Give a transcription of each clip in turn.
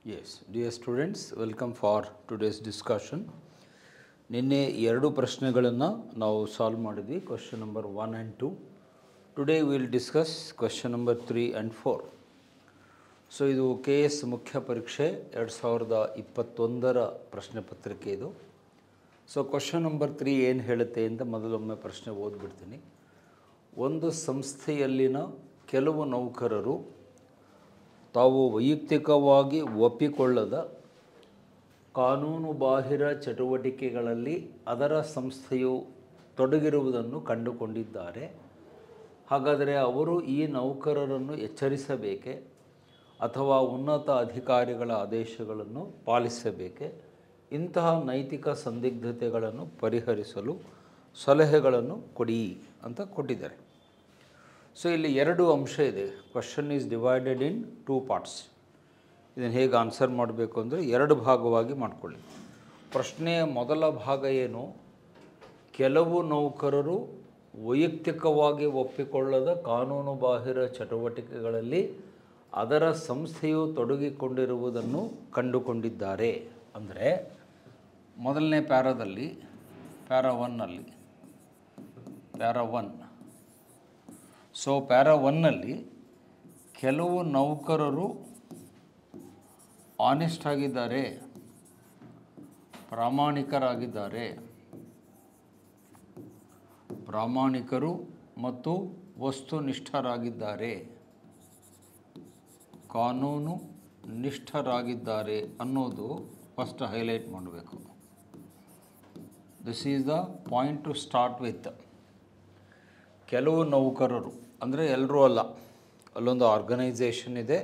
Yes, dear students, welcome for today's discussion. ನಿನ್ನೆ ಎರಡು ಪ್ರಶ್ನೆಗಳನ್ನು ನಾವು ಸಾಲ್ವ್ ಮಾಡಿದ್ವಿ, question number 1 and 2. Today will discuss question number 3 and 4. So ಇದು KS ಮುಖ್ಯ ಪರೀಕ್ಷೆ 2021ರ ಪ್ರಶ್ನೆ ಪತ್ರಿಕೆ ಇದು. ಸೊ ಕ್ವೆಶ್ಚನ್ ನಂಬರ್ 3 ಏನು ಹೇಳುತ್ತೆ ಅಂತ ಮೊದಲೊಮ್ಮೆ ಪ್ರಶ್ನೆ ಓದ್ಬಿಡ್ತೀನಿ. ಒಂದು ಸಂಸ್ಥೆಯಲ್ಲಿನ ಕೆಲವು ನೌಕರರು ತಾವು ವೈಯಕ್ತಿಕವಾಗಿ ಒಪ್ಪಿಕೊಳ್ಳದ ಕಾನೂನುಬಾಹಿರ ಚಟುವಟಿಕೆಗಳಲ್ಲಿ ಅದರ ಸಂಸ್ಥೆಯು ತೊಡಗಿರುವುದನ್ನು ಕಂಡುಕೊಂಡಿದ್ದಾರೆ. ಹಾಗಾದರೆ ಅವರು ಈ ನೌಕರರನ್ನು ಎಚ್ಚರಿಸಬೇಕೆ ಅಥವಾ ಉನ್ನತ ಅಧಿಕಾರಿಗಳ ಆದೇಶಗಳನ್ನು ಪಾಲಿಸಬೇಕೆ? ಇಂತಹ ನೈತಿಕ ಸಂದಿಗ್ಧತೆಗಳನ್ನು ಪರಿಹರಿಸಲು ಸಲಹೆಗಳನ್ನು ಕೊಡಿ ಅಂತ ಕೊಟ್ಟಿದ್ದಾರೆ. ಸೊ ಇಲ್ಲಿ ಎರಡು ಅಂಶ ಇದೆ. Question is divided in 2 parts. ಇದನ್ನು ಹೇಗೆ ಆನ್ಸರ್ ಮಾಡಬೇಕು ಅಂದರೆ ಎರಡು ಭಾಗವಾಗಿ ಮಾಡಿಕೊಳ್ಳಿ. ಪ್ರಶ್ನೆಯ ಮೊದಲ ಭಾಗ ಏನು? ಕೆಲವು ನೌಕರರು ವೈಯಕ್ತಿಕವಾಗಿ ಒಪ್ಪಿಕೊಳ್ಳದ ಕಾನೂನುಬಾಹಿರ ಚಟುವಟಿಕೆಗಳಲ್ಲಿ ಅದರ ಸಂಸ್ಥೆಯು ತೊಡಗಿಕೊಂಡಿರುವುದನ್ನು ಕಂಡುಕೊಂಡಿದ್ದಾರೆ. ಅಂದರೆ ಮೊದಲನೇ ಪ್ಯಾರಾದಲ್ಲಿ ಪ್ಯಾರಾ 1 ಸೊ ಪ್ಯಾರಾ 1ನಲ್ಲಿ ಕೆಲವು ನೌಕರರು ಆನೆಸ್ಟ್ ಆಗಿದ್ದಾರೆ, ಪ್ರಾಮಾಣಿಕರು ಮತ್ತು ವಸ್ತುನಿಷ್ಠರಾಗಿದ್ದಾರೆ, ಕಾನೂನು ನಿಷ್ಠರಾಗಿದ್ದಾರೆ ಅನ್ನೋದು ಫಸ್ಟ್ ಹೈಲೈಟ್ ಮಾಡಬೇಕು. This is the point to start with. ಕೆಲವು ನೌಕರರು ಅಂದರೆ ಎಲ್ಲರೂ ಅಲ್ಲ, ಅಲ್ಲೊಂದು ಆರ್ಗನೈಸೇಷನ್ ಇದೆ,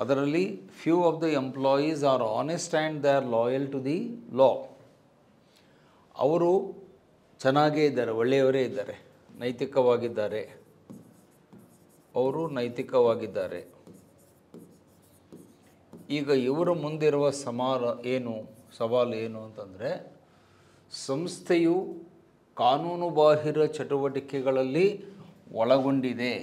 ಅದರಲ್ಲಿ few of the employees are honest and they are loyal to the law. ಅವರು ಚೆನ್ನಾಗೇ ಇದ್ದಾರೆ, ಒಳ್ಳೆಯವರೇ ಇದ್ದಾರೆ, ನೈತಿಕವಾಗಿದ್ದಾರೆ. ಈಗ ಇವರ ಮುಂದಿರುವ ಸವಾಲು ಏನು ಅಂತಂದರೆ, ಸಂಸ್ಥೆಯು ಕಾನೂನುಬಾಹಿರ ಚಟುವಟಿಕೆಗಳಲ್ಲಿ ಒಳಗೊಂಡಿದೆ.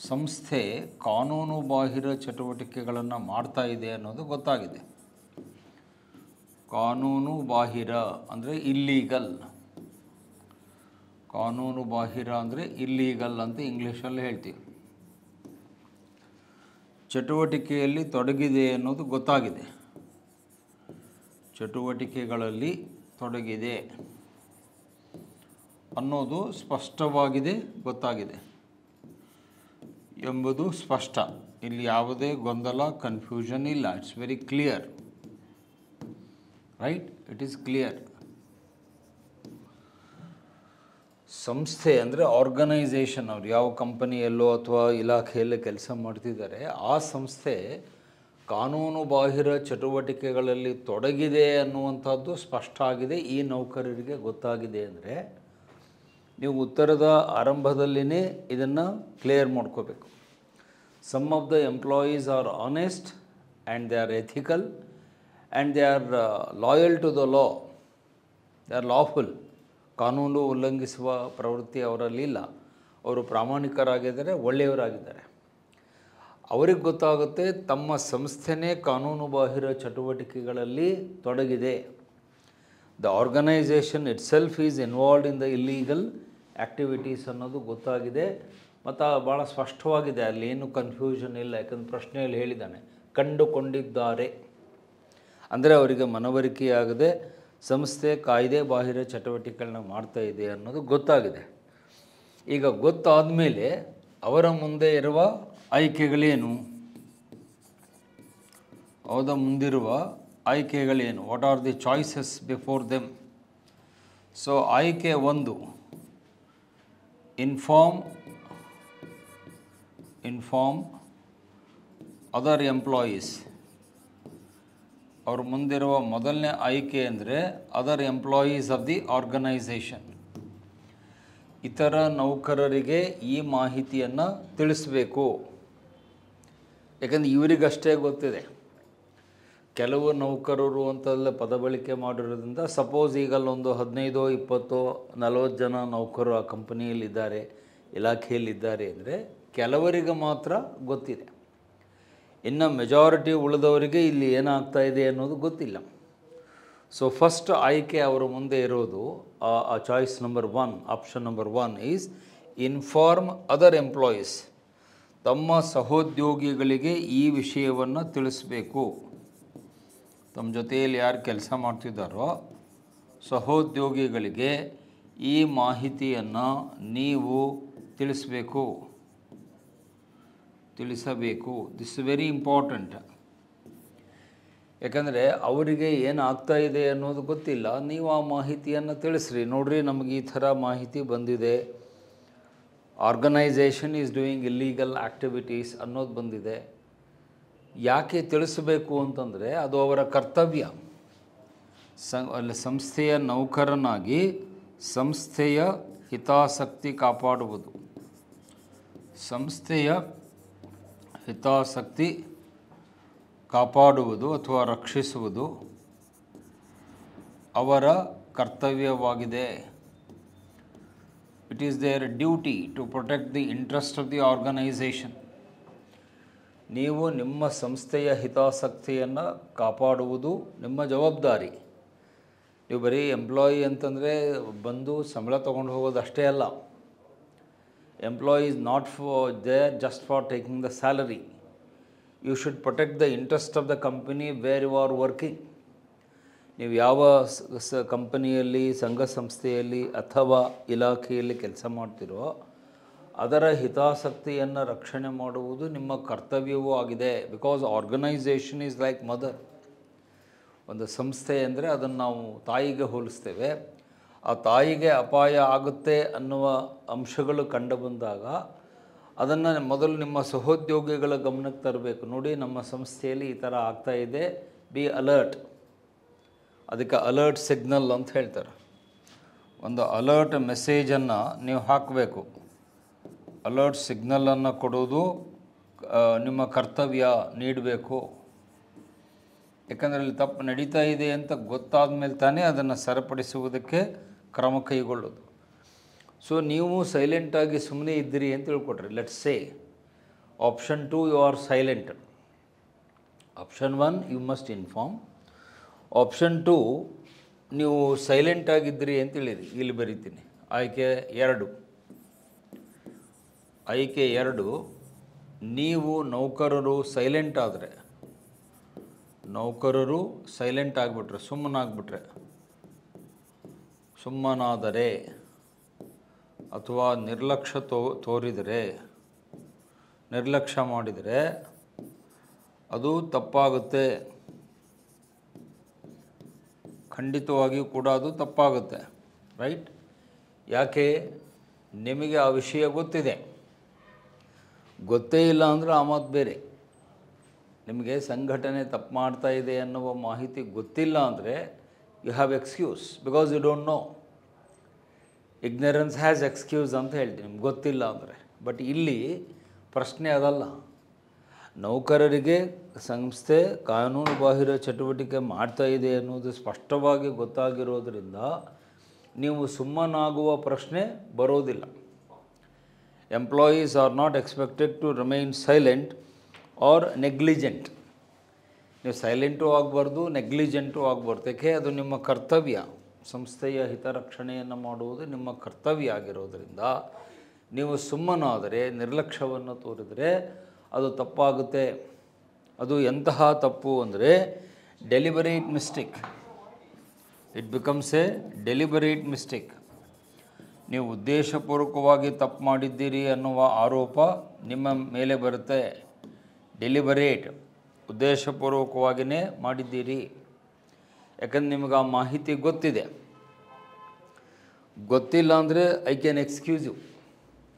ಸಂಸ್ಥೆ ಕಾನೂನುಬಾಹಿರ ಚಟುವಟಿಕೆಗಳನ್ನು ಮಾಡ್ತಾ ಇದೆ ಅನ್ನೋದು ಗೊತ್ತಾಗಿದೆ. ಕಾನೂನುಬಾಹಿರ ಅಂದರೆ ಇಲ್ಲೀಗಲ್, ಕಾನೂನುಬಾಹಿರ ಅಂದರೆ ಇಲ್ಲೀಗಲ್ ಅಂತ ಇಂಗ್ಲೀಷಲ್ಲಿ ಹೇಳ್ತೀವಿ. ಚಟುವಟಿಕೆಯಲ್ಲಿ ತೊಡಗಿದೆ ಅನ್ನೋದು ಗೊತ್ತಾಗಿದೆ, ಚಟುವಟಿಕೆಗಳಲ್ಲಿ ತೊಡಗಿದೆ ಅನ್ನೋದು ಸ್ಪಷ್ಟವಾಗಿದೆ, ಗೊತ್ತಾಗಿದೆ ಎಂಬುದು ಸ್ಪಷ್ಟ. ಇಲ್ಲಿ ಯಾವುದೇ ಗೊಂದಲ, ಕನ್ಫ್ಯೂಷನ್ ಇಲ್ಲ. It's very clear, right? It is clear. ಸಂಸ್ಥೆ ಅಂದರೆ ಆರ್ಗನೈಸೇಷನ್, ಅವರು ಯಾವ ಕಂಪನಿಯಲ್ಲೋ ಅಥವಾ ಇಲಾಖೆಯಲ್ಲೇ ಕೆಲಸ ಮಾಡ್ತಿದ್ದಾರೆ, ಆ ಸಂಸ್ಥೆ ಕಾನೂನುಬಾಹಿರ ಚಟುವಟಿಕೆಗಳಲ್ಲಿ ತೊಡಗಿದೆ ಅನ್ನುವಂಥದ್ದು ಸ್ಪಷ್ಟ ಆಗಿದೆ, ಈ ನೌಕರರಿಗೆ ಗೊತ್ತಾಗಿದೆ. ಅಂದರೆ ನೀವು ಉತ್ತರದ ಆರಂಭದಲ್ಲಿನೇ ಇದನ್ನು ಕ್ಲಿಯರ್ ಮಾಡ್ಕೋಬೇಕು. Some of the employees are honest and they are ethical and they are loyal to the law, they are lawful. ಕಾನೂನು ಉಲ್ಲಂಘಿಸುವ ಪ್ರವೃತ್ತಿ ಅವರಲ್ಲಿ ಇಲ್ಲ, ಅವರು ಪ್ರಾಮಾಣಿಕರಾಗಿದ್ದಾರೆ, ಒಳ್ಳೆಯವರಾಗಿದ್ದಾರೆ. ಅವರಿಗೆ ಗೊತ್ತಾಗುತ್ತೆ ತಮ್ಮ ಸಂಸ್ಥೆನೇ ಕಾನೂನುಬಾಹಿರ ಚಟುವಟಿಕೆಗಳಲ್ಲಿ ತೊಡಗಿದೆ. The organisation itself is involved in the illegal activities ಅನ್ನೋದು ಗೊತ್ತಾಗಿದೆ ಮತ್ತು ಭಾಳ ಸ್ಪಷ್ಟವಾಗಿದೆ, ಅಲ್ಲಿ ಏನು ಕನ್ಫ್ಯೂಷನ್ ಇಲ್ಲ. ಯಾಕಂದ್ರೆ ಪ್ರಶ್ನೆಯಲ್ಲಿ ಹೇಳಿದ್ದಾನೆ, ಕಂಡುಕೊಂಡಿದ್ದಾರೆ ಅಂದರೆ ಅವರಿಗೆ ಮನವರಿಕೆಯಾಗದೆ ಸಂಸ್ಥೆ ಕಾಯ್ದೆ ಬಾಹಿರ ಚಟುವಟಿಕೆಗಳನ್ನ ಮಾಡ್ತಾ ಇದೆ ಅನ್ನೋದು ಗೊತ್ತಾಗಿದೆ. ಈಗ ಗೊತ್ತಾದ ಮೇಲೆ ಅವರ ಮುಂದೆ ಇರುವ ಆಯ್ಕೆಗಳೇನು? ಅವರ ಮುಂದಿರುವ ಆಯ್ಕೆಗಳೇನು? What are the choices before them? So ಆಯ್ಕೆ 1, ಇನ್ಫಾರ್ಮ್ ಅದರ್ ಎಂಪ್ಲಾಯೀಸ್. ಅವ್ರ ಮುಂದಿರುವ ಮೊದಲನೇ ಆಯ್ಕೆ ಅಂದರೆ other employees of the organisation. ಇತರ ನೌಕರರಿಗೆ ಈ ಮಾಹಿತಿಯನ್ನು ತಿಳಿಸಬೇಕು. ಯಾಕಂದರೆ ಇವರಿಗಷ್ಟೇ ಗೊತ್ತಿದೆ. ಕೆಲವು ನೌಕರರು ಅಂತೆಲ್ಲ ಪದ ಬಳಕೆ ಮಾಡಿರೋದ್ರಿಂದ, ಸಪೋಸ್ ಈಗಲ್ಲೊಂದು 15, 20, 40 ಜನ ನೌಕರರು ಆ ಕಂಪನಿಯಲ್ಲಿದ್ದಾರೆ, ಇಲಾಖೆಯಲ್ಲಿದ್ದಾರೆ ಅಂದರೆ ಕೆಲವರಿಗೆ ಮಾತ್ರ ಗೊತ್ತಿದೆ. ಇನ್ನು ಮೆಜಾರಿಟಿ ಉಳಿದವರಿಗೆ ಇಲ್ಲಿ ಏನಾಗ್ತಾ ಇದೆ ಅನ್ನೋದು ಗೊತ್ತಿಲ್ಲ. ಸೊ ಫಸ್ಟ್ ಆಯ್ಕೆ ಅವರ ಮುಂದೆ ಇರೋದು ಆ choice number 1, option number 1 is inform other employees. ತಮ್ಮ ಸಹೋದ್ಯೋಗಿಗಳಿಗೆ ಈ ವಿಷಯವನ್ನು ತಿಳಿಸಬೇಕು. ತಮ್ಮ ಜೊತೆಯಲ್ಲಿ ಯಾರು ಕೆಲಸ ಮಾಡ್ತಿದ್ದಾರೋ ಸಹೋದ್ಯೋಗಿಗಳಿಗೆ ಈ ಮಾಹಿತಿಯನ್ನು ನೀವು ತಿಳಿಸಬೇಕು. This is very important. ಯಾಕಂದರೆ ಅವರಿಗೆ ಏನಾಗ್ತಾ ಇದೆ ಅನ್ನೋದು ಗೊತ್ತಿಲ್ಲ. ನೀವು ಆ ಮಾಹಿತಿಯನ್ನು ತಿಳಿಸ್ರಿ. ನೋಡ್ರಿ, ನಮಗೆ ಈ ಥರ ಮಾಹಿತಿ ಬಂದಿದೆ, organisation is doing illegal activities ಅನ್ನೋದು ಬಂದಿದೆ. ಯಾಕೆ ತಿಳಿಸಬೇಕು ಅಂತಂದರೆ ಅದು ಅವರ ಕರ್ತವ್ಯ. ಸಂಸ್ಥೆಯ ನೌಕರನಾಗಿ ಸಂಸ್ಥೆಯ ಹಿತಾಸಕ್ತಿ ಕಾಪಾಡುವುದು, ಸಂಸ್ಥೆಯ ಹಿತಾಸಕ್ತಿ ಕಾಪಾಡುವುದು ಅಥವಾ ರಕ್ಷಿಸುವುದು ಅವರ ಕರ್ತವ್ಯವಾಗಿದೆ. It is their duty to protect the interest of the organisation. ನೀವು ನಿಮ್ಮ ಸಂಸ್ಥೆಯ ಹಿತಾಸಕ್ತಿಯನ್ನು ಕಾಪಾಡುವುದು ನಿಮ್ಮ ಜವಾಬ್ದಾರಿ. ನೀವು ಬರೀ ಎಂಪ್ಲಾಯಿ ಅಂತಂದರೆ ಬಂದು ಸಂಬಳ ತೊಗೊಂಡು ಹೋಗೋದು ಅಷ್ಟೇ ಅಲ್ಲ. Employee is not there just for taking the salary. You should protect the interest of the company where you are working. ನೀವು ಯಾವ ಕಂಪನಿಯಲ್ಲಿ, ಸಂಘ ಸಂಸ್ಥೆಯಲ್ಲಿ ಅಥವಾ ಇಲಾಖೆಯಲ್ಲಿ ಕೆಲಸ ಮಾಡ್ತಿರೋ ಅದರ ಹಿತಾಸಕ್ತಿಯನ್ನು ರಕ್ಷಣೆ ಮಾಡುವುದು ನಿಮ್ಮ ಕರ್ತವ್ಯವೂ ಆಗಿದೆ. Because organisation is like mother. ಒಂದು ಸಂಸ್ಥೆ ಅಂದರೆ ಅದನ್ನು ನಾವು ತಾಯಿಗೆ ಹೋಲಿಸ್ತೇವೆ. ಆ ತಾಯಿಗೆ ಅಪಾಯ ಆಗುತ್ತೆ ಅನ್ನುವ ಅಂಶಗಳು ಕಂಡು ಬಂದಾಗ ಅದನ್ನು ಮೊದಲು ನಿಮ್ಮ ಸಹೋದ್ಯೋಗಿಗಳ ಗಮನಕ್ಕೆ ತರಬೇಕು. ನೋಡಿ, ನಮ್ಮ ಸಂಸ್ಥೆಯಲ್ಲಿ ಈ ಥರ ಆಗ್ತಾಯಿದೆ, ಬಿ ಅಲರ್ಟ್. ಅದಕ್ಕೆ ಅಲರ್ಟ್ ಸಿಗ್ನಲ್ ಅಂತ ಹೇಳ್ತಾರೆ. ಒಂದು ಅಲರ್ಟ್ ಮೆಸೇಜನ್ನು ನೀವು ಹಾಕಬೇಕು. ಅಲರ್ಟ್ ಸಿಗ್ನಲನ್ನು ಕೊಡೋದು ನಿಮ್ಮ ಕರ್ತವ್ಯ, ನೀಡಬೇಕು. ಯಾಕಂದರೆ ಅಲ್ಲಿ ತಪ್ಪು ನಡೀತಾ ಇದೆ ಅಂತ ಗೊತ್ತಾದ ಮೇಲೆ ತಾನೇ ಅದನ್ನು ಸರಿಪಡಿಸುವುದಕ್ಕೆ ಕ್ರಮ ಕೈಗೊಳ್ಳೋದು. ಸೊ ನೀವು ಸೈಲೆಂಟಾಗಿ ಸುಮ್ಮನೆ ಇದ್ದೀರಿ ಅಂತ ತಿಳ್ಕೊಟ್ರಿ. Let's say option 2 you are silent. Option 1 you must inform. Option 2 ನೀವು ಸೈಲೆಂಟಾಗಿದ್ದೀರಿ ಅಂತೇಳಿರಿ. ಇಲ್ಲಿ ಬರೀತೀನಿ. ಆಯ್ಕೆ 2, ನೀವು ನೌಕರರು ಸೈಲೆಂಟ್ ಆದರೆ, ನೌಕರರು ಸೈಲೆಂಟ್ ಆಗಿಬಿಟ್ರೆ, ಸುಮ್ಮನಾದರೆ ಅಥವಾ ನಿರ್ಲಕ್ಷ್ಯ ಮಾಡಿದರೆ ಅದು ತಪ್ಪಾಗುತ್ತೆ. ಖಂಡಿತವಾಗಿಯೂ ಕೂಡ ಅದು ತಪ್ಪಾಗುತ್ತೆ. ರೈಟ್? ಯಾಕೆ? ನಿಮಗೆ ಆ ವಿಷಯ ಗೊತ್ತಿದೆ. ಗೊತ್ತೇ ಇಲ್ಲ ಅಂದರೆ ಆ ಮಾತು ಬೇರೆ. ನಿಮಗೆ ಸಂಘಟನೆ ತಪ್ಪು ಮಾಡ್ತಾ ಇದೆ ಅನ್ನುವ ಮಾಹಿತಿ ಗೊತ್ತಿಲ್ಲ ಅಂದರೆ you have excuse, because you don't know. Ignorance has excuse ಅಂತ ಹೇಳ್ತೀನಿ, ನಿಮ್ಗೆ ಗೊತ್ತಿಲ್ಲ ಅಂದರೆ. ಬಟ್ ಇಲ್ಲಿ ಪ್ರಶ್ನೆ ಅದಲ್ಲ. ನೌಕರರಿಗೆ ಸಂಸ್ಥೆ ಕಾನೂನು ಬಾಹಿರ ಚಟುವಟಿಕೆ ಮಾಡ್ತಾ ಇದೆ ಅನ್ನೋದು ಸ್ಪಷ್ಟವಾಗಿ ಗೊತ್ತಾಗಿರೋದ್ರಿಂದ ನೀವು ಸುಮ್ಮನಾಗುವ ಪ್ರಶ್ನೆ ಬರೋದಿಲ್ಲ. Employees are not expected to remain silent or negligent. ನೀವು ಸೈಲೆಂಟು ಆಗಬಾರ್ದು, ನೆಗ್ಲಿಜೆಂಟು ಆಗಬಾರ್ದು. ಯಾಕೆ? ಅದು ನಿಮ್ಮ ಕರ್ತವ್ಯ. ಸಂಸ್ಥೆಯ ಹಿತರಕ್ಷಣೆಯನ್ನು ಮಾಡುವುದು ನಿಮ್ಮ ಕರ್ತವ್ಯ ಆಗಿರೋದರಿಂದ ನೀವು ಸುಮ್ಮನಾದರೆ, ನಿರ್ಲಕ್ಷ್ಯವನ್ನು ತೋರಿದರೆ ಅದು ತಪ್ಪಾಗುತ್ತೆ. ಅದು ಎಂತಹ ತಪ್ಪು ಅಂದರೆ deliberate mistake. It becomes A deliberate mistake. ನೀವು ಉದ್ದೇಶಪೂರ್ವಕವಾಗಿ ತಪ್ಪು ಮಾಡಿದ್ದೀರಿ ಅನ್ನುವ ಆರೋಪ ನಿಮ್ಮ ಮೇಲೆ ಬರುತ್ತೆ. ಡೆಲಿಬರೇಟ್, ಉದ್ದೇಶಪೂರ್ವಕವಾಗಿಯೇ ಮಾಡಿದ್ದೀರಿ. ಯಾಕಂದ್ರೆ ನಿಮಗೆ ಆ ಮಾಹಿತಿ ಗೊತ್ತಿದೆ. ಗೊತ್ತಿಲ್ಲ ಅಂದರೆ ಐ ಕ್ಯಾನ್ ಎಕ್ಸ್ಕ್ಯೂಸ್ ಯು.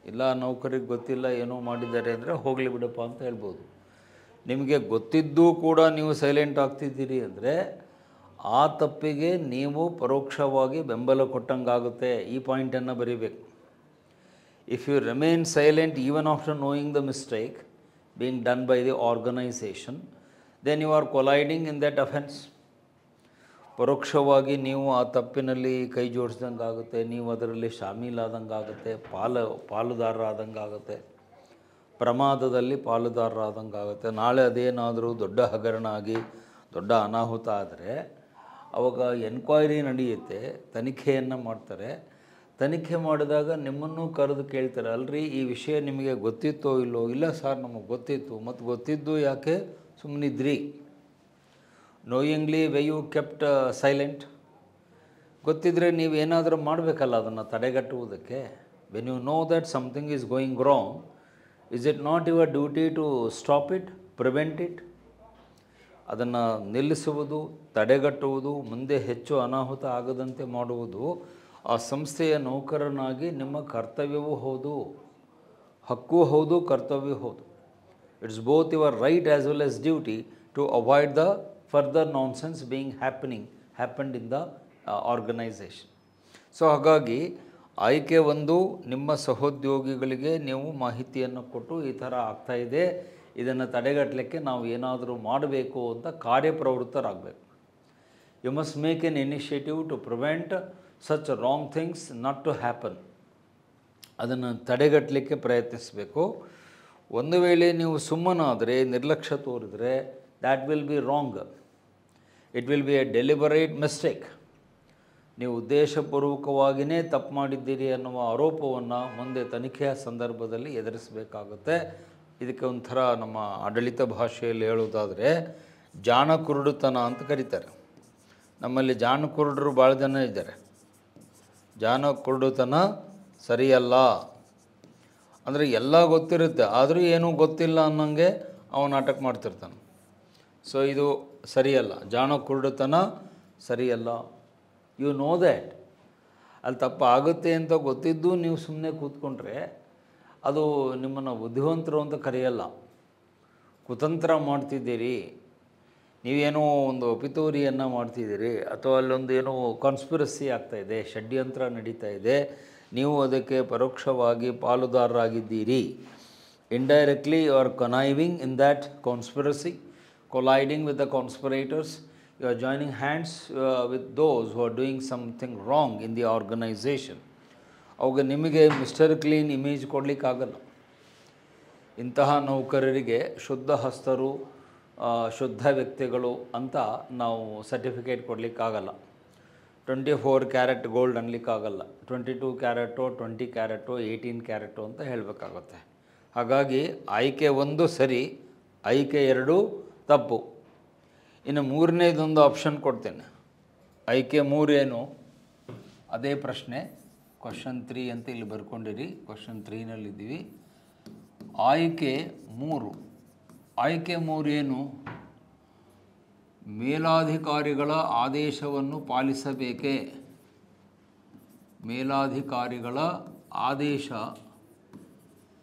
ಇಲ್ಲ, ನೌಕರಿಗೆ ಗೊತ್ತಿಲ್ಲ, ಏನೋ ಮಾಡಿದ್ದಾರೆ ಅಂದರೆ ಹೋಗಲಿ ಬಿಡಪ್ಪ ಅಂತ ಹೇಳ್ಬೋದು. ನಿಮಗೆ ಗೊತ್ತಿದ್ದೂ ಕೂಡ ನೀವು ಸೈಲೆಂಟ್ ಆಗ್ತಿದ್ದೀರಿ ಅಂದರೆ ಆ ತಪ್ಪಿಗೆ ನೀವು ಪರೋಕ್ಷವಾಗಿ ಬೆಂಬಲ ಕೊಟ್ಟಂಗಾಗುತ್ತೆ. ಈ ಪಾಯಿಂಟನ್ನು ಬರೀಬೇಕು. If you remain silent even after knowing the mistake being done by the organization, then you are colliding in that offense. ಪರೋಕ್ಷವಾಗಿ ನೀವು ಆ ತಪ್ಪಿನಲ್ಲಿ ಕೈ ಜೋಡಿಸ್ದಂಗೆ ಆಗುತ್ತೆ, ನೀವು ಅದರಲ್ಲಿ ಶಾಮೀಲಾದಂಗೆ ಆಗುತ್ತೆ, ಪಾಲುದಾರರಾದಂಗೆ ಆಗುತ್ತೆ. ಪ್ರಮಾದದಲ್ಲಿ ಪಾಲುದಾರರಾದಂಗೆ ಆಗುತ್ತೆ. ನಾಳೆ ಅದೇನಾದರೂ ದೊಡ್ಡ ಹಗರಣ ಆಗಿ ದೊಡ್ಡ ಅನಾಹುತ ಆದರೆ ಅವಾಗ ಎನ್ಕ್ವೈರಿ ನಡೆಯುತ್ತೆ, ತನಿಖೆಯನ್ನು ಮಾಡ್ತಾರೆ. ತನಿಖೆ ಮಾಡಿದಾಗ ನಿಮ್ಮನ್ನು ಕರೆದು ಕೇಳ್ತಾರೆ, ಅಲ್ರಿ ಈ ವಿಷಯ ನಿಮಗೆ ಗೊತ್ತಿತ್ತೋ ಇಲ್ಲೋ? ಇಲ್ಲ ಸರ್ ನಮಗೆ ಗೊತ್ತಿತ್ತು. ಮತ್ತು ಗೊತ್ತಿದ್ದು ಯಾಕೆ ಸುಮ್ಮನಿದ್ರಿ? Knowingly why you kept silent? ಗೊತ್ತಿದ್ದರೆ ನೀವು ಏನಾದರೂ ಮಾಡಬೇಕಲ್ಲ ಅದನ್ನು ತಡೆಗಟ್ಟುವುದಕ್ಕೆ. When you know that something is going wrong, is it not your duty to stop it, prevent it? ಅದನ್ನು ನಿಲ್ಲಿಸುವುದು, ತಡೆಗಟ್ಟುವುದು, ಮುಂದೆ ಹೆಚ್ಚು ಅನಾಹುತ ಆಗದಂತೆ ಮಾಡುವುದು ಆ ಸಂಸ್ಥೆಯ ನೌಕರನಾಗಿ ನಿಮ್ಮ ಕರ್ತವ್ಯವೂ ಹೌದು, ಹಕ್ಕೂ ಹೌದು, ಕರ್ತವ್ಯವೂ ಹೌದು. It's both your right as well as duty to avoid the further nonsense happened in the organisation. So ಹಾಗಾಗಿ ಆಯ್ಕೆ ಒಂದು, ನಿಮ್ಮ ಸಹೋದ್ಯೋಗಿಗಳಿಗೆ ನೀವು ಮಾಹಿತಿಯನ್ನು ಕೊಟ್ಟು ಈ ಥರ ಆಗ್ತಾಯಿದೆ, ಇದನ್ನು ತಡೆಗಟ್ಟಲಿಕ್ಕೆ ನಾವು ಏನಾದರೂ ಮಾಡಬೇಕು ಅಂತ ಕಾರ್ಯಪ್ರವೃತ್ತರಾಗಬೇಕು. You must make an initiative to prevent such wrong things not to happen. ಅದನ್ನು ತಡೆಗಟ್ಟಲಿಕ್ಕೆ ಪ್ರಯತ್ನಿಸಬೇಕು. ಒಂದು ವೇಳೆ ನೀವು ಸುಮ್ಮನಾದರೆ, ನಿರ್ಲಕ್ಷ್ಯ ತೋರಿದರೆ, that will be wrong. It will be a deliberate mistake. ನೀವು ಉದ್ದೇಶಪೂರ್ವಕವಾಗಿಯೇ ತಪ್ಪು ಮಾಡಿದ್ದೀರಿ ಅನ್ನುವ ಆರೋಪವನ್ನು ಮುಂದೆ ತನಿಖೆಯ ಸಂದರ್ಭದಲ್ಲಿ ಎದುರಿಸಬೇಕಾಗುತ್ತೆ. ಇದಕ್ಕೆ ಒಂಥರ ನಮ್ಮ ಆಡಳಿತ ಭಾಷೆಯಲ್ಲಿ ಹೇಳುವುದಾದರೆ ಜಾಣಕುರುಡುತನ ಅಂತ ಕರೀತಾರೆ. ನಮ್ಮಲ್ಲಿ ಜಾಣಕುರುಡರು ಭಾಳ ಜನ ಇದ್ದಾರೆ. ಜಾಣಕುರುಡುತನ ಸರಿಯಲ್ಲ. ಅಂದರೆ ಎಲ್ಲ ಗೊತ್ತಿರುತ್ತೆ, ಆದರೂ ಏನೂ ಗೊತ್ತಿಲ್ಲ ಅನ್ನೋಂಗೆ ಅವನು ನಾಟಕ ಮಾಡ್ತಿರ್ತಾನೆ. ಸೊ ಇದು ಸರಿಯಲ್ಲ, ಜಾಣಕುರುಡುತನ ಸರಿಯಲ್ಲ. ಯು ನೋ ದ್ಯಾಟ್ ಅಲ್ಲಿ ತಪ್ಪು ಆಗುತ್ತೆ ಅಂತ ಗೊತ್ತಿದ್ದು ನೀವು ಸುಮ್ಮನೆ ಕೂತ್ಕೊಂಡ್ರೆ ಅದು ನಿಮ್ಮನ್ನು ಬುದ್ಧಿವಂತರು ಅಂತ ಕರೆಯಲ್ಲ. ಕುತಂತ್ರ ಮಾಡ್ತಿದ್ದೀರಿ, ನೀವೇನೋ ಒಂದು ಪಿತೂರಿಯನ್ನು ಮಾಡ್ತಿದ್ದೀರಿ, ಅಥವಾ ಅಲ್ಲೊಂದು ಏನೋ ಕಾನ್ಸ್ಪಿರಸಿ ಆಗ್ತಾಯಿದೆ, ಷಡ್ಯಂತ್ರ ನಡೀತಾ ಇದೆ, ನೀವು ಅದಕ್ಕೆ ಪರೋಕ್ಷವಾಗಿ ಪಾಲುದಾರರಾಗಿದ್ದೀರಿ. Indirectly you are conniving in that conspiracy, colliding with the conspirators. You are joining hands with those who are doing something wrong in the organization. ಅವಾಗ ನಿಮಗೆ ಮಿಸ್ಟರ್ ಕ್ಲೀನ್ ಇಮೇಜ್ ಕೊಡಲಿಕ್ಕಾಗಲ್ಲ. ಇಂತಹ ನೌಕರರಿಗೆ ಶುದ್ಧ ಹಸ್ತರು, ಶುದ್ಧ ವ್ಯಕ್ತಿಗಳು ಅಂತ ನಾವು ಸರ್ಟಿಫಿಕೇಟ್ ಕೊಡಲಿಕ್ಕಾಗಲ್ಲ. 24 ಕ್ಯಾರೆಟ್ ಗೋಲ್ಡ್ ಅನ್ನಲಿಕ್ಕಾಗಲ್ಲ. 22 ಕ್ಯಾರೆಟೋ, 20 ಕ್ಯಾರೆಟೋ, 18 ಕ್ಯಾರೆಟೋ ಅಂತ ಹೇಳಬೇಕಾಗುತ್ತೆ. ಹಾಗಾಗಿ ಆಯ್ಕೆ ಒಂದು ಸರಿ, ಆಯ್ಕೆ ಎರಡು ತಪ್ಪು. ಇನ್ನು ಮೂರನೇದೊಂದು ಆಪ್ಷನ್ ಕೊಡ್ತೇನೆ. ಆಯ್ಕೆ 3 ಏನು? ಅದೇ ಪ್ರಶ್ನೆ, ಕ್ವಶನ್ 3 ಅಂತ ಇಲ್ಲಿ ಬರ್ಕೊಂಡಿರಿ. ಕ್ವಶನ್ 3ನಲ್ಲಿದ್ದೀವಿ. ಆಯ್ಕೆ 3. ಆಯ್ಕೆ 3 ಏನು? ಮೇಲಾಧಿಕಾರಿಗಳ ಆದೇಶವನ್ನು ಪಾಲಿಸಬೇಕೇ? ಮೇಲಾಧಿಕಾರಿಗಳ ಆದೇಶ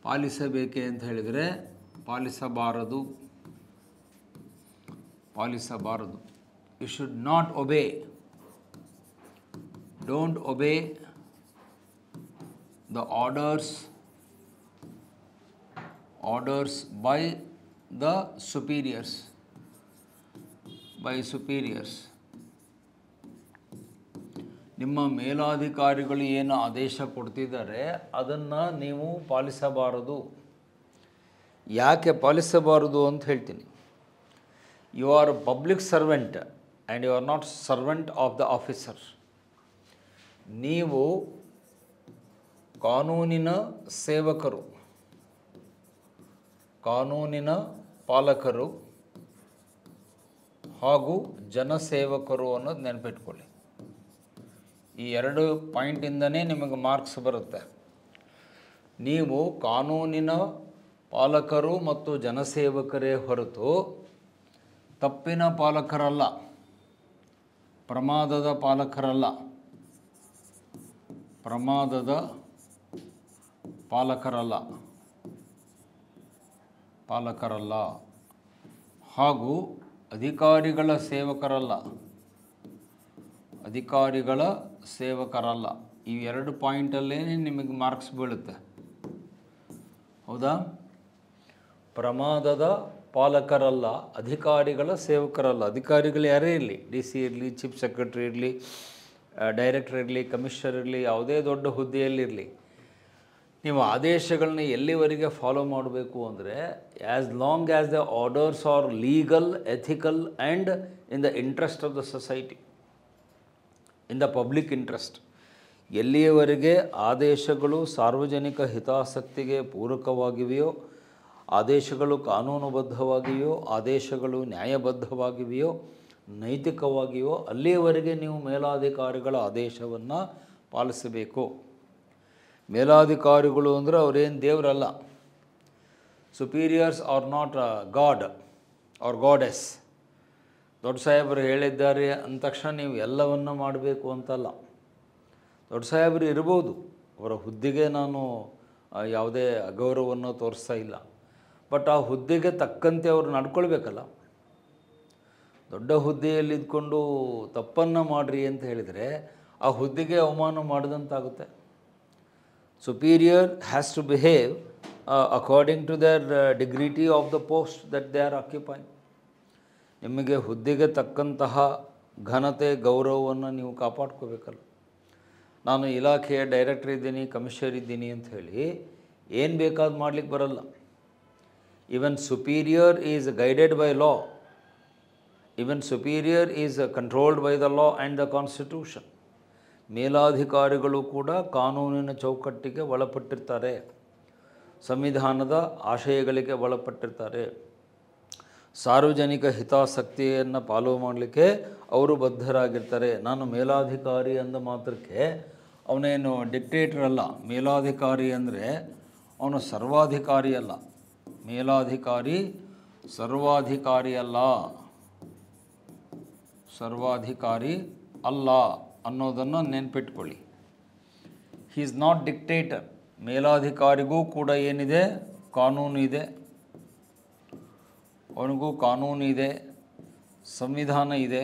ಪಾಲಿಸಬೇಕೇ ಅಂತ ಹೇಳಿದರೆ ಪಾಲಿಸಬಾರದು. You should not obey. Don't obey the orders by the superiors. ನಿಮ್ಮ ಮೇಲಾಧಿಕಾರಿಗಳು ಏನು ಆದೇಶ ಕೊಡ್ತಿದ್ದಾರೆ ಅದನ್ನು ನೀವು ಪಾಲಿಸಬಾರದು. ಯಾಕೆ ಪಾಲಿಸಬಾರದು ಅಂತ ಹೇಳ್ತೀನಿ. You are public servant and you are not servant of the officer. ನೀವು ಕಾನೂನಿನ ಸೇವಕರು, ಕಾನೂನಿನ ಪಾಲಕರು ಹಾಗೂ ಜನಸೇವಕರು ಅನ್ನೋದು ನೆನಪಿಟ್ಕೊಳ್ಳಿ. ಈ 2 ಪಾಯಿಂಟಿಂದನೇ ನಿಮಗೆ ಮಾರ್ಕ್ಸ್ ಬರುತ್ತೆ. ನೀವು ಕಾನೂನಿನ ಪಾಲಕರು ಮತ್ತು ಜನಸೇವಕರೇ ಹೊರತು ತಪ್ಪಿನ ಪಾಲಕರಲ್ಲ, ಪ್ರಮಾದದ ಪಾಲಕರಲ್ಲ. ಹಾಗೂ ಅಧಿಕಾರಿಗಳ ಸೇವಕರಲ್ಲ. ಈ 2 ಪಾಯಿಂಟಲ್ಲೇ ನಿಮಗೆ ಮಾರ್ಕ್ಸ್ ಬೀಳುತ್ತೆ. ಹೌದಾ? ಪ್ರಮಾದದ ಪಾಲಕರಲ್ಲ, ಅಧಿಕಾರಿಗಳ ಸೇವಕರಲ್ಲ. ಅಧಿಕಾರಿಗಳು ಯಾರೇ ಇರಲಿ, DC ಇರಲಿ, ಚೀಫ್ ಸೆಕ್ರೆಟರಿ ಇರಲಿ, ಡೈರೆಕ್ಟರ್ ಇರಲಿ, ಕಮಿಷನರ್ ಇರಲಿ, ಯಾವುದೇ ದೊಡ್ಡ ಹುದ್ದೆಯಲ್ಲಿರಲಿ, ನೀವು ಆದೇಶಗಳನ್ನ ಎಲ್ಲಿವರೆಗೆ ಫಾಲೋ ಮಾಡಬೇಕು ಅಂದರೆ, as long as the orders are legal, ethical and in the interest of the society, in the public interest. ಎಲ್ಲಿಯವರೆಗೆ ಆದೇಶಗಳು ಸಾರ್ವಜನಿಕ ಹಿತಾಸಕ್ತಿಗೆ ಪೂರಕವಾಗಿವೆಯೋ, ಆದೇಶಗಳು ಕಾನೂನುಬದ್ಧವಾಗಿವೆಯೋ, ಆದೇಶಗಳು ನ್ಯಾಯಬದ್ಧವಾಗಿವೆಯೋ, ನೈತಿಕವಾಗಿಯೋ, ಅಲ್ಲಿಯವರೆಗೆ ನೀವು ಮೇಲಾಧಿಕಾರಿಗಳ ಆದೇಶವನ್ನು ಪಾಲಿಸಬೇಕು. ಮೇಲಾಧಿಕಾರಿಗಳು ಅಂದರೆ ಅವರೇನು ದೇವರಲ್ಲ. Superiors are not god or goddess. ದೊಡ್ಡ ಸಾಹೇಬರು ಹೇಳಿದ್ದಾರೆ ಅಂದ ತಕ್ಷಣ ನೀವು ಎಲ್ಲವನ್ನು ಮಾಡಬೇಕು ಅಂತಲ್ಲ. ದೊಡ್ಡ ಸಾಹೇಬರು ಇರ್ಬೋದು, ಅವರ ಹುದ್ದೆಗೆ ನಾನು ಯಾವುದೇ ಅಗೌರವವನ್ನು ತೋರಿಸ್ತಾ ಇಲ್ಲ. ಬಟ್ ಆ ಹುದ್ದೆಗೆ ತಕ್ಕಂತೆ ಅವರು ನಡ್ಕೊಳ್ಬೇಕಲ್ಲ. ದೊಡ್ಡ ಹುದ್ದೆಯಲ್ಲಿ ಇದ್ಕೊಂಡು ತಪ್ಪನ್ನು ಮಾಡಿರಿ ಅಂತ ಹೇಳಿದರೆ ಆ ಹುದ್ದೆಗೆ ಅವಮಾನ ಮಾಡಿದಂತಾಗುತ್ತೆ. Superior has to behave according to their dignity of the post that they are occupying. ನಿಮಗೆ ಹುದ್ದೆಗೆ ತಕ್ಕಂತಹ ಘನತೆ, ಗೌರವವನ್ನು ನೀವು ಕಾಪಾಡ್ಕೋಬೇಕಲ್ಲ. ನಾನು ಇಲಾಖೆಯ ಡೈರೆಕ್ಟರ್ ಇದ್ದೀನಿ, ಕಮಿಷನರ್ ಇದ್ದೀನಿ ಅಂತ ಹೇಳಿ ಏನು ಬೇಕಾದ ಮಾಡಲಿಕ್ಕೆ ಬರಲ್ಲ. Even superior is guided by law. Even superior is controlled by the law and the constitution. ಮೇಲಾಧಿಕಾರಿಗಳು ಕೂಡ ಕಾನೂನಿನ ಚೌಕಟ್ಟಿಗೆ ಒಳಪಟ್ಟಿರ್ತಾರೆ, ಸಂವಿಧಾನದ ಆಶಯಗಳಿಗೆ ಒಳಪಟ್ಟಿರ್ತಾರೆ. ಸಾರ್ವಜನಿಕ ಹಿತಾಸಕ್ತಿಯನ್ನು ಪಾಲೋ ಮಾಡಲಿಕ್ಕೆ ಅವರು ಬದ್ಧರಾಗಿರ್ತಾರೆ. ನಾನು ಮೇಲಾಧಿಕಾರಿ ಅಂದ ಮಾತ್ರಕ್ಕೆ ಅವನೇನು ಡಿಕ್ಟೇಟರ್ ಅಲ್ಲ. ಮೇಲಾಧಿಕಾರಿ ಅಂದರೆ ಅವನು ಸರ್ವಾಧಿಕಾರಿ ಅಲ್ಲ. ಮೇಲಾಧಿಕಾರಿ ಸರ್ವಾಧಿಕಾರಿ ಅಲ್ಲ, ಸರ್ವಾಧಿಕಾರಿ ಅಲ್ಲ ಅನ್ನೋದನ್ನು ನೆನ್ಪಿಟ್ಕೊಳ್ಳಿ. He is not dictator. ಮೇಲಾಧಿಕಾರಿಗೂ ಕೂಡ ಏನಿದೆ, ಕಾನೂನು ಇದೆ. ಅವನಿಗೂ ಕಾನೂನು ಇದೆ, ಸಂವಿಧಾನ ಇದೆ,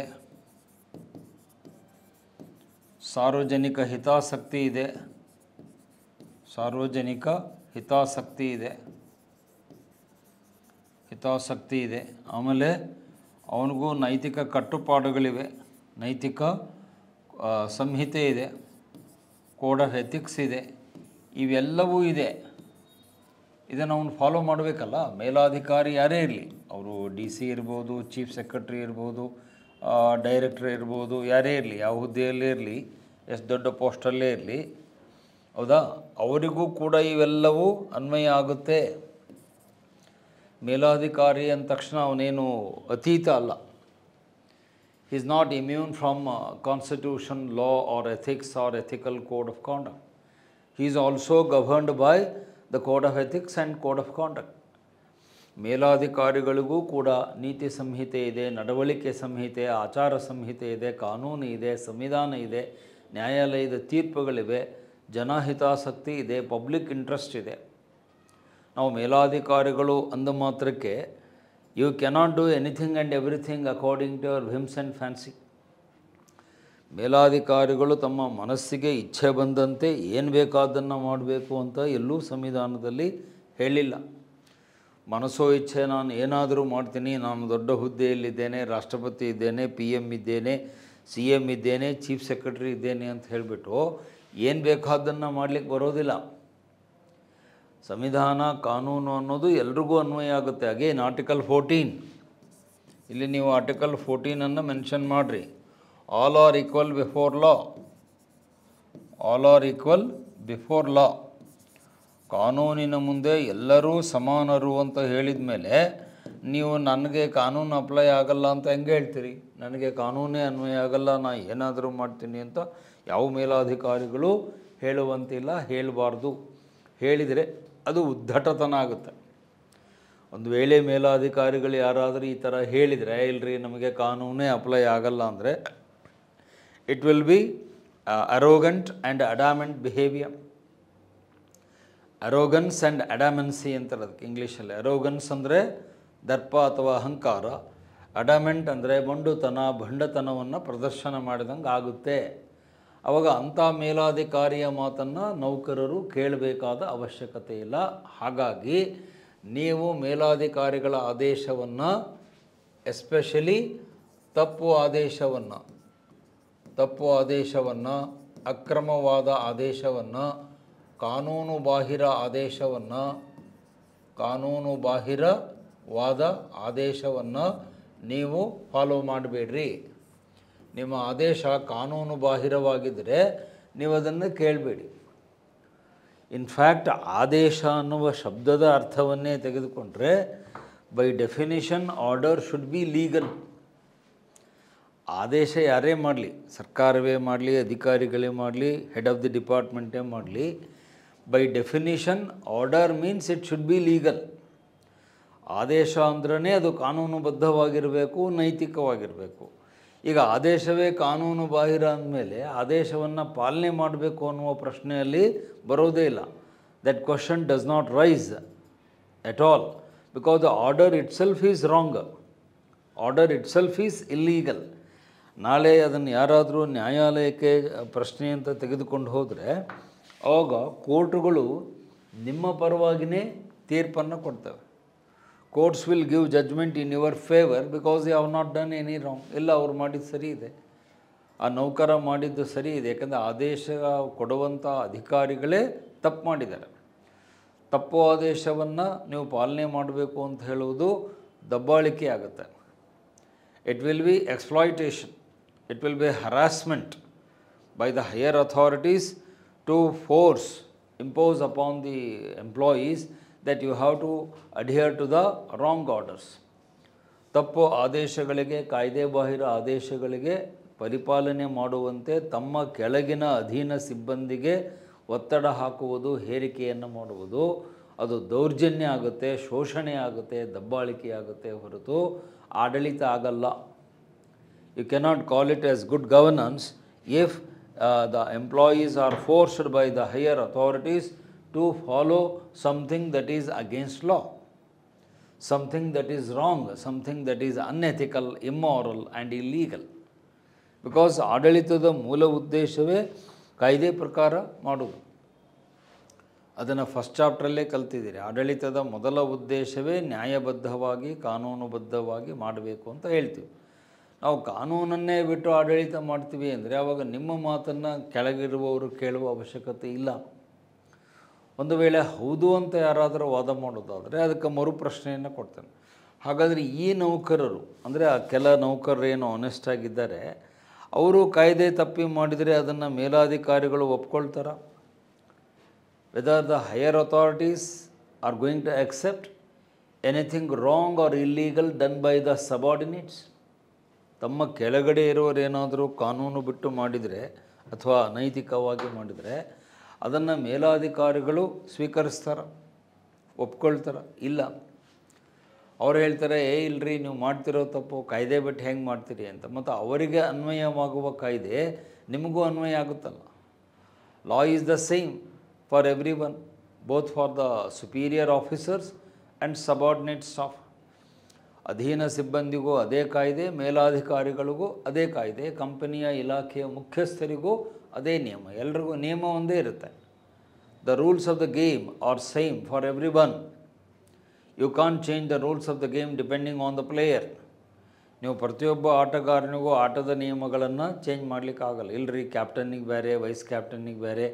ಸಾರ್ವಜನಿಕ ಹಿತಾಸಕ್ತಿ ಇದೆ, ಸಾರ್ವಜನಿಕ ಹಿತಾಸಕ್ತಿ ಇದೆ, ಹಿತಾಸಕ್ತಿ ಇದೆ. ಆಮೇಲೆ ಅವನಿಗೂ ನೈತಿಕ ಕಟ್ಟುಪಾಡುಗಳಿವೆ, ನೈತಿಕ ಸಂಹಿತೆ ಇದೆ, ಕೋಡ್ ಆಫ್ ಎಥಿಕ್ಸ್ ಇದೆ. ಇವೆಲ್ಲವೂ ಇದೆ. ಇದನ್ನು ಅವನು ಫಾಲೋ ಮಾಡಬೇಕಲ್ಲ. ಮೇಲಾಧಿಕಾರಿ ಯಾರೇ ಇರಲಿ, ಅವರು DC ಇರ್ಬೋದು, ಚೀಫ್ ಸೆಕ್ರೆಟ್ರಿ ಇರ್ಬೋದು, ಡೈರೆಕ್ಟ್ರ್ ಇರ್ಬೋದು, ಯಾರೇ ಇರಲಿ, ಯಾವ ಹುದ್ದೆಯಲ್ಲೇ ಇರಲಿ, ಎಷ್ಟು ದೊಡ್ಡ ಪೋಸ್ಟಲ್ಲೇ ಇರಲಿ, ಹೌದಾ, ಅವರಿಗೂ ಕೂಡ ಇವೆಲ್ಲವೂ ಅನ್ವಯ ಆಗುತ್ತೆ. ಮೇಲಾಧಿಕಾರಿ ಅಂದ ತಕ್ಷಣ ಅವನೇನು ಅತೀತ ಅಲ್ಲ. He is not immune from constitution, law or ethics or ethical code of conduct. He is also governed by the code of ethics and code of conduct. ಮೇಲಾಧಿಕಾರಿಗಳಿಗೂ ಕೂಡ ನೀತಿ ಸಂಹಿತೆ ಇದೆ, ನಡವಳಿಕೆ ಸಂಹಿತೆ, ಆಚಾರ ಸಂಹಿತೆ ಇದೆ, ಕಾನೂನು ಇದೆ, ಸಂವಿಧಾನ ಇದೆ, ನ್ಯಾಯಾಲಯದ ತೀರ್ಪುಗಳಿವೆ, ಜನಹಿತಾಸಕ್ತಿ ಇದೆ, ಪಬ್ಲಿಕ್ ಇಂಟ್ರೆಸ್ಟ್ ಇದೆ. ನಾವು ಮೇಲಾಧಿಕಾರಿಗಳು ಅಂದ ಮಾತ್ರಕ್ಕೆ you cannot do anything and everything according to your whims and fancy. ಮೇಲಾಧಿಕಾರಿಗಳು ತಮ್ಮ ಮನಸ್ಸಿಗೆ ಇಚ್ಛೆ ಬಂದಂತೆ ಏನು ಬೇಕಾದ್ದನ್ನು ಮಾಡಬೇಕು ಅಂತ ಎಲ್ಲೂ ಸಂವಿಧಾನದಲ್ಲಿ ಹೇಳಿಲ್ಲ. ಮನಸ್ಸೋ ಇಚ್ಛೆ ನಾನು ಏನಾದರೂ ಮಾಡ್ತೀನಿ, ನಾನು ದೊಡ್ಡ ಹುದ್ದೆಯಲ್ಲಿದ್ದೇನೆ, ರಾಷ್ಟ್ರಪತಿ ಇದ್ದೇನೆ, PM ಇದ್ದೇನೆ, CM ಇದ್ದೇನೆ, ಚೀಫ್ ಸೆಕ್ರೆಟರಿ ಇದ್ದೇನೆ ಅಂತ ಹೇಳಿಬಿಟ್ಟು ಏನು ಬೇಕಾದ್ದನ್ನು ಮಾಡಲಿಕ್ಕೆ ಬರೋದಿಲ್ಲ. ಸಂವಿಧಾನ, ಕಾನೂನು ಅನ್ನೋದು ಎಲ್ರಿಗೂ ಅನ್ವಯ ಆಗುತ್ತೆ. ಅಗೇನ್ ಆರ್ಟಿಕಲ್ 14, ಇಲ್ಲಿ ನೀವು ಆರ್ಟಿಕಲ್ 14 ಮೆನ್ಷನ್ ಮಾಡಿರಿ. All are equal before law. All are equal before law. ಕಾನೂನಿನ ಮುಂದೆ ಎಲ್ಲರೂ ಸಮಾನರು ಅಂತ ಹೇಳಿದ ಮೇಲೆ ನೀವು ನನಗೆ ಕಾನೂನು ಅಪ್ಲೈ ಆಗಲ್ಲ ಅಂತ ಹೆಂಗೆ ಹೇಳ್ತೀರಿ? ನನಗೆ ಕಾನೂನೇ ಅನ್ವಯ ಆಗಲ್ಲ, ನಾನು ಏನಾದರೂ ಮಾಡ್ತೀನಿ ಅಂತ ಯಾವ ಮೇಲಾಧಿಕಾರಿಗಳು ಹೇಳುವಂತಿಲ್ಲ, ಹೇಳಬಾರ್ದು. ಹೇಳಿದರೆ ಅದು ಉದ್ದಟತನ ಆಗುತ್ತೆ. ಒಂದು ವೇಳೆ ಮೇಲಾಧಿಕಾರಿಗಳು ಯಾರಾದರೂ ಈ ಥರ ಹೇಳಿದರೆ, ಇಲ್ಲರಿ ನಮಗೆ ಕಾನೂನೇ ಅಪ್ಲೈ ಆಗಲ್ಲ ಅಂದರೆ, it will be arrogant and adamant behaviour. Arrogance and adamancy ಅಂತಾರೆ ಅದಕ್ಕೆ ಇಂಗ್ಲೀಷಲ್ಲಿ. ಅರೋಗನ್ಸ್ ಅಂದರೆ ದರ್ಪ ಅಥವಾ ಅಹಂಕಾರ, ಅಡಾಮೆಂಟ್ ಅಂದರೆ ಮೊಂಡುತನ, ಭಂಡತನವನ್ನು ಪ್ರದರ್ಶನ ಮಾಡಿದಂಗೆ ಆಗುತ್ತೆ. ಆವಾಗ ಅಂಥ ಮೇಲಾಧಿಕಾರಿಯ ಮಾತನ್ನು ನೌಕರರು ಕೇಳಬೇಕಾದ ಅವಶ್ಯಕತೆ ಇಲ್ಲ. ಹಾಗಾಗಿ ನೀವು ಮೇಲಾಧಿಕಾರಿಗಳ ಆದೇಶವನ್ನು, ಎಸ್ಪೆಷಲಿ ತಪ್ಪು ಆದೇಶವನ್ನು, ಅಕ್ರಮವಾದ ಆದೇಶವನ್ನು ಕಾನೂನುಬಾಹಿರ ಆದೇಶವನ್ನು ಕಾನೂನುಬಾಹಿರವಾದ ಆದೇಶವನ್ನು ನೀವು ಫಾಲೋ ಮಾಡಬೇಡ್ರಿ. ನಿಮ್ಮ ಆದೇಶ ಕಾನೂನುಬಾಹಿರವಾಗಿದ್ದರೆ ನೀವು ಅದನ್ನು ಕೇಳಬೇಡಿ. ಇನ್ಫ್ಯಾಕ್ಟ್ ಆದೇಶ ಅನ್ನುವ ಶಬ್ದದ ಅರ್ಥವನ್ನೇ ತೆಗೆದುಕೊಂಡ್ರೆ by definition order should be legal. ಆದೇಶ ಯಾರೇ ಮಾಡಲಿ, ಸರ್ಕಾರವೇ ಮಾಡಲಿ, ಅಧಿಕಾರಿಗಳೇ ಮಾಡಲಿ, ಹೆಡ್ ಆಫ್ ದಿ ಡಿಪಾರ್ಟ್ಮೆಂಟೇ ಮಾಡಲಿ, by definition order means it should be legal. ಆದೇಶ ಅಂದ್ರೇ ಅದು ಕಾನೂನುಬದ್ಧವಾಗಿರಬೇಕು, ನೈತಿಕವಾಗಿರಬೇಕು. ಈಗ ಆದೇಶವೇ ಕಾನೂನು ಬಾಹಿರ ಅಂದಮೇಲೆ ಆದೇಶವನ್ನು ಪಾಲನೆ ಮಾಡಬೇಕು ಅನ್ನುವ ಪ್ರಶ್ನೆಯಲ್ಲಿ ಬರೋದೇ ಇಲ್ಲ. That question does not rise at all, because the order itself is wrong, order itself is illegal. ನಾಳೆ ಅದನ್ನು ಯಾರಾದರೂ ನ್ಯಾಯಾಲಯಕ್ಕೆ ಪ್ರಶ್ನೆ ಅಂತ ತೆಗೆದುಕೊಂಡು ಹೋದರೆ ಆವಾಗ ಕೋರ್ಟುಗಳು ನಿಮ್ಮ ಪರವಾಗಿಯೇ ತೀರ್ಪನ್ನು ಕೊಡ್ತವೆ. Courts will give judgement in your favour because you have not done any wrong. ಇಲ್ಲ, ಅವ್ರು ಮಾಡಿದ್ದು ಸರಿ ಇದೆ, ಆ ನೌಕರ ಮಾಡಿದ್ದು ಸರಿ ಇದೆ, ಯಾಕಂದರೆ ಆದೇಶ ಕೊಡುವಂಥ ಅಧಿಕಾರಿಗಳೇ ತಪ್ಪು ಮಾಡಿದ್ದಾರೆ. ತಪ್ಪು ಆದೇಶವನ್ನು ನೀವು ಪಾಲನೆ ಮಾಡಬೇಕು ಅಂತ ಹೇಳುವುದು ದಬ್ಬಾಳಿಕೆ ಆಗುತ್ತೆ. It will be exploitation, it will be harassment by the higher authorities to force impose upon the employees that you have to adhere to the wrong orders. ತಪ್ಪು ಆದೇಶಗಳಿಗೆ, ಕಾಯ್ದೆ ಬಾಹಿರ ಆದೇಶಗಳಿಗೆ ಪರಿಪಾಲನೆ ಮಾಡುವಂತೆ ತಮ್ಮ ಕೆಳಗಿನ ಅಧೀನ ಸಿಬ್ಬಂದಿಗೆ ಒತ್ತಡ ಹಾಕುವುದು, ಹೇರಿಕೆಯನ್ನು ಮಾಡುವುದು, ಅದು ದೌರ್ಜನ್ಯ ಆಗುತ್ತೆ, ಶೋಷಣೆ ಆಗುತ್ತೆ, ದಬ್ಬಾಳಿಕೆ ಆಗುತ್ತೆ ಹೊರತು ಆಡಳಿತ ಆಗಲ್ಲ. You cannot call it as good governance if the employees are forced by the higher authorities to follow something that is against law, something that is wrong, something that is unethical, immoral and illegal. Because ಆಡಳಿತದ ಮೂಲ ಉದ್ದೇಶವೇ ಕಾಯ್ದೆ ಪ್ರಕಾರ ಮಾಡೋದು. ಅದನ್ನು first ಚಾಪ್ಟ್ರಲ್ಲೇ ಕಲ್ತಿದ್ದೀರಿ. ಆಡಳಿತದ ಮೊದಲ ಉದ್ದೇಶವೇ ನ್ಯಾಯಬದ್ಧವಾಗಿ, ಕಾನೂನುಬದ್ಧವಾಗಿ ಮಾಡಬೇಕು ಅಂತ ಹೇಳ್ತೀವಿ. ನಾವು ಕಾನೂನನ್ನೇ ಬಿಟ್ಟು ಆಡಳಿತ ಮಾಡ್ತೀವಿ ಅಂದರೆ ಆವಾಗ ನಿಮ್ಮ ಮಾತನ್ನು ಕೆಳಗಿರುವವರು ಕೇಳುವ ಅವಶ್ಯಕತೆ ಇಲ್ಲ. ಒಂದು ವೇಳೆ ಹೌದು ಅಂತ ಯಾರಾದರೂ ವಾದ ಮಾಡೋದಾದರೆ ಅದಕ್ಕೆ ಮರು ಪ್ರಶ್ನೆಯನ್ನು ಕೊಡ್ತೇನೆ. ಹಾಗಾದರೆ ಈ ನೌಕರರು ಅಂದರೆ ಆ ಕೆಲ ನೌಕರರು ಏನು ಆನೆಸ್ಟ್ ಆಗಿದ್ದಾರೆ, ಅವರು ಕಾಯ್ದೆ ತಪ್ಪಿ ಮಾಡಿದರೆ ಅದನ್ನು ಮೇಲಾಧಿಕಾರಿಗಳು ಒಪ್ಕೊಳ್ತಾರ? Whether the higher authorities are going to accept anything wrong or illegal done by the subordinates? ತಮ್ಮ ಕೆಳಗಡೆ ಇರೋರು ಏನಾದರೂ ಕಾನೂನು ಬಿಟ್ಟು ಮಾಡಿದರೆ ಅಥವಾ ಅನೈತಿಕವಾಗಿ ಮಾಡಿದರೆ ಅದನ್ನು ಮೇಲಾಧಿಕಾರಿಗಳು ಸ್ವೀಕರಿಸ್ತಾರ, ಒಪ್ಕೊಳ್ತಾರ? ಇಲ್ಲ. ಅವ್ರು ಹೇಳ್ತಾರೆ, ಇಲ್ರಿ ನೀವು ಮಾಡ್ತಿರೋ ತಪ್ಪು, ಕಾಯ್ದೆ ಬಿಟ್ಟು ಹೆಂಗೆ ಮಾಡ್ತೀರಿ ಅಂತ. ಮತ್ತು ಅವರಿಗೆ ಅನ್ವಯವಾಗುವ ಕಾಯ್ದೆ ನಿಮಗೂ ಅನ್ವಯ ಆಗುತ್ತಲ್ಲ. Law is the same for every one, both for the superior officers and subordinate staff. ಅಧೀನ ಸಿಬ್ಬಂದಿಗೂ ಅದೇ ಕಾಯ್ದೆ, ಮೇಲಾಧಿಕಾರಿಗಳಿಗೂ ಅದೇ ಕಾಯ್ದೆ, ಕಂಪನಿಯ ಇಲಾಖೆಯ ಮುಖ್ಯಸ್ಥರಿಗೂ ಅದೇ ನಿಯಮ, ಎಲ್ರಿಗೂ ನಿಯಮ ಒಂದೇ ಇರುತ್ತೆ. The rules of the game are same for everyone. You can't change the rules of the game depending on the player. ನೀವು ಪ್ರತಿಯೊಬ್ಬ ಆಟಗಾರನಿಗೂ ಆಟದ ನಿಯಮಗಳನ್ನು ಚೇಂಜ್ ಮಾಡಲಿಕ್ಕಾಗಲ್ಲ. ಇಲ್ಲರಿ, ಕ್ಯಾಪ್ಟನ್ನಿಗೆ ಬೇರೆ, ವೈಸ್ ಕ್ಯಾಪ್ಟನ್ನಿಗೆ ಬೇರೆ,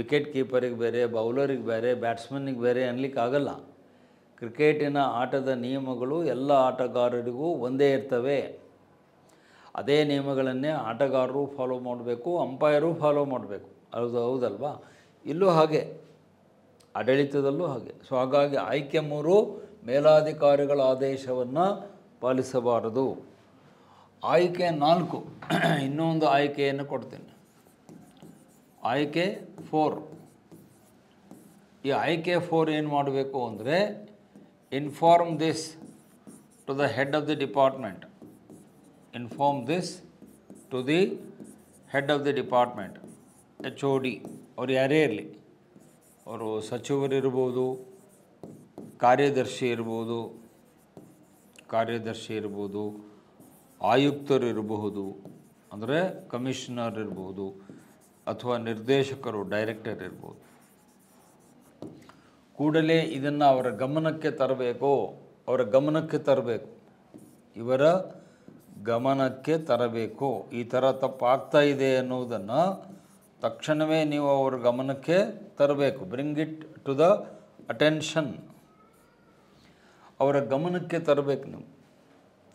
ವಿಕೆಟ್ ಕೀಪರಿಗೆ ಬೇರೆ, ಬೌಲರಿಗೆ ಬೇರೆ, ಬ್ಯಾಟ್ಸ್ಮನ್ನಿಗೆ ಬೇರೆ ಅನ್ನಲಿಕ್ಕಾಗಲ್ಲ. ಕ್ರಿಕೆಟಿನ ಆಟದ ನಿಯಮಗಳು ಎಲ್ಲ ಆಟಗಾರರಿಗೂ ಒಂದೇ ಇರ್ತವೆ. ಅದೇ ನಿಯಮಗಳನ್ನೇ ಆಟಗಾರರು ಫಾಲೋ ಮಾಡಬೇಕು, ಅಂಪೈರು ಫಾಲೋ ಮಾಡಬೇಕು. ಹೌದಲ್ವಾ? ಇಲ್ಲೂ ಹಾಗೆ, ಆಡಳಿತದಲ್ಲೂ ಹಾಗೆ. ಸೊ ಹಾಗಾಗಿ ಆಯ್ಕೆ 3, ಮೇಲಾಧಿಕಾರಿಗಳ ಆದೇಶವನ್ನು ಪಾಲಿಸಬಾರದು. ಆಯ್ಕೆ 4, ಇನ್ನೊಂದು ಆಯ್ಕೆಯನ್ನು ಕೊಡ್ತೀನಿ. ಆಯ್ಕೆ 4. ಈ ಆಯ್ಕೆ 4 ಏನು ಮಾಡಬೇಕು ಅಂದರೆ, inform this to the head of the department. Inform this to the head of the department, HOD. ಅವ್ರು ಯಾರೇ ಇರಲಿ, ಅವರು ಸಚಿವರಿರ್ಬೋದು, ಕಾರ್ಯದರ್ಶಿ ಇರ್ಬೋದು, ಆಯುಕ್ತರಿರಬಹುದು, ಅಂದರೆ ಕಮಿಷನರ್ ಇರ್ಬೋದು, ಅಥವಾ ನಿರ್ದೇಶಕರು, ಡೈರೆಕ್ಟರ್ ಇರ್ಬೋದು. ಕೂಡಲೇ ಇದನ್ನು ಅವರ ಗಮನಕ್ಕೆ ತರಬೇಕು. ಇವರ ಗಮನಕ್ಕೆ ತರಬೇಕು. ಈ ಥರ ತಪ್ಪಾಗ್ತಾ ಇದೆ ಅನ್ನೋದನ್ನು ತಕ್ಷಣವೇ ನೀವು ಅವರ ಗಮನಕ್ಕೆ ತರಬೇಕು. Bring it to the attention, ಅವರ ಗಮನಕ್ಕೆ ತರಬೇಕು ನೀವು.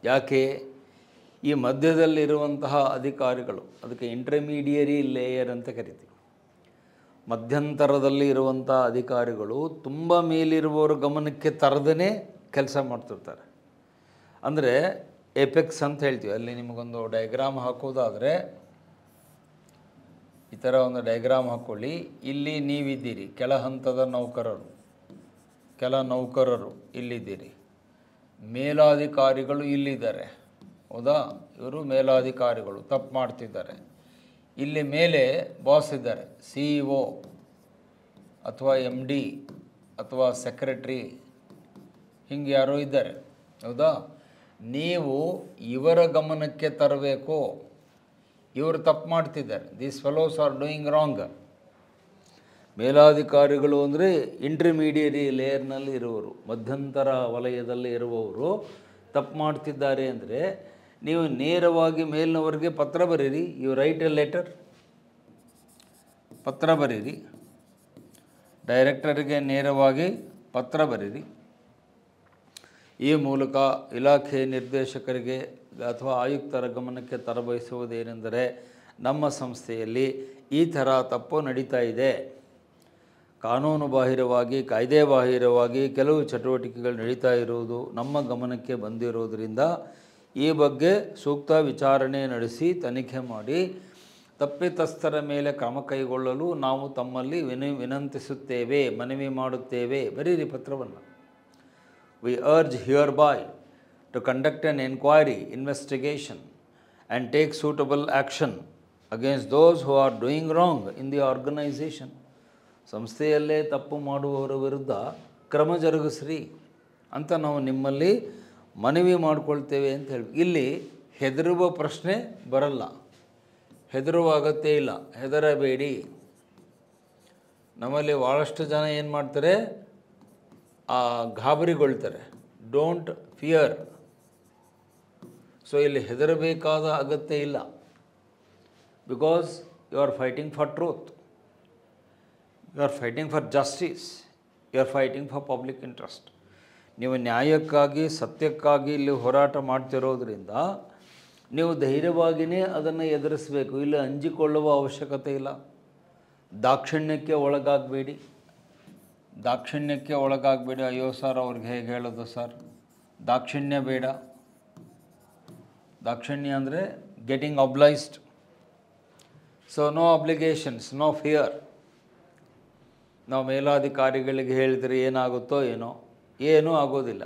ಯಾಕೆ? ಈ ಮಧ್ಯದಲ್ಲಿರುವಂತಹ ಅಧಿಕಾರಿಗಳು, ಅದಕ್ಕೆ ಇಂಟರ್ಮೀಡಿಯರಿ ಲೇಯರ್ ಅಂತ ಕರಿತೀವಿ. ಮಧ್ಯಂತರದಲ್ಲಿ ಇರುವಂಥ ಅಧಿಕಾರಿಗಳು ತುಂಬ ಮೇಲಿರುವವರ ಗಮನಕ್ಕೆ ತರದೇ ಕೆಲಸ ಮಾಡ್ತಿರ್ತಾರೆ. ಅಂದರೆ ಏಪೆಕ್ಸ್ ಅಂತ ಹೇಳ್ತೀವಿ. ಅಲ್ಲಿ ನಿಮಗೊಂದು ಡಯಾಗ್ರಾಮ್ ಹಾಕೋದಾದರೆ ಈ ಥರ ಒಂದು ಡಯಾಗ್ರಾಮ್ ಹಾಕ್ಕೊಳ್ಳಿ. ಇಲ್ಲಿ ನೀವಿದ್ದೀರಿ, ಕೆಳ ಹಂತದ ನೌಕರರು, ಕೆಲ ನೌಕರರು ಇಲ್ಲಿದ್ದೀರಿ, ಮೇಲಾಧಿಕಾರಿಗಳು ಇಲ್ಲಿದ್ದಾರೆ. ಹೌದಾ? ಇವರು ಮೇಲಾಧಿಕಾರಿಗಳು ತಪ್ಪು ಮಾಡ್ತಿದ್ದಾರೆ. ಇಲ್ಲಿ ಮೇಲೆ ಬಾಸ್ ಇದ್ದಾರೆ, CEO ಅಥವಾ MD ಅಥವಾ ಸೆಕ್ರೆಟ್ರಿ, ಹಿಂಗೆ ಯಾರೋ ಇದ್ದಾರೆ. ಹೌದಾ? ನೀವು ಇವರ ಗಮನಕ್ಕೆ ತರಬೇಕು, ಇವರು ತಪ್ಪು ಮಾಡ್ತಿದ್ದಾರೆ, these fellows are doing wrong. ಮೇಲಾಧಿಕಾರಿಗಳು ಅಂದರೆ ಇಂಟರ್ಮೀಡಿಯರಿ ಲೇಯರ್ನಲ್ಲಿ ಇರುವವರು, ಮಧ್ಯಂತರ ವಲಯದಲ್ಲಿ ಇರುವವರು ತಪ್ಪು ಮಾಡ್ತಿದ್ದಾರೆ ಅಂದರೆ ನೀವು ನೇರವಾಗಿ ಮೇಲಿನವರಿಗೆ ಪತ್ರ ಬರೀರಿ. ಯು ರೈಟ್ ಎ ಲೆಟರ್, ಪತ್ರ ಬರೀರಿ, ಡೈರೆಕ್ಟರಿಗೆ ನೇರವಾಗಿ ಪತ್ರ ಬರೀರಿ. ಈ ಮೂಲಕ ಇಲಾಖೆ ನಿರ್ದೇಶಕರಿಗೆ ಅಥವಾ ಆಯುಕ್ತರ ಗಮನಕ್ಕೆ ತರಬಯಸುವುದೇನೆಂದರೆ, ನಮ್ಮ ಸಂಸ್ಥೆಯಲ್ಲಿ ಈ ಥರ ತಪ್ಪು ನಡೀತಾ ಇದೆ, ಕಾನೂನು ಬಾಹಿರವಾಗಿ, ಕಾಯ್ದೆ ಬಾಹಿರವಾಗಿ ಕೆಲವು ಚಟುವಟಿಕೆಗಳು ನಡೀತಾ ಇರುವುದು ನಮ್ಮ ಗಮನಕ್ಕೆ ಬಂದಿರೋದರಿಂದ ಈ ಬಗ್ಗೆ ಸೂಕ್ತ ವಿಚಾರಣೆ ನಡೆಸಿ ತನಿಖೆ ಮಾಡಿ ತಪ್ಪಿತಸ್ಥರ ಮೇಲೆ ಕ್ರಮ ಕೈಗೊಳ್ಳಲು ನಾವು ತಮ್ಮಲ್ಲಿ ವಿನಂತಿಸುತ್ತೇವೆ, ಮನವಿ ಮಾಡುತ್ತೇವೆ. ಬರೀರಿ ಪತ್ರವನ್ನು. We urge hereby to conduct an inquiry, investigation and take suitable action against those who are doing wrong in the organization. ಸಂಸ್ಥೆಯಲ್ಲೇ ತಪ್ಪು ಮಾಡುವವರ ವಿರುದ್ಧ ಕ್ರಮ ಜರುಗಿಸ್ರಿ ಅಂತ ನಾವು ನಿಮ್ಮಲ್ಲಿ ಮನವಿ ಮಾಡಿಕೊಳ್ತೇವೆ ಅಂತ ಹೇಳಿ. ಇಲ್ಲಿ ಹೆದರುವ ಪ್ರಶ್ನೆ ಬರಲ್ಲ, ಹೆದರುವ ಅಗತ್ಯ ಇಲ್ಲ, ಹೆದರಬೇಡಿ. ನಮ್ಮಲ್ಲಿ ಭಾಳಷ್ಟು ಜನ ಏನು ಮಾಡ್ತಾರೆ, ಗಾಬರಿಗೊಳ್ತಾರೆ. Don't fear. ಸೊ ಇಲ್ಲಿ ಹೆದರಬೇಕಾದ ಅಗತ್ಯ ಇಲ್ಲ. Because you are fighting for truth, you are fighting for justice, you are fighting for public interest. ನೀವು ನ್ಯಾಯಕ್ಕಾಗಿ, ಸತ್ಯಕ್ಕಾಗಿ ಇಲ್ಲಿ ಹೋರಾಟ ಮಾಡ್ತಿರೋದ್ರಿಂದ ನೀವು ಧೈರ್ಯವಾಗಿಯೇ ಅದನ್ನು ಎದುರಿಸಬೇಕು. ಇಲ್ಲಿ ಅಂಜಿಕೊಳ್ಳುವ ಅವಶ್ಯಕತೆ ಇಲ್ಲ. ದಾಕ್ಷಿಣ್ಯಕ್ಕೆ ಒಳಗಾಗಬೇಡಿ, ದಾಕ್ಷಿಣ್ಯಕ್ಕೆ ಒಳಗಾಗಬೇಡಿ. ಅಯ್ಯೋ ಸರ್, ಅವ್ರಿಗೆ ಹೇಗೆ ಹೇಳೋದು ಸರ್, ದಾಕ್ಷಿಣ್ಯ ಬೇಡ. ದಾಕ್ಷಿಣ್ಯ ಅಂದರೆ getting obliged. So no obligations, no fear. ನಾವು ಮೇಲಾಧಿಕಾರಿಗಳಿಗೆ ಹೇಳಿದರೆ ಏನಾಗುತ್ತೋ ಏನೋ, ಏನೂ ಆಗೋದಿಲ್ಲ.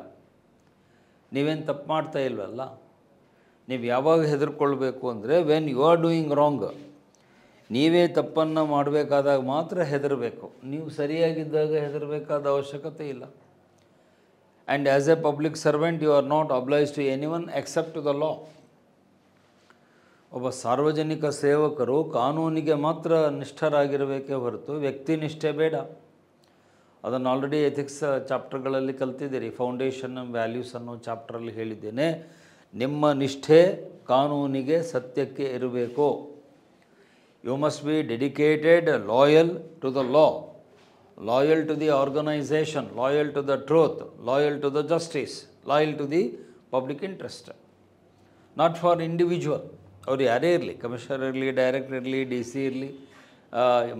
ನೀವೇನು ತಪ್ಪು ಮಾಡ್ತಾ ಇಲ್ವಲ್ಲ. ನೀವು ಯಾವಾಗ ಹೆದರ್ಕೊಳ್ಬೇಕು ಅಂದರೆ when you are doing wrong. ನೀವೇ ತಪ್ಪನ್ನು ಮಾಡಬೇಕಾದಾಗ ಮಾತ್ರ ಹೆದರಬೇಕು. ನೀವು ಸರಿಯಾಗಿದ್ದಾಗ ಹೆದರಬೇಕಾದ ಅವಶ್ಯಕತೆ ಇಲ್ಲ. And as a public servant you are not obliged to anyone except to the law. ಒಬ್ಬ ಸಾರ್ವಜನಿಕ ಸೇವಕರು ಕಾನೂನಿಗೆ ಮಾತ್ರ ನಿಷ್ಠರಾಗಿರಬೇಕೇ ಹೊರತು ವ್ಯಕ್ತಿನಿಷ್ಠೆ ಬೇಡ. ಅದನ್ನು ಆಲ್ರೆಡಿ ಎಥಿಕ್ಸ್ ಚಾಪ್ಟರ್ಗಳಲ್ಲಿ ಕಲ್ತಿದ್ದೀರಿ. ಫೌಂಡೇಶನ್ ವ್ಯಾಲ್ಯೂಸ್ ಅನ್ನೋ ಚಾಪ್ಟ್ರಲ್ಲಿ ಹೇಳಿದ್ದೇನೆ. ನಿಮ್ಮ ನಿಷ್ಠೆ ಕಾನೂನಿಗೆ, ಸತ್ಯಕ್ಕೆ ಇರಬೇಕು. You must be dedicated, loyal to the law, loyal to the organisation, loyal to the truth, loyal to the justice, loyal to the public interest. Not for individual. ಅವ್ರು ಯಾರೇ ಇರಲಿ, ಕಮಿಷನರ್ ಇರಲಿ, ಡೈರೆಕ್ಟರ್ ಇರಲಿ, DC ಇರಲಿ,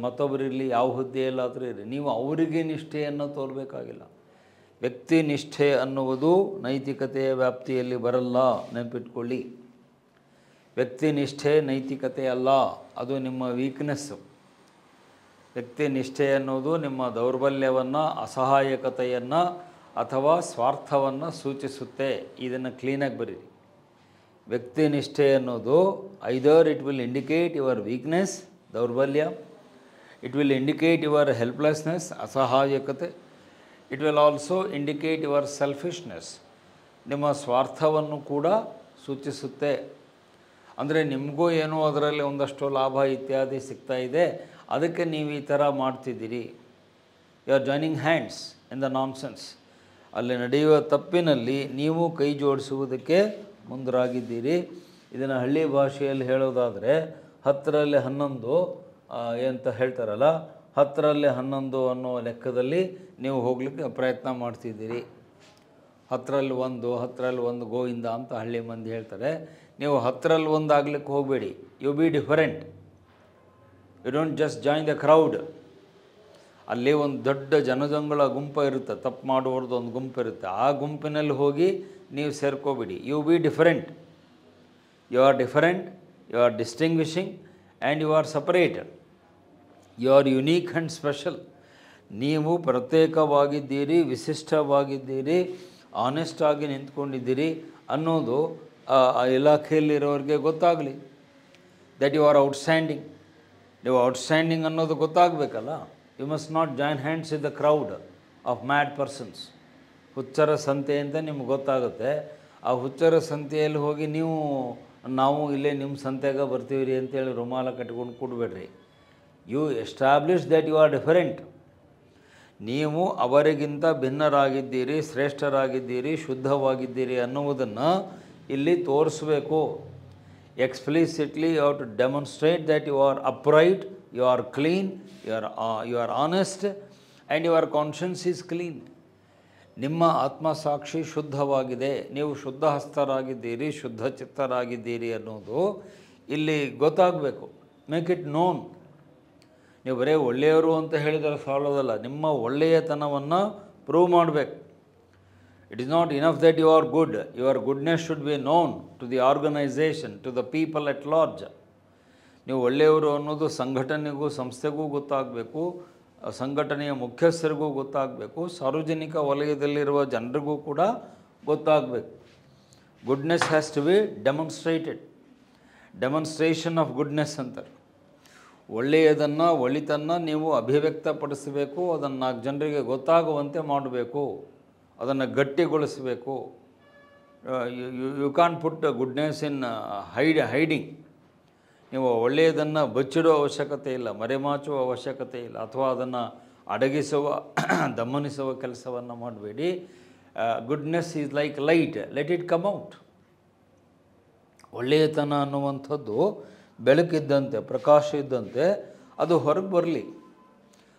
ಮತ್ತೊಬ್ಬರಿರಲಿ, ಯಾವ ಹುದ್ದೆಯಲ್ಲಾದರೂ ಇರಲಿ, ನೀವು ಅವರಿಗೆ ನಿಷ್ಠೆಯನ್ನು ತೋರಬೇಕಾಗಿಲ್ಲ. ವ್ಯಕ್ತಿ ನಿಷ್ಠೆ ಅನ್ನುವುದು ನೈತಿಕತೆಯ ವ್ಯಾಪ್ತಿಯಲ್ಲಿ ಬರಲ್ಲ, ನೆನಪಿಟ್ಕೊಳ್ಳಿ. ವ್ಯಕ್ತಿ ನಿಷ್ಠೆ ನೈತಿಕತೆ ಅಲ್ಲ, ಅದು ನಿಮ್ಮ ವೀಕ್ನೆಸ್ಸು. ವ್ಯಕ್ತಿ ನಿಷ್ಠೆ ಅನ್ನೋದು ನಿಮ್ಮ ದೌರ್ಬಲ್ಯವನ್ನು, ಅಸಹಾಯಕತೆಯನ್ನು ಅಥವಾ ಸ್ವಾರ್ಥವನ್ನು ಸೂಚಿಸುತ್ತೆ. ಇದನ್ನು ಕ್ಲೀನಾಗಿ ಬರೀರಿ. ವ್ಯಕ್ತಿ ನಿಷ್ಠೆ ಅನ್ನೋದು either it will indicate your weakness, ದೌರ್ಬಲ್ಯ, it will indicate your helplessness, ಅಸಹಾಯಕತೆ, it will also indicate your selfishness, ನಿಮ್ಮ ಸ್ವಾರ್ಥವನ್ನು ಕೂಡ ಸೂಚಿಸುತ್ತೆ. ಅಂದರೆ ನಿಮಗೂ ಏನೋ ಅದರಲ್ಲಿ ಒಂದಷ್ಟು ಲಾಭ ಇತ್ಯಾದಿ ಸಿಗ್ತಾ ಇದೆ, ಅದಕ್ಕೆ ನೀವು ಈ ಥರ ಮಾಡ್ತಿದ್ದೀರಿ. You are joining hands in the nonsense. ಅಲ್ಲಿ ನಡೆಯುವ ತಪ್ಪಿನಲ್ಲಿ ನೀವು ಕೈ ಜೋಡಿಸುವುದಕ್ಕೆ ಮುಂದರಾಗಿದ್ದೀರಿ. ಇದನ್ನು ಹಳ್ಳಿ ಭಾಷೆಯಲ್ಲಿ ಹೇಳೋದಾದರೆ 10ರಲ್ಲಿ 11 ಅಂತ ಹೇಳ್ತಾರಲ್ಲ, 10ರಲ್ಲಿ 11 ಅನ್ನೋ ಲೆಕ್ಕದಲ್ಲಿ ನೀವು ಹೋಗಲಿಕ್ಕೆ ಪ್ರಯತ್ನ ಮಾಡ್ತಿದ್ದೀರಿ. 10ರಲ್ಲಿ 1, 10ರಲ್ಲಿ 1 ಗೋವಿಂದ ಅಂತ ಹಳ್ಳಿ ಮಂದಿ ಹೇಳ್ತಾರೆ. ನೀವು 10ರಲ್ಲಿ 1 ಆಗಲಿಕ್ಕೆ ಹೋಗಬೇಡಿ. You be different. You don't just join the crowd. ಅಲ್ಲಿ ಒಂದು ದೊಡ್ಡ ಜನಜಂಗಳ ಗುಂಪು ಇರುತ್ತೆ, ತಪ್ಪು ಮಾಡುವವ್ರದ್ದು ಒಂದು ಗುಂಪು ಇರುತ್ತೆ. ಆ ಗುಂಪಿನಲ್ಲಿ ಹೋಗಿ ನೀವು ಸೇರ್ಕೋಬೇಡಿ. You be different. You are different, you are distinguishing and you are separated. You are unique and special. ನೀವು ಪ್ರತ್ಯೇಕವಾಗಿದ್ದೀರಿ, ವಿಶಿಷ್ಟವಾಗಿದ್ದೀರಿ, ಆನೆಸ್ಟ್ ಆಗಿ ನಿಂತ್ಕೊಂಡಿದ್ದೀರಿ ಅನ್ನೋದು ಆ ಇಲಾಖೆಯಲ್ಲಿರೋರಿಗೆ ಗೊತ್ತಾಗಲಿ. That you are outstanding. ನೀವು ಔಟ್ಸ್ಟ್ಯಾಂಡಿಂಗ್ ಅನ್ನೋದು ಗೊತ್ತಾಗಬೇಕಲ್ಲ. You must not join hands with the crowd of mad persons. ಹುಚ್ಚರ ಸಂತೆ ಅಂತ ನಿಮ್ಗೆ ಗೊತ್ತಾಗುತ್ತೆ. ಆ ಹುಚ್ಚರ ಸಂತೆಯಲ್ಲಿ ಹೋಗಿ ನಾವು ಇಲ್ಲೇ ನಿಮ್ಮ ಸಂತೆಗೆ ಬರ್ತೀವಿ ರೀ ಅಂತೇಳಿ ರುಮಾಲ ಕಟ್ಕೊಂಡು ಕೂಡಬೇಡ್ರಿ. You establish that you are different. ನೀವು ಅವರಿಗಿಂತ ಭಿನ್ನರಾಗಿದ್ದೀರಿ, ಶ್ರೇಷ್ಠರಾಗಿದ್ದೀರಿ, ಶುದ್ಧವಾಗಿದ್ದೀರಿ ಅನ್ನುವುದನ್ನು ಇಲ್ಲಿ ತೋರಿಸಬೇಕು. Explicitly you have to demonstrate that you are upright, you are clean, you are honest and your conscience is clean. ನಿಮ್ಮ ಆತ್ಮಸಾಕ್ಷಿ ಶುದ್ಧವಾಗಿದೆ, ನೀವು ಶುದ್ಧ ಹಸ್ತರಾಗಿದ್ದೀರಿ, ಶುದ್ಧ ಚಿತ್ತರಾಗಿದ್ದೀರಿ ಅನ್ನೋದು ಇಲ್ಲಿ ಗೊತ್ತಾಗಬೇಕು. Make it known. ನೀವು ಬರೀ ಒಳ್ಳೆಯವರು ಅಂತ ಹೇಳಿದರೆ ಸಾಲೋದಲ್ಲ, ನಿಮ್ಮ ಒಳ್ಳೆಯತನವನ್ನು ಪ್ರೂವ್ ಮಾಡಬೇಕು. It is not enough that you are good. Your goodness should be known to the organisation, to the people at large. ನೀವು ಒಳ್ಳೆಯವರು ಅನ್ನೋದು ಸಂಘಟನೆಗೂ ಸಂಸ್ಥೆಗೂ ಗೊತ್ತಾಗಬೇಕು, ಸಂಘಟನೆಯ ಮುಖ್ಯಸ್ಥರಿಗೂ ಗೊತ್ತಾಗಬೇಕು, ಸಾರ್ವಜನಿಕ ವಲಯದಲ್ಲಿರುವ ಜನರಿಗೂ ಕೂಡ ಗೊತ್ತಾಗಬೇಕು. Goodness has to be demonstrated. Demonstration of goodness ಅಂತಾರೆ. ಒಳಿತನ್ನು ನೀವು ಅಭಿವ್ಯಕ್ತಪಡಿಸಬೇಕು, ಅದನ್ನು 4 ಜನರಿಗೆ ಗೊತ್ತಾಗುವಂತೆ ಮಾಡಬೇಕು, ಅದನ್ನು ಗಟ್ಟಿಗೊಳಿಸಬೇಕು. You can put goodness in hiding. ನೀವು ಒಳ್ಳೆಯದನ್ನು ಬಚ್ಚಿಡುವ ಅವಶ್ಯಕತೆ ಇಲ್ಲ, ಮರೆಮಾಚುವ ಅವಶ್ಯಕತೆ ಇಲ್ಲ, ಅಥವಾ ಅದನ್ನು ಅಡಗಿಸುವ ದಮನಿಸುವ ಕೆಲಸವನ್ನು ಮಾಡಬೇಡಿ. Goodness is like light, let it come out. ಒಳ್ಳೆಯತನ ಅನ್ನುವಂಥದ್ದು ಬೆಳಕಿದ್ದಂತೆ, ಪ್ರಕಾಶ ಇದ್ದಂತೆ ಅದು ಹೊರಗೆ ಬರಲಿ.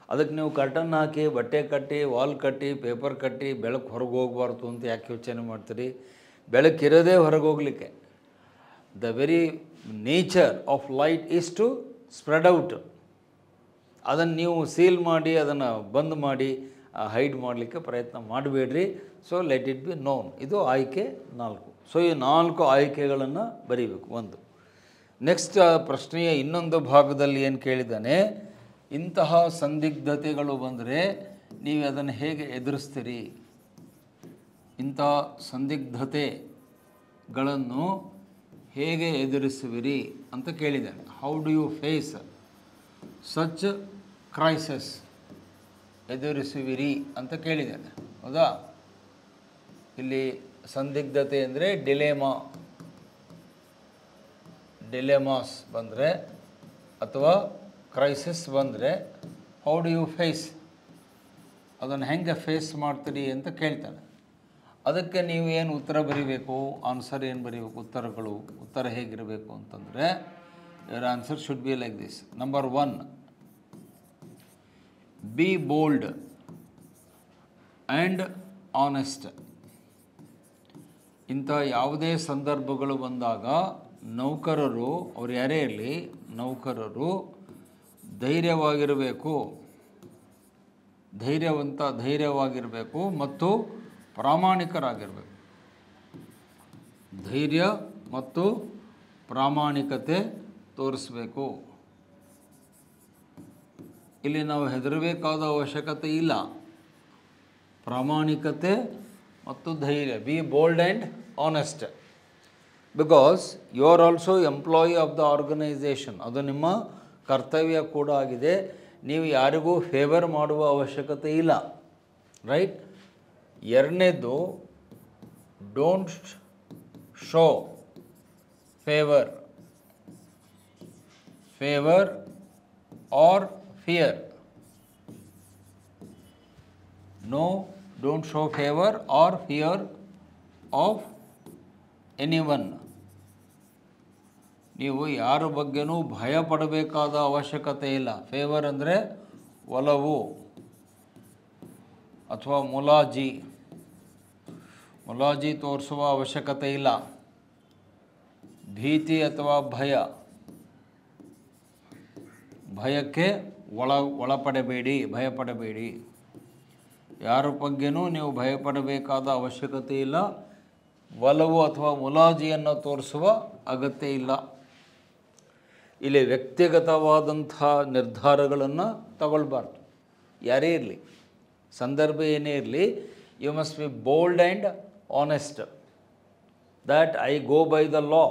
ಅದಕ್ಕೆ ನೀವು ಕರ್ಟನ್ ಹಾಕಿ, ಬಟ್ಟೆ ಕಟ್ಟಿ, ವಾಲ್ ಕಟ್ಟಿ, ಪೇಪರ್ ಕಟ್ಟಿ ಬೆಳಕು ಹೊರಗೆ ಹೋಗಬಾರ್ದು ಅಂತ ಯಾಕೆ ಯೋಚನೆ ಮಾಡ್ತೀರಿ? ಬೆಳಕಿರೋದೇ ಹೊರಗೆ ಹೋಗಲಿಕ್ಕೆ. The very nature of light is to spread out. ಅದನ್ನು ನೀವು ಸೀಲ್ ಮಾಡಿ, ಅದನ್ನು ಬಂದ್ ಮಾಡಿ, ಹೈಡ್ ಮಾಡಲಿಕ್ಕೆ ಪ್ರಯತ್ನ ಮಾಡಬೇಡ್ರಿ. So let it be known. ಇದು ಆಯ್ಕೆ 4. ಸೊ ಈ 4 ಆಯ್ಕೆಗಳನ್ನು ಬರೀಬೇಕು. 1. ನೆಕ್ಸ್ಟ್ ಪ್ರಶ್ನೆಯ ಇನ್ನೊಂದು ಭಾಗದಲ್ಲಿ ಏನು ಕೇಳಿದ್ದಾನೆ, ಇಂತಹ ಸಂದಿಗ್ಧತೆಗಳು ಬಂದರೆ ನೀವು ಅದನ್ನು ಹೇಗೆ ಎದುರಿಸ್ತೀರಿ? ಇಂತಹ ಸಂದಿಗ್ಧತೆಗಳನ್ನು ಹೇಗೆ ಎದುರಿಸುವಿರಿ ಅಂತ ಕೇಳಿದ್ದಾನೆ. How do you face such crisis? ಎದುರಿಸುವಿರಿ ಅಂತ ಕೇಳಿದ್ದಾನೆ, ಹೌದಾ? ಇಲ್ಲಿ ಸಂದಿಗ್ಧತೆ ಅಂದರೆ ಡಿಲೆಮಾಸ್ ಬಂದರೆ ಅಥವಾ ಕ್ರೈಸಿಸ್ ಬಂದರೆ ಹೌ ಡು ಯು ಫೇಸ್, ಅದನ್ನು ಹೆಂಗೆ ಫೇಸ್ ಮಾಡ್ತೀರಿ ಅಂತ ಕೇಳ್ತಾನೆ. ಅದಕ್ಕೆ ನೀವು ಏನು ಉತ್ತರ ಬರೀಬೇಕು, ಆನ್ಸರ್ ಏನು ಬರೀಬೇಕು, ಉತ್ತರ ಹೇಗಿರಬೇಕು ಅಂತಂದರೆ your answer should be like this. Number 1, B bold and honest. ಇಂಥ ಯಾವುದೇ ಸಂದರ್ಭಗಳು ಬಂದಾಗ ನೌಕರರು, ಅವ್ರು ಯಾರೇ ಇರಲಿ, ನೌಕರರು ಧೈರ್ಯವಾಗಿರಬೇಕು ಮತ್ತು ಪ್ರಾಮಾಣಿಕರಾಗಿರಬೇಕು. ಧೈರ್ಯ ಮತ್ತು ಪ್ರಾಮಾಣಿಕತೆ ತೋರಿಸಬೇಕು. ಇಲ್ಲಿ ನಾವು ಹೆದರಬೇಕಾದ ಅವಶ್ಯಕತೆ ಇಲ್ಲ. ಪ್ರಾಮಾಣಿಕತೆ ಮತ್ತು ಧೈರ್ಯ. Be bold and honest because you are also employee of the organisation. ಅದು ನಿಮ್ಮ ಕರ್ತವ್ಯ ಕೂಡ ಆಗಿದೆ. ನೀವು ಯಾರಿಗೂ ಫೇವರ್ ಮಾಡುವ ಅವಶ್ಯಕತೆ ಇಲ್ಲ, ರೈಟ್? 2ನೇದು, don't show favour or fear. No, don't show favor or fear of anyone. ನೀವು ಯಾರ ಬಗ್ಗೆನೂ ಭಯ ಪಡಬೇಕಾದ ಅವಶ್ಯಕತೆ ಇಲ್ಲ. ಫೇವರ್ ಅಂದರೆ ಒಲವು ಅಥವಾ ಮುಲಾಜಿ ತೋರಿಸುವ ಅವಶ್ಯಕತೆ ಇಲ್ಲ. ಭೀತಿ ಅಥವಾ ಭಯಕ್ಕೆ ಭಯಪಡಬೇಡಿ. ಯಾರ ಬಗ್ಗೆನೂ ನೀವು ಭಯಪಡಬೇಕಾದ ಅವಶ್ಯಕತೆ ಇಲ್ಲ. ಒಲವು ಅಥವಾ ಮುಲಾಜಿಯನ್ನು ತೋರಿಸುವ ಅಗತ್ಯ ಇಲ್ಲ. ಇಲ್ಲಿ ವ್ಯಕ್ತಿಗತವಾದಂಥ ನಿರ್ಧಾರಗಳನ್ನು ತಗೊಳ್ಬಾರ್ದು. ಯಾರೇ ಇರಲಿ, ಸಂದರ್ಭ ಏನೇ ಇರಲಿ, you must be bold and honest that I go by the law.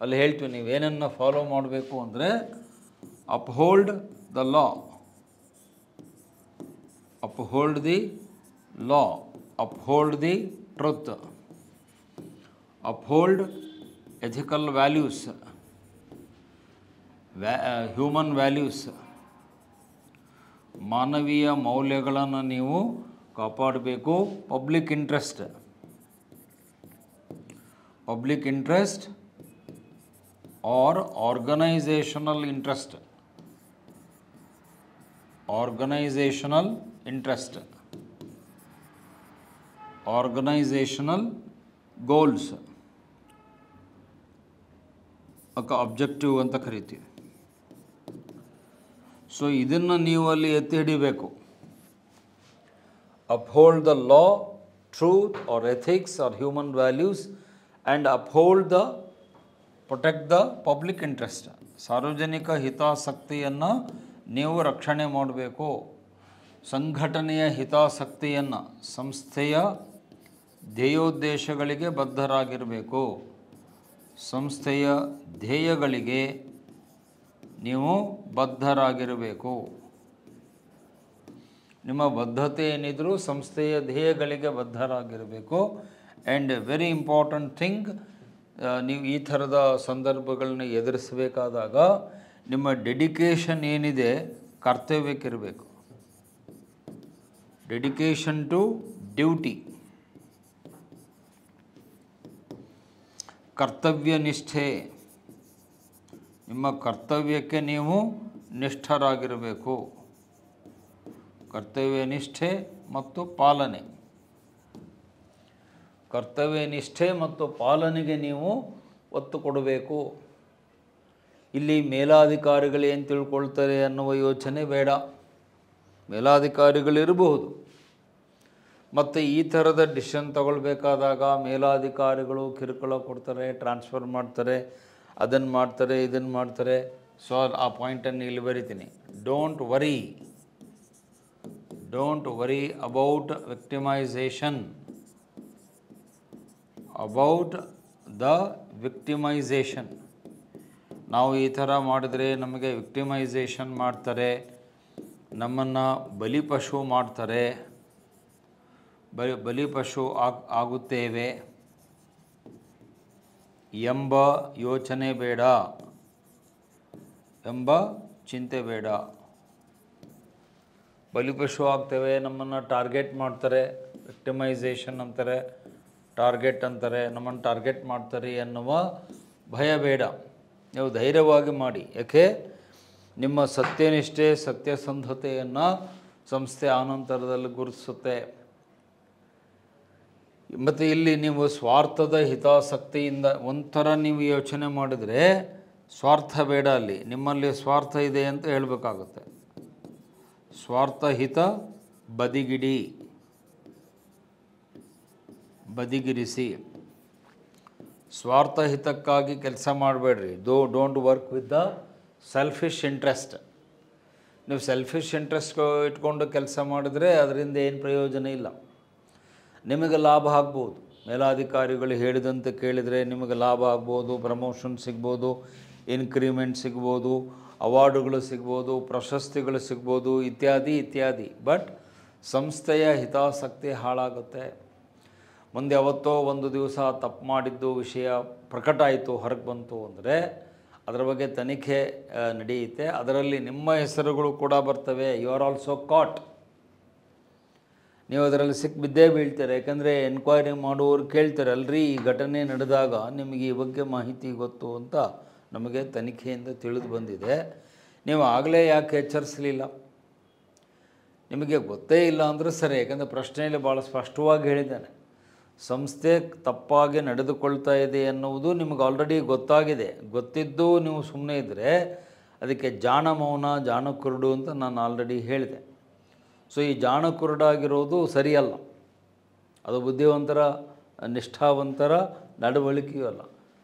ಅಲ್ಲಿ ಹೇಳ್ತೀವಿ ನೀವೇನನ್ನು ಫಾಲೋ ಮಾಡಬೇಕು ಅಂದರೆ uphold the law, uphold the law, uphold the truth, uphold ethical values, human values, ಮಾನವೀಯ ಮೌಲ್ಯಗಳನ್ನು ನೀವು ಕಾಪಾಡಬೇಕು. Public interest or organisational goals objective ಅಂತ ಕರಿತೀವಿ. ಸೊ ಇದನ್ನು ನೀವು ಅಲ್ಲಿ ಎತ್ತಿ ಹಿಡಿಬೇಕು. uphold the law, truth or ethics or human values and protect the public interest. ಸಾರ್ವಜನಿಕ ಹಿತಾಸಕ್ತಿಯನ್ನು ನೀವು ರಕ್ಷಣೆ ಮಾಡಬೇಕು. ಸಂಘಟನೆಯ ಹಿತಾಸಕ್ತಿಯನ್ನು, ಸಂಸ್ಥೆಯ ಧ್ಯೇಯೋದ್ದೇಶಗಳಿಗೆ ಬದ್ಧರಾಗಿರಬೇಕು. ಸಂಸ್ಥೆಯ ಧ್ಯೇಯಗಳಿಗೆ ನೀವು ಬದ್ಧರಾಗಿರಬೇಕು. ನಿಮ್ಮ ಬದ್ಧತೆ ಏನಿದ್ರೂ ಸಂಸ್ಥೆಯ ಧ್ಯೇಯಗಳಿಗೆ ಬದ್ಧರಾಗಿರಬೇಕು. ಆ್ಯಂಡ್ ವೆರಿ ಇಂಪಾರ್ಟೆಂಟ್ ಥಿಂಗ್, ನೀವು ಈ ಥರದ ಸಂದರ್ಭಗಳನ್ನ ಎದುರಿಸಬೇಕಾದಾಗ ನಿಮ್ಮ ಡೆಡಿಕೇಶನ್ ಏನಿದೆ ಕರ್ತವ್ಯಕ್ಕಿರಬೇಕು. ಡೆಡಿಕೇಶನ್ ಟು ಡ್ಯೂಟಿ, ಕರ್ತವ್ಯ ನಿಷ್ಠೆ, ನಿಮ್ಮ ಕರ್ತವ್ಯಕ್ಕೆ ನೀವು ನಿಷ್ಠರಾಗಿರಬೇಕು. ಕರ್ತವ್ಯ ನಿಷ್ಠೆ ಮತ್ತು ಪಾಲನೆ, ಕರ್ತವ್ಯ ನಿಷ್ಠೆ ಮತ್ತು ಪಾಲನೆಗೆ ನೀವು ಒತ್ತು ಕೊಡಬೇಕು. ಇಲ್ಲಿ ಮೇಲಾಧಿಕಾರಿಗಳು ಏನು ತಿಳ್ಕೊಳ್ತಾರೆ ಅನ್ನುವ ಯೋಚನೆ ಬೇಡ. ಮೇಲಾಧಿಕಾರಿಗಳಿರಬಹುದು, ಮತ್ತು ಈ ಥರದ ಡಿಸಿಷನ್ ತಗೊಳ್ಬೇಕಾದಾಗ ಮೇಲಾಧಿಕಾರಿಗಳು ಕಿರುಕುಳ ಕೊಡ್ತಾರೆ, ಟ್ರಾನ್ಸ್ಫರ್ ಮಾಡ್ತಾರೆ, ಅದನ್ನು ಮಾಡ್ತಾರೆ, ಇದನ್ನು ಮಾಡ್ತಾರೆ. ಸೊ ಆ ಪಾಯಿಂಟನ್ನು ಇಲ್ಲಿ ಬರಿತೀನಿ. ಡೋಂಟ್ ವರಿ ಅಬೌಟ್ ವಿಕ್ಟಿಮೈಸೇಷನ್, ನಾವು ಈ ಥರ ಮಾಡಿದರೆ ನಮಗೆ ವಿಕ್ಟಿಮೈಸೇಷನ್ ಮಾಡ್ತಾರೆ, ನಮ್ಮನ್ನು ಬಲಿಪಶು ಮಾಡ್ತಾರೆ, ಬಲಿಪಶು ಆಗುತ್ತೇವೆ ಎಂಬ ಯೋಚನೆ ಬೇಡ, ಎಂಬ ಚಿಂತೆ ಬೇಡ. ಬಲಿಪಶು ಆಗ್ತೇವೆ, ನಮ್ಮನ್ನು ಟಾರ್ಗೆಟ್ ಮಾಡ್ತಾರೆ, ವಿಕ್ಟಿಮೈಸೇಷನ್ ಅಂತಾರೆ, ಟಾರ್ಗೆಟ್ ಅಂತಾರೆ, ನಮ್ಮನ್ನು ಟಾರ್ಗೆಟ್ ಮಾಡ್ತಾರೆ ಎನ್ನುವ ಭಯ ಬೇಡ. ನೀವು ಧೈರ್ಯವಾಗಿ ಮಾಡಿ. ಯಾಕೆ? ನಿಮ್ಮ ಸತ್ಯನಿಷ್ಠೆ, ಸತ್ಯಸಂಧತೆಯನ್ನು ಸಂಸ್ಥೆ ಆನಂತರದಲ್ಲಿ ಗುರುತಿಸುತ್ತೆ. ಮತ್ತು ಇಲ್ಲಿ ನೀವು ಸ್ವಾರ್ಥದ ಹಿತಾಸಕ್ತಿಯಿಂದ ಒಂಥರ ನೀವು ಯೋಚನೆ ಮಾಡಿದರೆ ಸ್ವಾರ್ಥ ಬೇಡ. ಅಲ್ಲಿ ನಿಮ್ಮಲ್ಲಿ ಸ್ವಾರ್ಥ ಇದೆ ಅಂತ ಹೇಳಬೇಕಾಗುತ್ತೆ. ಸ್ವಾರ್ಥಹಿತ ಬದಿಗಿರಿಸಿ. ಸ್ವಾರ್ಥಹಿತಕ್ಕಾಗಿ ಕೆಲಸ ಮಾಡಬೇಡ್ರಿ. Don't work with the selfish interest. ನೀವು ಸೆಲ್ಫಿಶ್ ಇಂಟ್ರೆಸ್ಟ್ ಇಟ್ಕೊಂಡು ಕೆಲಸ ಮಾಡಿದರೆ ಅದರಿಂದ ಏನು ಪ್ರಯೋಜನ ಇಲ್ಲ. ನಿಮಗೆ ಲಾಭ ಆಗ್ಬೋದು, ಮೇಲಾಧಿಕಾರಿಗಳು ಹೇಳಿದಂತೆ ಕೇಳಿದರೆ ನಿಮಗೆ ಲಾಭ ಆಗ್ಬೋದು, ಪ್ರಮೋಷನ್ ಸಿಗ್ಬೋದು, ಇನ್ಕ್ರಿಮೆಂಟ್ ಸಿಗ್ಬೋದು, ಅವಾರ್ಡುಗಳು ಸಿಗ್ಬೋದು, ಪ್ರಶಸ್ತಿಗಳು ಸಿಗ್ಬೋದು, ಇತ್ಯಾದಿ. ಬಟ್ ಸಂಸ್ಥೆಯ ಹಿತಾಸಕ್ತಿ ಹಾಳಾಗುತ್ತೆ. ಮುಂದೆ ಯಾವತ್ತೋ ಒಂದು ದಿವಸ ತಪ್ಪು ಮಾಡಿದ್ದು ವಿಷಯ ಪ್ರಕಟ ಆಯಿತು, ಹೊರಗೆ ಬಂತು ಅಂದರೆ ಅದರ ಬಗ್ಗೆ ತನಿಖೆ ನಡೆಯುತ್ತೆ. ಅದರಲ್ಲಿ ನಿಮ್ಮ ಹೆಸರುಗಳು ಕೂಡ ಬರ್ತವೆ. ಯು ಆರ್ ಆಲ್ಸೋ ಕಾಟ್. ನೀವು ಅದರಲ್ಲಿ ಸಿಕ್ಕಿಬಿದ್ದೇ ಬೀಳ್ತಾರೆ. ಯಾಕಂದರೆ ಎನ್ಕ್ವೈರಿ ಮಾಡುವವರು ಕೇಳ್ತಾರೆ, ಅಲ್ರಿ ಈ ಘಟನೆ ನಡೆದಾಗ ನಿಮಗೆ ಈ ಬಗ್ಗೆ ಮಾಹಿತಿ ಗೊತ್ತು ಅಂತ ನಮಗೆ ತನಿಖೆಯಿಂದ ತಿಳಿದು ಬಂದಿದೆ, ನೀವು ಆಗಲೇ ಯಾಕೆ ಎಚ್ಚರಿಸಲಿಲ್ಲ? ನಿಮಗೆ ಗೊತ್ತೇ ಇಲ್ಲ ಅಂದರೆ ಸರಿ, ಯಾಕಂದರೆ ಪ್ರಶ್ನೆಯಲ್ಲಿ ಭಾಳ ಸ್ಪಷ್ಟವಾಗಿ ಹೇಳಿದ್ದಾನೆ, ಸಂಸ್ಥೆ ತಪ್ಪಾಗಿ ನಡೆದುಕೊಳ್ತಾ ಇದೆ ಎನ್ನುವುದು ನಿಮಗೆ ಆಲ್ರೆಡಿ ಗೊತ್ತಾಗಿದೆ. ಗೊತ್ತಿದ್ದು ನೀವು ಸುಮ್ಮನೆ ಇದ್ದರೆ ಅದಕ್ಕೆ ಜಾಣ ಮೌನ, ಜಾಣ ಕುರುಡು ಅಂತ ನಾನು ಆಲ್ರೆಡಿ ಹೇಳಿದೆ. ಸೊ ಈ ಜಾಣ ಕುರುಡಾಗಿರೋದು ಸರಿಯಲ್ಲ, ಅದು ಬುದ್ಧಿವಂತರ ನಿಷ್ಠಾವಂತರ ನಡವಳಿಕೆಯೂ ಅಲ್ಲ.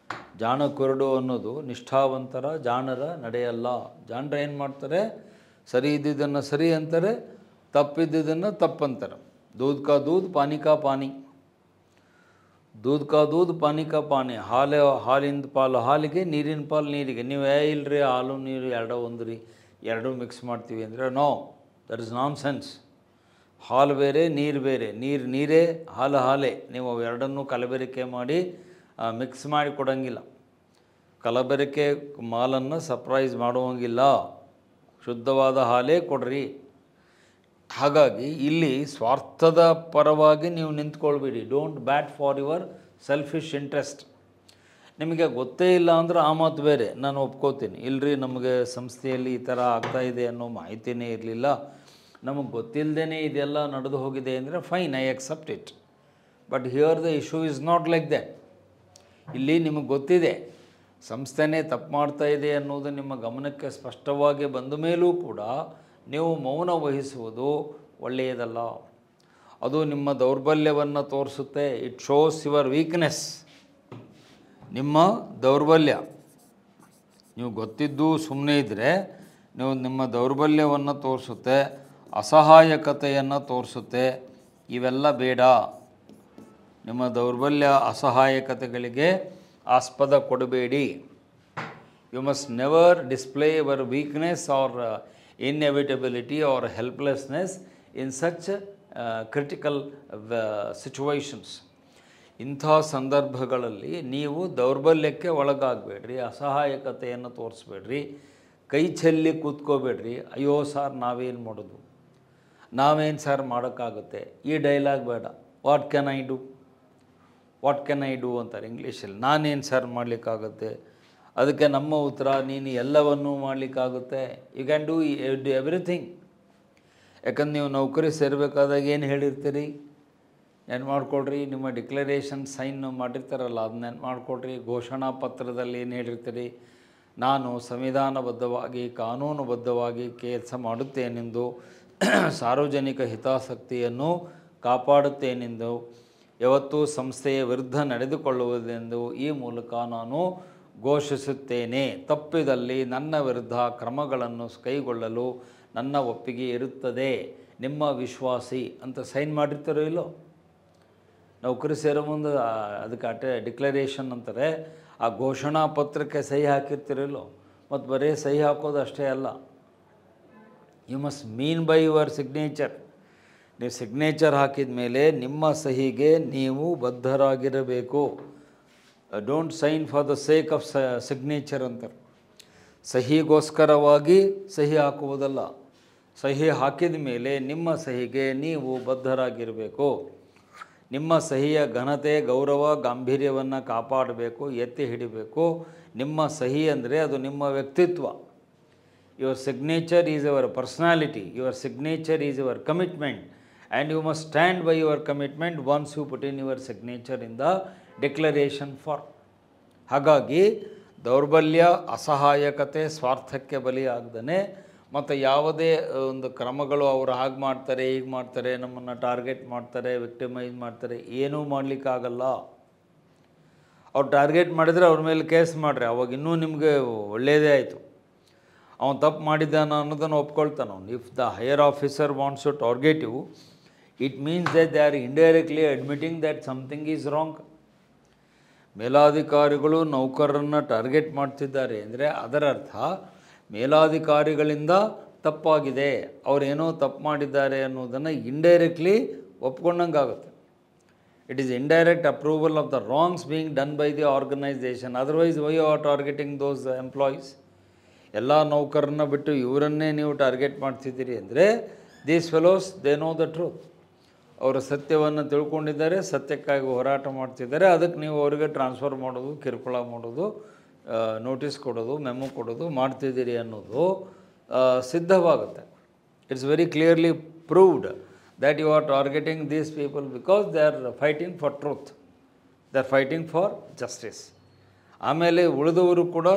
ಜಾಣ ಕುರುಡು ಅನ್ನೋದು ನಿಷ್ಠಾವಂತರ ಜಾಣರ ನಡೆಯಲ್ಲ. ಜಾಣರು ಏನು ಮಾಡ್ತಾರೆ, ಸರಿ ಇದ್ದಿದ್ದನ್ನು ಸರಿ ಅಂತಾರೆ, ತಪ್ಪಿದ್ದುದನ್ನು ತಪ್ಪಂತಾರೆ. ದೂದ್ ಕಾ ದೂದ್ ಪಾನಿ ಕಾ ಪಾನಿ, ದೂದ್ ಕಾ ದೂದ್ ಪಾನಿ ಕಾ ಪಾನಿ. ಹಾಲಿಂದ ಪಾಲು ಹಾಲಿಗೆ, ನೀರಿನ ಪಾಲು ನೀರಿಗೆ. ನೀವು ಇಲ್ಲರಿ ಹಾಲು ನೀರು ಎರಡೂ ಒಂದು ರೀ, ಎರಡೂ ಮಿಕ್ಸ್ ಮಾಡ್ತೀವಿ ಅಂದರೆ no, that is nonsense. ಹಾಲು ಬೇರೆ, ನೀರು ಬೇರೆ. ನೀರು ನೀರೇ, ಹಾಲು ಹಾಲೇ. ನೀವು ಅವೆರಡನ್ನೂ ಕಲಬೆರಕೆ ಮಾಡಿ ಮಿಕ್ಸ್ ಮಾಡಿ ಕೊಡೋಂಗಿಲ್ಲ. ಕಲಬೆರಕೆ ಮಾಲನ್ನು ಸರ್ಪ್ರೈಸ್ ಮಾಡುವಂಗಿಲ್ಲ. ಶುದ್ಧವಾದ ಹಾಲೇ ಕೊಡ್ರಿ. ಹಾಗಾಗಿ ಇಲ್ಲಿ ಸ್ವಾರ್ಥದ ಪರವಾಗಿ ನೀವು ನಿಂತ್ಕೊಳ್ಬೇಡಿ. Don't bat for your selfish interest. ನಿಮಗೆ ಗೊತ್ತೇ ಇಲ್ಲ ಅಂದರೆ ಆ ಮಾತು ಬೇರೆ, ನಾನು ಒಪ್ಕೋತೀನಿ. ಇಲ್ಲರಿ ನಮಗೆ ಸಂಸ್ಥೆಯಲ್ಲಿ ಈ ಥರ ಆಗ್ತಾಯಿದೆ ಅನ್ನೋ ಮಾಹಿತಿಯೇ ಇರಲಿಲ್ಲ, ನಮಗೆ ಗೊತ್ತಿಲ್ಲದೇ ಇದೆಲ್ಲ ನಡೆದು ಹೋಗಿದೆ ಅಂದರೆ fine, I accept it. But here the issue is not like that. ಇಲ್ಲಿ ನಿಮಗೆ ಗೊತ್ತಿದೆ ಸಂಸ್ಥೆನೇ ತಪ್ಪು ಮಾಡ್ತಾ ಇದೆ ಅನ್ನೋದು ನಿಮ್ಮ ಗಮನಕ್ಕೆ ಸ್ಪಷ್ಟವಾಗಿ ಬಂದ ಮೇಲೂ ಕೂಡ ನೀವು ಮೌನ ವಹಿಸುವುದು ಒಳ್ಳೆಯದಲ್ಲ. ಅದು ನಿಮ್ಮ ದೌರ್ಬಲ್ಯವನ್ನು ತೋರಿಸುತ್ತೆ. ಇಟ್ ಶೋಸ್ ಯುವರ್ ವೀಕ್ನೆಸ್, ನಿಮ್ಮ ದೌರ್ಬಲ್ಯ. ನೀವು ಗೊತ್ತಿದ್ದು ಸುಮ್ಮನೆ ಇದ್ದರೆ ನೀವು ನಿಮ್ಮ ದೌರ್ಬಲ್ಯವನ್ನು ತೋರಿಸುತ್ತೆ, ಅಸಹಾಯಕತೆಯನ್ನು ತೋರಿಸುತ್ತೆ. ಇವೆಲ್ಲ ಬೇಡ. ನಿಮ್ಮ ದೌರ್ಬಲ್ಯ ಅಸಹಾಯಕತೆಗಳಿಗೆ ಆಸ್ಪದ ಕೊಡಬೇಡಿ. You must never display your weakness or inevitability or helplessness in such critical situations. ಇಂಥ ಸಂದರ್ಭಗಳಲ್ಲಿ ನೀವು ದೌರ್ಬಲ್ಯಕ್ಕೆ ಒಳಗಾಗಬೇಡ್ರಿ, ಅಸಹಾಯಕತೆಯನ್ನು ತೋರಿಸ್ಬೇಡ್ರಿ, ಕೈ ಚೆಲ್ಲಿ ಕೂತ್ಕೋಬೇಡ್ರಿ. ಅಯ್ಯೋ ಸರ್ ನಾವೇನು ಮಾಡೋದು, ನಾವೇನು ಸರ್ ಮಾಡೋಕ್ಕಾಗುತ್ತೆ, ಈ ಡೈಲಾಗ್ ಬೇಡ. What can I do, what can I do ಅಂತಾರೆ ಇಂಗ್ಲೀಷಲ್ಲಿ. ನಾನೇನು ಸರ್ ಮಾಡಲಿಕ್ಕಾಗುತ್ತೆ? ಅದಕ್ಕೆ ನಮ್ಮ ಉತ್ತರ, ನೀನು ಎಲ್ಲವನ್ನೂ ಮಾಡಲಿಕ್ಕಾಗುತ್ತೆ. You can do everything. ಯಾಕಂದ್ರೆ ನೀವು ನೌಕರಿ ಸೇರಬೇಕಾದಾಗ ಏನು ಹೇಳಿರ್ತೀರಿ, ನೆನ್ಪು ಮಾಡಿಕೊಡ್ರಿ. ನಿಮ್ಮ ಡಿಕ್ಲರೇಷನ್ ಸೈನ್ ಮಾಡಿರ್ತಾರಲ್ಲ, ಅದನ್ನ ನೆನ್ಪು ಮಾಡಿಕೊಡ್ರಿ. ಘೋಷಣಾ ಪತ್ರದಲ್ಲಿ ಏನು ಹೇಳಿರ್ತೀರಿ, ನಾನು ಸಂವಿಧಾನಬದ್ಧವಾಗಿ ಕಾನೂನುಬದ್ಧವಾಗಿ ಕೆಲಸ ಮಾಡುತ್ತೇನೆಂದು, ಸಾರ್ವಜನಿಕ ಹಿತಾಸಕ್ತಿಯನ್ನು ಕಾಪಾಡುತ್ತೇನೆಂದು, ಯಾವತ್ತೂ ಸಂಸ್ಥೆಯ ವಿರುದ್ಧ ನಡೆದುಕೊಳ್ಳುವುದೆಂದು ಈ ಮೂಲಕ ನಾನು ಘೋಷಿಸುತ್ತೇನೆ. ತಪ್ಪಿದಲ್ಲಿ ನನ್ನ ವಿರುದ್ಧ ಕ್ರಮಗಳನ್ನು ಕೈಗೊಳ್ಳಲು ನನ್ನ ಒಪ್ಪಿಗೆ ಇರುತ್ತದೆ. ನಿಮ್ಮ ವಿಶ್ವಾಸಿ ಅಂತ ಸೈನ್ ಮಾಡಿರ್ತಾರೋ ಇಲ್ಲೋ. ನೌಕರಿ ಸೇರೋ ಮುಂದೆ ಅದಕ್ಕೆ ಡಿಕ್ಲರೇಷನ್ ಅಂತಾರೆ. ಆ ಘೋಷಣಾ ಪತ್ರಕ್ಕೆ ಸಹಿ ಹಾಕಿರ್ತಿರಲ್ಲೋ. ಮತ್ತು ಬರೀ ಸಹಿ ಹಾಕೋದು ಅಷ್ಟೇ ಅಲ್ಲ, you must mean by your signature. ನೀವು ಸಿಗ್ನೇಚರ್ ಹಾಕಿದ ಮೇಲೆ ನಿಮ್ಮ ಸಹಿಗೆ ನೀವು ಬದ್ಧರಾಗಿರಬೇಕು. Don't sign for the sake of signature ಅಂತಾರೆ. ಸಹಿಗೋಸ್ಕರವಾಗಿ ಸಹಿ ಹಾಕುವುದಲ್ಲ, ಸಹಿ ಹಾಕಿದ ಮೇಲೆ ನಿಮ್ಮ ಸಹಿಗೆ ನೀವು ಬದ್ಧರಾಗಿರಬೇಕು. ನಿಮ್ಮ ಸಹಿಯ ಘನತೆ, ಗೌರವ, ಗಾಂಭೀರ್ಯವನ್ನು ಕಾಪಾಡಬೇಕು, ಎತ್ತಿ ಹಿಡಿಬೇಕು. ನಿಮ್ಮ ಸಹಿ ಅಂದರೆ ಅದು ನಿಮ್ಮ ವ್ಯಕ್ತಿತ್ವ. Your signature is your personality, your signature is your commitment, and you must stand by your commitment once you put in your signature in the declaration form. ಹಾಗಾಗಿ ದೌರ್ಬಲ್ಯ, ಅಸಹಾಯಕತೆ, ಸ್ವಾರ್ಥಕ್ಕೆ ಬಲಿಯಾಗದೇ ಮತ್ತು ಯಾವುದೇ ಒಂದು ಕ್ರಮಗಳು ಅವರು ಹಾಗೆ ಮಾಡ್ತಾರೆ, ಹೀಗೆ ಮಾಡ್ತಾರೆ, ನಮ್ಮನ್ನು ಟಾರ್ಗೆಟ್ ಮಾಡ್ತಾರೆ, ವಿಕ್ಟಿಮೈಸ್ ಮಾಡ್ತಾರೆ, ಏನೂ ಮಾಡಲಿಕ್ಕಾಗಲ್ಲ. ಅವ್ರು ಟಾರ್ಗೆಟ್ ಮಾಡಿದರೆ ಅವ್ರ ಮೇಲೆ ಕೇಸ್ ಮಾಡಿರಿ, ಅವಾಗ ಇನ್ನೂ ನಿಮಗೆ ಒಳ್ಳೆಯದೇ ಆಯಿತು. ಅವನು ತಪ್ಪು ಮಾಡಿದ್ದಾನ ಅನ್ನೋದನ್ನು ಒಪ್ಕೊಳ್ತಾನೆ ಅವನು. If the higher officer wants to target you, it means that they are indirectly admitting that something is wrong. ಮೇಲಾಧಿಕಾರಿಗಳು ನೌಕರರನ್ನು ಟಾರ್ಗೆಟ್ ಮಾಡ್ತಿದ್ದಾರೆ ಅಂದರೆ ಅದರ ಅರ್ಥ ಮೇಲಾಧಿಕಾರಿಗಳಿಂದ ತಪ್ಪಾಗಿದೆ, ಅವರೇನೋ ತಪ್ಪು ಮಾಡಿದ್ದಾರೆ ಅನ್ನೋದನ್ನು ಇಂಡೈರೆಕ್ಟ್ಲಿ ಒಪ್ಕೊಂಡಂಗೆ ಆಗುತ್ತೆ. It is indirect approval of the wrongs being done by the organisation. Otherwise why you are targeting those employees. ಎಲ್ಲ ನೌಕರನ್ನ ಬಿಟ್ಟು ಇವರನ್ನೇ ನೀವು ಟಾರ್ಗೆಟ್ ಮಾಡ್ತಿದ್ದೀರಿ ಅಂದರೆ these fellows they know the truth. ಅವರು ಸತ್ಯವನ್ನು ತಿಳ್ಕೊಂಡಿದ್ದಾರೆ, ಸತ್ಯಕ್ಕಾಗಿ ಹೋರಾಟ ಮಾಡ್ತಿದ್ದಾರೆ. ಅದಕ್ಕೆ ನೀವು ಅವರಿಗೆ ಟ್ರಾನ್ಸ್ಫರ್ ಮಾಡೋದು, ಕಿರುಕುಳ ಮಾಡೋದು, ನೋಟಿಸ್ ಕೊಡೋದು, ಮೆಮೊ ಕೊಡೋದು ಮಾಡ್ತಿದ್ದೀರಿ ಅನ್ನೋದು ಸಿದ್ಧವಾಗುತ್ತೆ. It's very clearly proved that you are targeting these people because they are fighting for truth, they are fighting for justice. ಆಮೇಲೆ ಉಳಿದವರು ಕೂಡ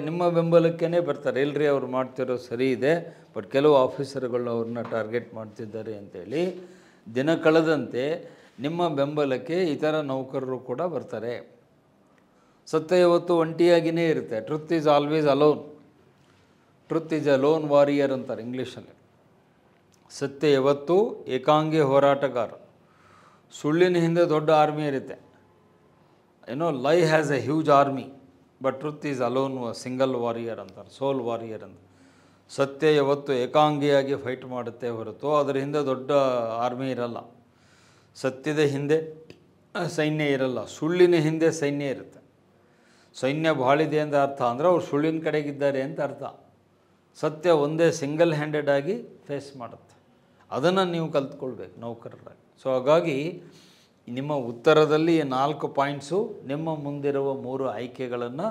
ನಿಮ್ಮ ಬೆಂಬಲಕ್ಕೇ ಬರ್ತಾರೆ. ಇಲ್ಲರಿ ಅವ್ರು ಮಾಡ್ತಿರೋ ಸರಿ ಇದೆ, ಬಟ್ ಕೆಲವು ಆಫೀಸರ್ಗಳು ಅವ್ರನ್ನ ಟಾರ್ಗೆಟ್ ಮಾಡ್ತಿದ್ದಾರೆ ಅಂತೇಳಿ ದಿನ ಕಳೆದಂತೆ ನಿಮ್ಮ ಬೆಂಬಲಕ್ಕೆ ಇತರ ನೌಕರರು ಕೂಡ ಬರ್ತಾರೆ. ಸತ್ಯ ಯಾವತ್ತು ಒಂಟಿಯಾಗಿಯೇ ಇರುತ್ತೆ. Truth is always alone. Truth is a lone warrior ಅಂತಾರೆ ಇಂಗ್ಲೀಷಲ್ಲಿ. ಸತ್ಯ ಯಾವತ್ತೂ ಏಕಾಂಗಿ ಹೋರಾಟಗಾರ. ಸುಳ್ಳಿನ ಹಿಂದೆ ದೊಡ್ಡ ಆರ್ಮಿ ಇರುತ್ತೆ. Lie has a huge army, but truth is alone single warrior ಅಂತಾರೆ, ಸೋಲ್ ವಾರಿಯರ್ ಅಂತ. ಸತ್ಯ ಯಾವತ್ತು ಏಕಾಂಗಿಯಾಗಿ ಫೈಟ್ ಮಾಡುತ್ತೆ ಹೊರತು ಅದರ ಹಿಂದೆ ದೊಡ್ಡ ಆರ್ಮಿ ಇರಲ್ಲ. ಸತ್ಯದ ಹಿಂದೆ ಸೈನ್ಯ ಇರಲ್ಲ, ಸುಳ್ಳಿನ ಹಿಂದೆ ಸೈನ್ಯ ಇರುತ್ತೆ. ಸೈನ್ಯ ಭಾಳಿದೆ ಅಂತ ಅರ್ಥ ಅಂದರೆ ಅವ್ರು ಸುಳ್ಳಿನ ಕಡೆಗಿದ್ದಾರೆ ಅಂತ ಅರ್ಥ. ಸತ್ಯ ಒಂದೇ ಸಿಂಗಲ್ ಹ್ಯಾಂಡೆಡ್ ಆಗಿ ಫೇಸ್ ಮಾಡುತ್ತೆ. ಅದನ್ನು ನೀವು ಕಲ್ತ್ಕೊಳ್ಬೇಕು ನೌಕರರಾಗಿ. ಸೊ ಹಾಗಾಗಿ ನಿಮ್ಮ ಉತ್ತರದಲ್ಲಿ 4 ಪಾಯಿಂಟ್ಸು ನಿಮ್ಮ ಮುಂದಿರುವ 3 ಆಯ್ಕೆಗಳನ್ನು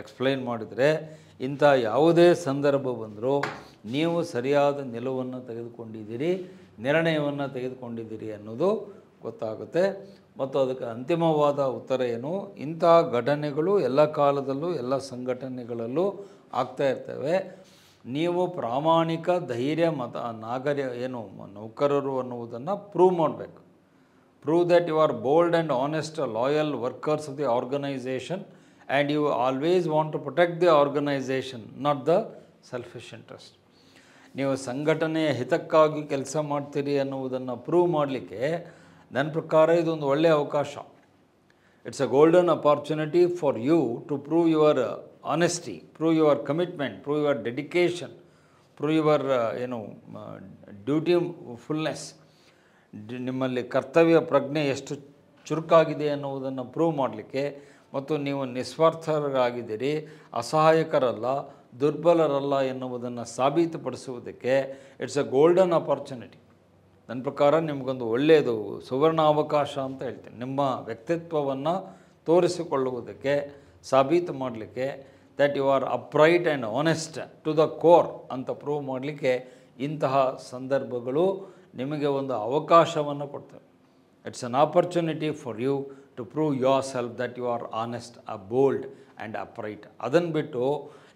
ಎಕ್ಸ್ಪ್ಲೈನ್ ಮಾಡಿದರೆ ಇಂಥ ಯಾವುದೇ ಸಂದರ್ಭ ಬಂದರೂ ನೀವು ಸರಿಯಾದ ನಿಲುವನ್ನು ತೆಗೆದುಕೊಂಡಿದ್ದೀರಿ, ನಿರ್ಣಯವನ್ನು ತೆಗೆದುಕೊಂಡಿದ್ದೀರಿ ಅನ್ನೋದು ಗೊತ್ತಾಗುತ್ತೆ. ಮತ್ತು ಅದಕ್ಕೆ ಅಂತಿಮವಾದ ಉತ್ತರ ಏನು, ಇಂಥ ಘಟನೆಗಳು ಎಲ್ಲ ಕಾಲದಲ್ಲೂ ಎಲ್ಲ ಸಂಘಟನೆಗಳಲ್ಲೂ ಆಗ್ತಾ ಇರ್ತವೆ. ನೀವು ಪ್ರಾಮಾಣಿಕ ಧೈರ್ಯ ನೌಕರರು ಅನ್ನುವುದನ್ನು ಪ್ರೂವ್ ಮಾಡಬೇಕು. Prove that you are bold and honest loyal workers of the organisation and you always want to protect the organisation, not the selfish interest. ನೀವು ಸಂಘಟನೆಯ ಹಿತಕ್ಕಾಗಿ ಕೆಲಸ ಮಾಡ್ತೀರಿ ಅನ್ನುವುದನ್ನು ಪ್ರೂವ್ ಮಾಡಲಿಕ್ಕೆ ನನ್ನ ಪ್ರಕಾರ ಇದೊಂದು ಒಳ್ಳೆಯ ಅವಕಾಶ. It's a golden opportunity for you to prove your honesty, prove your commitment, prove your dedication, prove your dutifulness. ನಿಮ್ಮಲ್ಲಿ ಕರ್ತವ್ಯ ಪ್ರಜ್ಞೆ ಎಷ್ಟು ಚುರುಕಾಗಿದೆ ಅನ್ನುವುದನ್ನು ಪ್ರೂವ್ ಮಾಡಲಿಕ್ಕೆ, ಮತ್ತು ನೀವು ನಿಸ್ವಾರ್ಥರಾಗಿದ್ದೀರಿ, ಅಸಹಾಯಕರಲ್ಲ, ದುರ್ಬಲರಲ್ಲ ಎನ್ನುವುದನ್ನು ಸಾಬೀತುಪಡಿಸುವುದಕ್ಕೆ ಇಟ್ಸ್ ಅ ಗೋಲ್ಡನ್ ಅಪಾರ್ಚುನಿಟಿ. ನನ್ನ ಪ್ರಕಾರ ನಿಮಗೊಂದು ಒಳ್ಳೆಯದು ಸುವರ್ಣ ಅವಕಾಶ ಅಂತ ಹೇಳ್ತೀನಿ. ನಿಮ್ಮ ವ್ಯಕ್ತಿತ್ವವನ್ನು ತೋರಿಸಿಕೊಳ್ಳುವುದಕ್ಕೆ, ಸಾಬೀತು ಮಾಡಲಿಕ್ಕೆ, that you are upright and honest to the core ಅಂತ ಪ್ರೂವ್ ಮಾಡಲಿಕ್ಕೆ ಇಂತಹ ಸಂದರ್ಭಗಳು ನಿಮಗೆ ಒಂದು ಅವಕಾಶವನ್ನು ಕೊಡ್ತವೆ. It's an opportunity for you to prove yourself that you are honest, bold and upright. ಅದನ್ನು ಬಿಟ್ಟು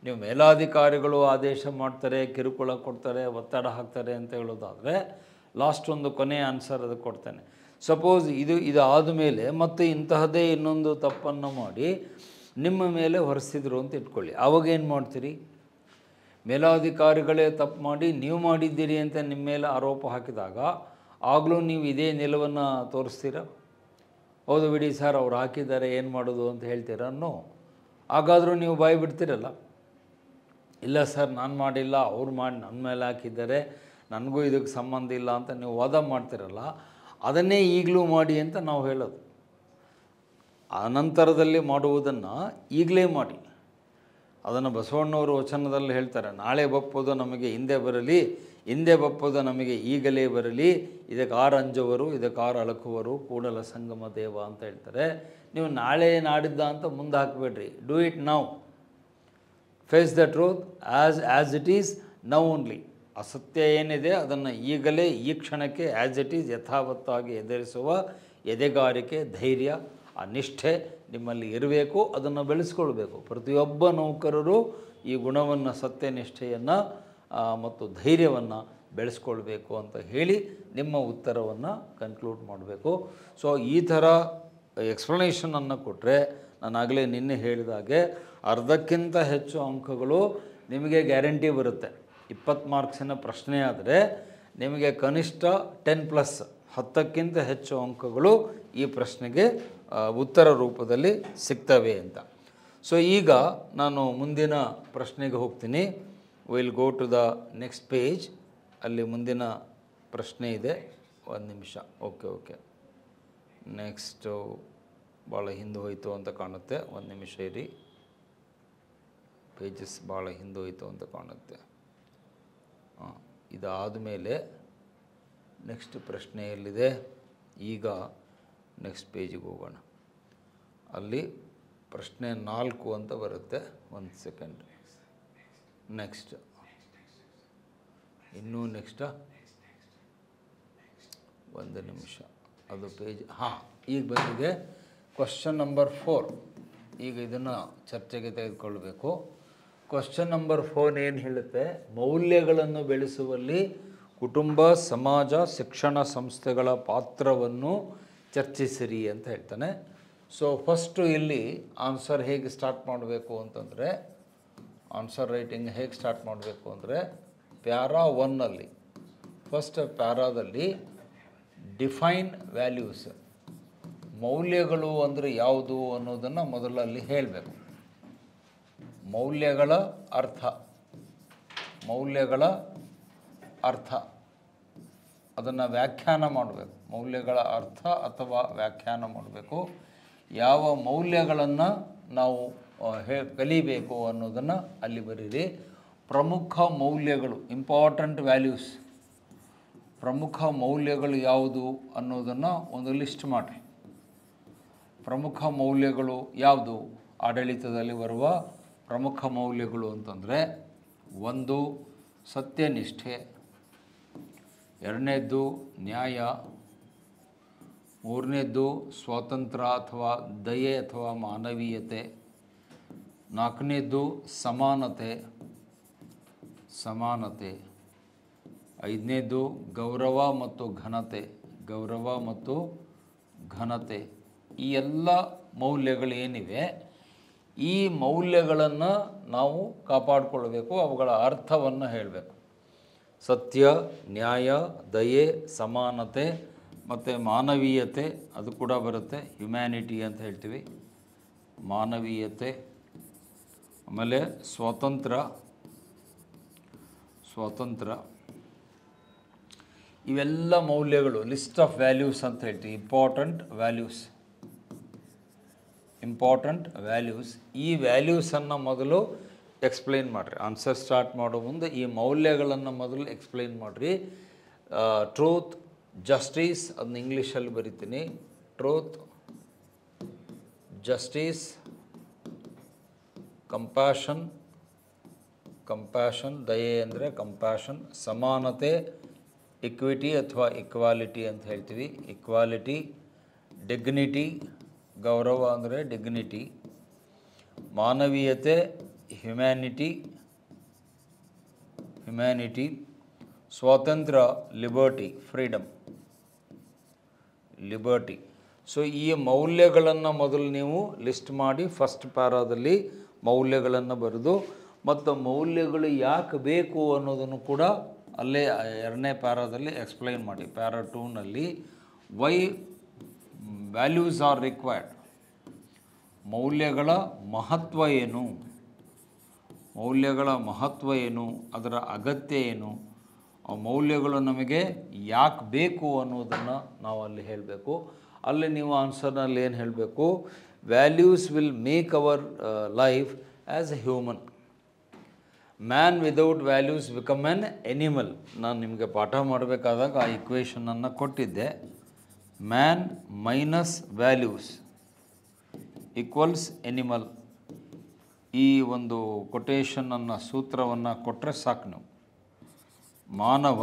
ನೀವು ಮೇಲಾಧಿಕಾರಿಗಳು ಆದೇಶ ಮಾಡ್ತಾರೆ, ಕಿರುಕುಳ ಕೊಡ್ತಾರೆ, ಒತ್ತಡ ಹಾಕ್ತಾರೆ ಅಂತ ಹೇಳೋದಾದರೆ ಲಾಸ್ಟ್ ಒಂದು ಕೊನೆಯ ಆನ್ಸರ್ ಅದಕ್ಕೆ ಕೊಡ್ತೇನೆ. ಸಪೋಸ್ ಇದು ಆದಮೇಲೆ ಮತ್ತೆ ಇಂತಹದ್ದೇ ಇನ್ನೊಂದು ತಪ್ಪನ್ನು ಮಾಡಿ ನಿಮ್ಮ ಮೇಲೆ ಹೊರಿಸಿದ್ರು ಅಂತ ಇಟ್ಕೊಳ್ಳಿ. ಆವಾಗ ಏನು ಮಾಡ್ತೀರಿ? ಮೇಲಾಧಿಕಾರಿಗಳೇ ತಪ್ಪು ಮಾಡಿ ನೀವು ಮಾಡಿದ್ದೀರಿ ಅಂತ ನಿಮ್ಮ ಮೇಲೆ ಆರೋಪ ಹಾಕಿದಾಗ ಆಗಲೂ ನೀವು ಇದೇ ನಿಲುವನ್ನು ತೋರಿಸ್ತೀರಾ? ಹೌದು ಬಿಡಿ ಸರ್ ಅವ್ರು ಹಾಕಿದ್ದಾರೆ, ಏನು ಮಾಡೋದು ಅಂತ ಹೇಳ್ತೀರಾ? ಹಾಗಾದರೂ ನೀವು ಬಾಯಿ ಬಿಡ್ತೀರಲ್ಲ. ಇಲ್ಲ ಸರ್ ನಾನು ಮಾಡಿಲ್ಲ, ಅವ್ರು ಮಾಡಿ ನನ್ನ ಮೇಲೆ ಹಾಕಿದ್ದಾರೆ, ನನಗೂ ಇದಕ್ಕೆ ಸಂಬಂಧ ಇಲ್ಲ ಅಂತ ನೀವು ವಾದ ಮಾಡ್ತಿರಲ್ಲ. ಅದನ್ನೇ ಈಗಲೂ ಮಾಡಿ ಅಂತ ನಾವು ಹೇಳೋದು. ಅನಂತರದಲ್ಲಿ ಮಾಡುವುದನ್ನು ಈಗಲೇ ಮಾಡಿ. ಅದನ್ನು ಬಸವಣ್ಣವರು ವಚನದಲ್ಲಿ ಹೇಳ್ತಾರೆ, ನಾಳೆ ಬಪ್ಪುದು ನಮಗೆ ಹಿಂದೆ ಬರಲಿ, ಹಿಂದೆ ಬಪ್ಪುದು ನಮಗೆ ಈಗಲೇ ಬರಲಿ, ಇದಕ್ಕಾರು ಅಂಜುವರು, ಇದಕ್ಕಾರು ಅಳಕುವರು, ಕೂಡಲ ಸಂಗಮ ದೇವ ಅಂತ ಹೇಳ್ತಾರೆ. ನೀವು ನಾಳೆ ನಾಡಿದ್ದ ಅಂತ ಮುಂದೆ ಹಾಕಬೇಡ್ರಿ. Do it now. Face the truth as it is now only. ಅಸತ್ಯ ಏನಿದೆ ಅದನ್ನು ಈಗಲೇ ಈ ಕ್ಷಣಕ್ಕೆ ಆ್ಯಸ್ ಇಟ್ ಈಸ್ ಯಥಾವತ್ತಾಗಿ ಎದುರಿಸುವ ಎದೆಗಾರಿಕೆ, ಧೈರ್ಯ, ಆ ನಿಷ್ಠೆ ನಿಮ್ಮಲ್ಲಿ ಇರಬೇಕು. ಅದನ್ನು ಬೆಳೆಸ್ಕೊಳ್ಬೇಕು. ಪ್ರತಿಯೊಬ್ಬ ನೌಕರರು ಈ ಗುಣವನ್ನು, ಸತ್ಯನಿಷ್ಠೆಯನ್ನು ಮತ್ತು ಧೈರ್ಯವನ್ನು ಬೆಳೆಸ್ಕೊಳ್ಬೇಕು ಅಂತ ಹೇಳಿ ನಿಮ್ಮ ಉತ್ತರವನ್ನು ಕನ್ಕ್ಲೂಡ್ ಮಾಡಬೇಕು. ಸೊ ಈ ಥರ ಎಕ್ಸ್ಪ್ಲನೇಷನನ್ನು ಕೊಟ್ಟರೆ, ನಾನಾಗಲೇ ನಿನ್ನೆ ಹೇಳಿದಾಗೆ ಅರ್ಧಕ್ಕಿಂತ ಹೆಚ್ಚು ಅಂಕಗಳು ನಿಮಗೆ ಗ್ಯಾರಂಟಿ ಬರುತ್ತೆ. 20 ಮಾರ್ಕ್ಸಿನ ಪ್ರಶ್ನೆ ಆದರೆ ನಿಮಗೆ ಕನಿಷ್ಠ 10+, 10ಕ್ಕಿಂತ ಹೆಚ್ಚು ಅಂಕಗಳು ಈ ಪ್ರಶ್ನೆಗೆ ಉತ್ತರ ರೂಪದಲ್ಲಿ ಸಿಗ್ತವೆ ಅಂತ. ಸೊ ಈಗ ನಾನು ಮುಂದಿನ ಪ್ರಶ್ನೆಗೆ ಹೋಗ್ತೀನಿ. Will go to the next page. ಅಲ್ಲಿ ಮುಂದಿನ ಪ್ರಶ್ನೆ ಇದೆ. ಒಂದು ನಿಮಿಷ. ಓಕೆ ನೆಕ್ಸ್ಟು ಭಾಳ ಹಿಂದೆ ಹೋಯಿತು ಅಂತ ಕಾಣುತ್ತೆ. ಒಂದು ನಿಮಿಷ ಇರಿ. ಪೇಜಸ್ ಭಾಳ ಹಿಂದೆ ಹೋಯಿತು ಅಂತ ಕಾಣುತ್ತೆ. ಇದಾದ ಮೇಲೆ ನೆಕ್ಸ್ಟ್ ಪ್ರಶ್ನೆ ಎಲ್ಲಿದೆ? ಈಗ ನೆಕ್ಸ್ಟ್ ಪೇಜಿಗೆ ಹೋಗೋಣ. ಅಲ್ಲಿ ಪ್ರಶ್ನೆ 4 ಅಂತ ಬರುತ್ತೆ. ಒಂದು ಸೆಕೆಂಡ್. ನೆಕ್ಸ್ಟ್ ಇನ್ನೂ ನೆಕ್ಸ್ಟಾ? ಒಂದು ನಿಮಿಷ. ಅದು ಪೇಜ್ ಈಗ ಬಂದಿದೆ. Question number 4. ಈಗ ಇದನ್ನು ಚರ್ಚೆಗೆ ತೆಗೆದುಕೊಳ್ಬೇಕು. ಕ್ವಶನ್ ನಂಬರ್ 4 ಏನು ಹೇಳುತ್ತೆ? ಮೌಲ್ಯಗಳನ್ನು ಬೆಳೆಸುವಲ್ಲಿ ಕುಟುಂಬ, ಸಮಾಜ, ಶಿಕ್ಷಣ ಸಂಸ್ಥೆಗಳ ಪಾತ್ರವನ್ನು ಚರ್ಚಿಸಿರಿ ಅಂತ ಹೇಳ್ತಾನೆ. ಸೊ ಫಸ್ಟು ಇಲ್ಲಿ ಆನ್ಸರ್ ಹೇಗೆ ಸ್ಟಾರ್ಟ್ ಮಾಡಬೇಕು ಅಂತಂದರೆ, ಆನ್ಸರ್ ರೈಟಿಂಗ್ ಹೇಗೆ ಸ್ಟಾರ್ಟ್ ಮಾಡಬೇಕು ಅಂದರೆ, ಪ್ಯಾರಾ 1ಅಲ್ಲಿ ಫಸ್ಟ್ ಪ್ಯಾರಾದಲ್ಲಿ ಡಿಫೈನ್ ವ್ಯಾಲ್ಯೂಸ್, ಮೌಲ್ಯಗಳು ಅಂದರೆ ಯಾವುದು ಅನ್ನೋದನ್ನು ಮೊದಲಲ್ಲಿ ಹೇಳಬೇಕು. ಮೌಲ್ಯಗಳ ಅರ್ಥ ಅದನ್ನು ವ್ಯಾಖ್ಯಾನ ಮಾಡಬೇಕು. ಮೌಲ್ಯಗಳ ಅರ್ಥ ಅಥವಾ ವ್ಯಾಖ್ಯಾನ ಮಾಡಬೇಕು. ಯಾವ ಮೌಲ್ಯಗಳನ್ನು ನಾವು ಕಲಿಬೇಕು ಅನ್ನೋದನ್ನು ಅಲ್ಲಿ ಬರೀರಿ. ಪ್ರಮುಖ ಮೌಲ್ಯಗಳು, ಇಂಪಾರ್ಟೆಂಟ್ ವ್ಯಾಲ್ಯೂಸ್, ಪ್ರಮುಖ ಮೌಲ್ಯಗಳು ಯಾವುದು ಅನ್ನೋದನ್ನು ಒಂದು ಲಿಸ್ಟ್ ಮಾಡಿ. ಪ್ರಮುಖ ಮೌಲ್ಯಗಳು ಯಾವುದು? ಆಡಳಿತದಲ್ಲಿ ಬರುವ ಪ್ರಮುಖ ಮೌಲ್ಯಗಳು ಅಂತಂದರೆ, 1 ಸತ್ಯನಿಷ್ಠೆ, 2ನೇದ್ದು ನ್ಯಾಯ, 3ನೇದ್ದು ಸ್ವಾತಂತ್ರ್ಯ ಅಥವಾ ದಯೆ ಅಥವಾ ಮಾನವೀಯತೆ, 4ನೇದ್ದು ಸಮಾನತೆ, 5ನೇದ್ದು ಗೌರವ ಮತ್ತು ಘನತೆ. ಈ ಎಲ್ಲ ಮೌಲ್ಯಗಳೇನಿವೆ, ಈ ಮೌಲ್ಯಗಳನ್ನು ನಾವು ಕಾಪಾಡಿಕೊಳ್ಬೇಕು. ಅವುಗಳ ಅರ್ಥವನ್ನು ಹೇಳಬೇಕು. ಸತ್ಯ, ನ್ಯಾಯ, ದಯೆ, ಸಮಾನತೆ ಮತ್ತು ಮಾನವೀಯತೆ, ಅದು ಕೂಡ ಬರುತ್ತೆ. ಹ್ಯುಮ್ಯಾನಿಟಿ ಅಂತ ಹೇಳ್ತೀವಿ. ಮಾನವೀಯತೆ, ಆಮೇಲೆ ಸ್ವಾತಂತ್ರ್ಯ, ಇವೆಲ್ಲ ಮೌಲ್ಯಗಳು ಲಿಸ್ಟ್ ಆಫ್ ವ್ಯಾಲ್ಯೂಸ್ ಅಂತ ಹೇಳ್ತೀವಿ. Important values. ಈ ವ್ಯಾಲ್ಯೂಸನ್ನು ಮೊದಲು ಎಕ್ಸ್ಪ್ಲೈನ್ ಮಾಡಿರಿ. ಆನ್ಸರ್ ಸ್ಟಾರ್ಟ್ ಮಾಡೋ ಮುಂದೆ ಈ ಮೌಲ್ಯಗಳನ್ನು ಮೊದಲು ಎಕ್ಸ್ಪ್ಲೈನ್ ಮಾಡಿರಿ. ಟ್ರೂತ್, ಜಸ್ಟಿಸ್, ಅದನ್ನ ಇಂಗ್ಲೀಷಲ್ಲಿ ಬರಿತೀನಿ. ಟ್ರೂತ್, ಜಸ್ಟಿಸ್, ಕಂಪ್ಯಾಷನ್, ದಯೆ ಅಂದರೆ ಕಂಪ್ಯಾಷನ್, ಸಮಾನತೆ, ಇಕ್ವಿಟಿ ಅಥವಾ ಇಕ್ವಾಲಿಟಿ ಅಂತ ಹೇಳ್ತೀವಿ. ಇಕ್ವಾಲಿಟಿ, ಡಿಗ್ನಿಟಿ, ಗೌರವ ಅಂದರೆ ಡಿಗ್ನಿಟಿ, ಮಾನವೀಯತೆ, ಹ್ಯುಮ್ಯಾನಿಟಿ, ಸ್ವಾತಂತ್ರ್ಯ, ಲಿಬರ್ಟಿ. ಸೊ ಈ ಮೌಲ್ಯಗಳನ್ನು ಮೊದಲು ನೀವು ಲಿಸ್ಟ್ ಮಾಡಿ ಫಸ್ಟ್ ಪ್ಯಾರಾದಲ್ಲಿ ಮೌಲ್ಯಗಳನ್ನು ಬರೆದು, ಮತ್ತು ಮೌಲ್ಯಗಳು ಯಾಕೆ ಬೇಕು ಅನ್ನೋದನ್ನು ಕೂಡ ಅಲ್ಲೇ 2ನೇ ಪ್ಯಾರಾದಲ್ಲಿ ಎಕ್ಸ್ಪ್ಲೈನ್ ಮಾಡಿ. ಪ್ಯಾರಾ 2ನಲ್ಲಿ ವೈ ವ್ಯಾಲ್ಯೂಸ್ ಆರ್ ರಿಕ್ವೈರ್ಡ್, ಮೌಲ್ಯಗಳ ಮಹತ್ವ ಏನು, ಅದರ ಅಗತ್ಯ ಏನು, ಆ ಮೌಲ್ಯಗಳು ನಮಗೆ ಯಾಕೆ ಬೇಕು ಅನ್ನೋದನ್ನು ನಾವು ಅಲ್ಲಿ ಹೇಳಬೇಕು. ಅಲ್ಲಿ ನೀವು ಆನ್ಸರ್ನಲ್ಲಿ ಏನು ಹೇಳಬೇಕು? Values will make our life as a human. Man without values become an animal. ನಾನು ನಿಮಗೆ ಪಾಠ ಮಾಡಬೇಕಾದಾಗ ಆ ಇಕ್ವೇಷನನ್ನು ಕೊಟ್ಟಿದ್ದೆ. Man minus values equals animal. ಈ ಒಂದು ಕೊಟೇಶನನ್ನು, ಸೂತ್ರವನ್ನು ಕೊಟ್ಟರೆ ಸಾಕು ನೀವು. ಮಾನವ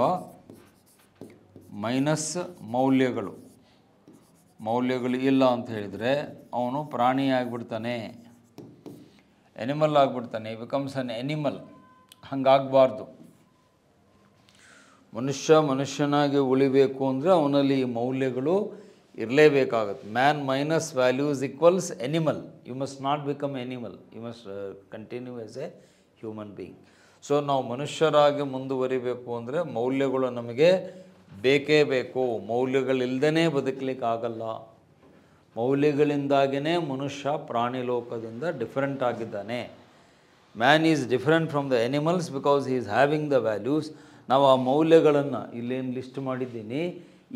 ಮೈನಸ್ ಮೌಲ್ಯಗಳು ಇಲ್ಲ ಅಂತ ಹೇಳಿದರೆ ಅವನು ಪ್ರಾಣಿ ಆಗಿಬಿಡ್ತಾನೆ, ಎನಿಮಲ್ ಆಗಿಬಿಡ್ತಾನೆ. Becomes an animal. ಹಂಗಾಗಬಾರ್ದು. ಮನುಷ್ಯನಾಗಿ ಉಳಿಬೇಕು ಅಂದರೆ ಅವನಲ್ಲಿ ಈ ಮೌಲ್ಯಗಳು ಇರಲೇಬೇಕಾಗುತ್ತೆ. Man minus values equals animal. You must not become animal, you must continue as a human being. So ನಾವು ಮನುಷ್ಯರಾಗಿ ಮುಂದುವರಿಬೇಕು ಅಂದರೆ ಮೌಲ್ಯಗಳು ನಮಗೆ ಬೇಕೇ ಬೇಕು. ಮೌಲ್ಯಗಳಿಲ್ಲದೇ ಬದುಕಲಿಕ್ಕಾಗಲ್ಲ. ಮೌಲ್ಯಗಳಿಂದಾಗಿಯೇ ಮನುಷ್ಯ ಪ್ರಾಣಿ ಲೋಕದಿಂದ ಡಿಫರೆಂಟ್ ಆಗಿದ್ದಾನೆ. Man is different from the animals because he is having the values. ನಾವು ಆ ಮೌಲ್ಯಗಳನ್ನು ಇಲ್ಲೇನು ಲಿಸ್ಟ್ ಮಾಡಿದ್ದೀನಿ,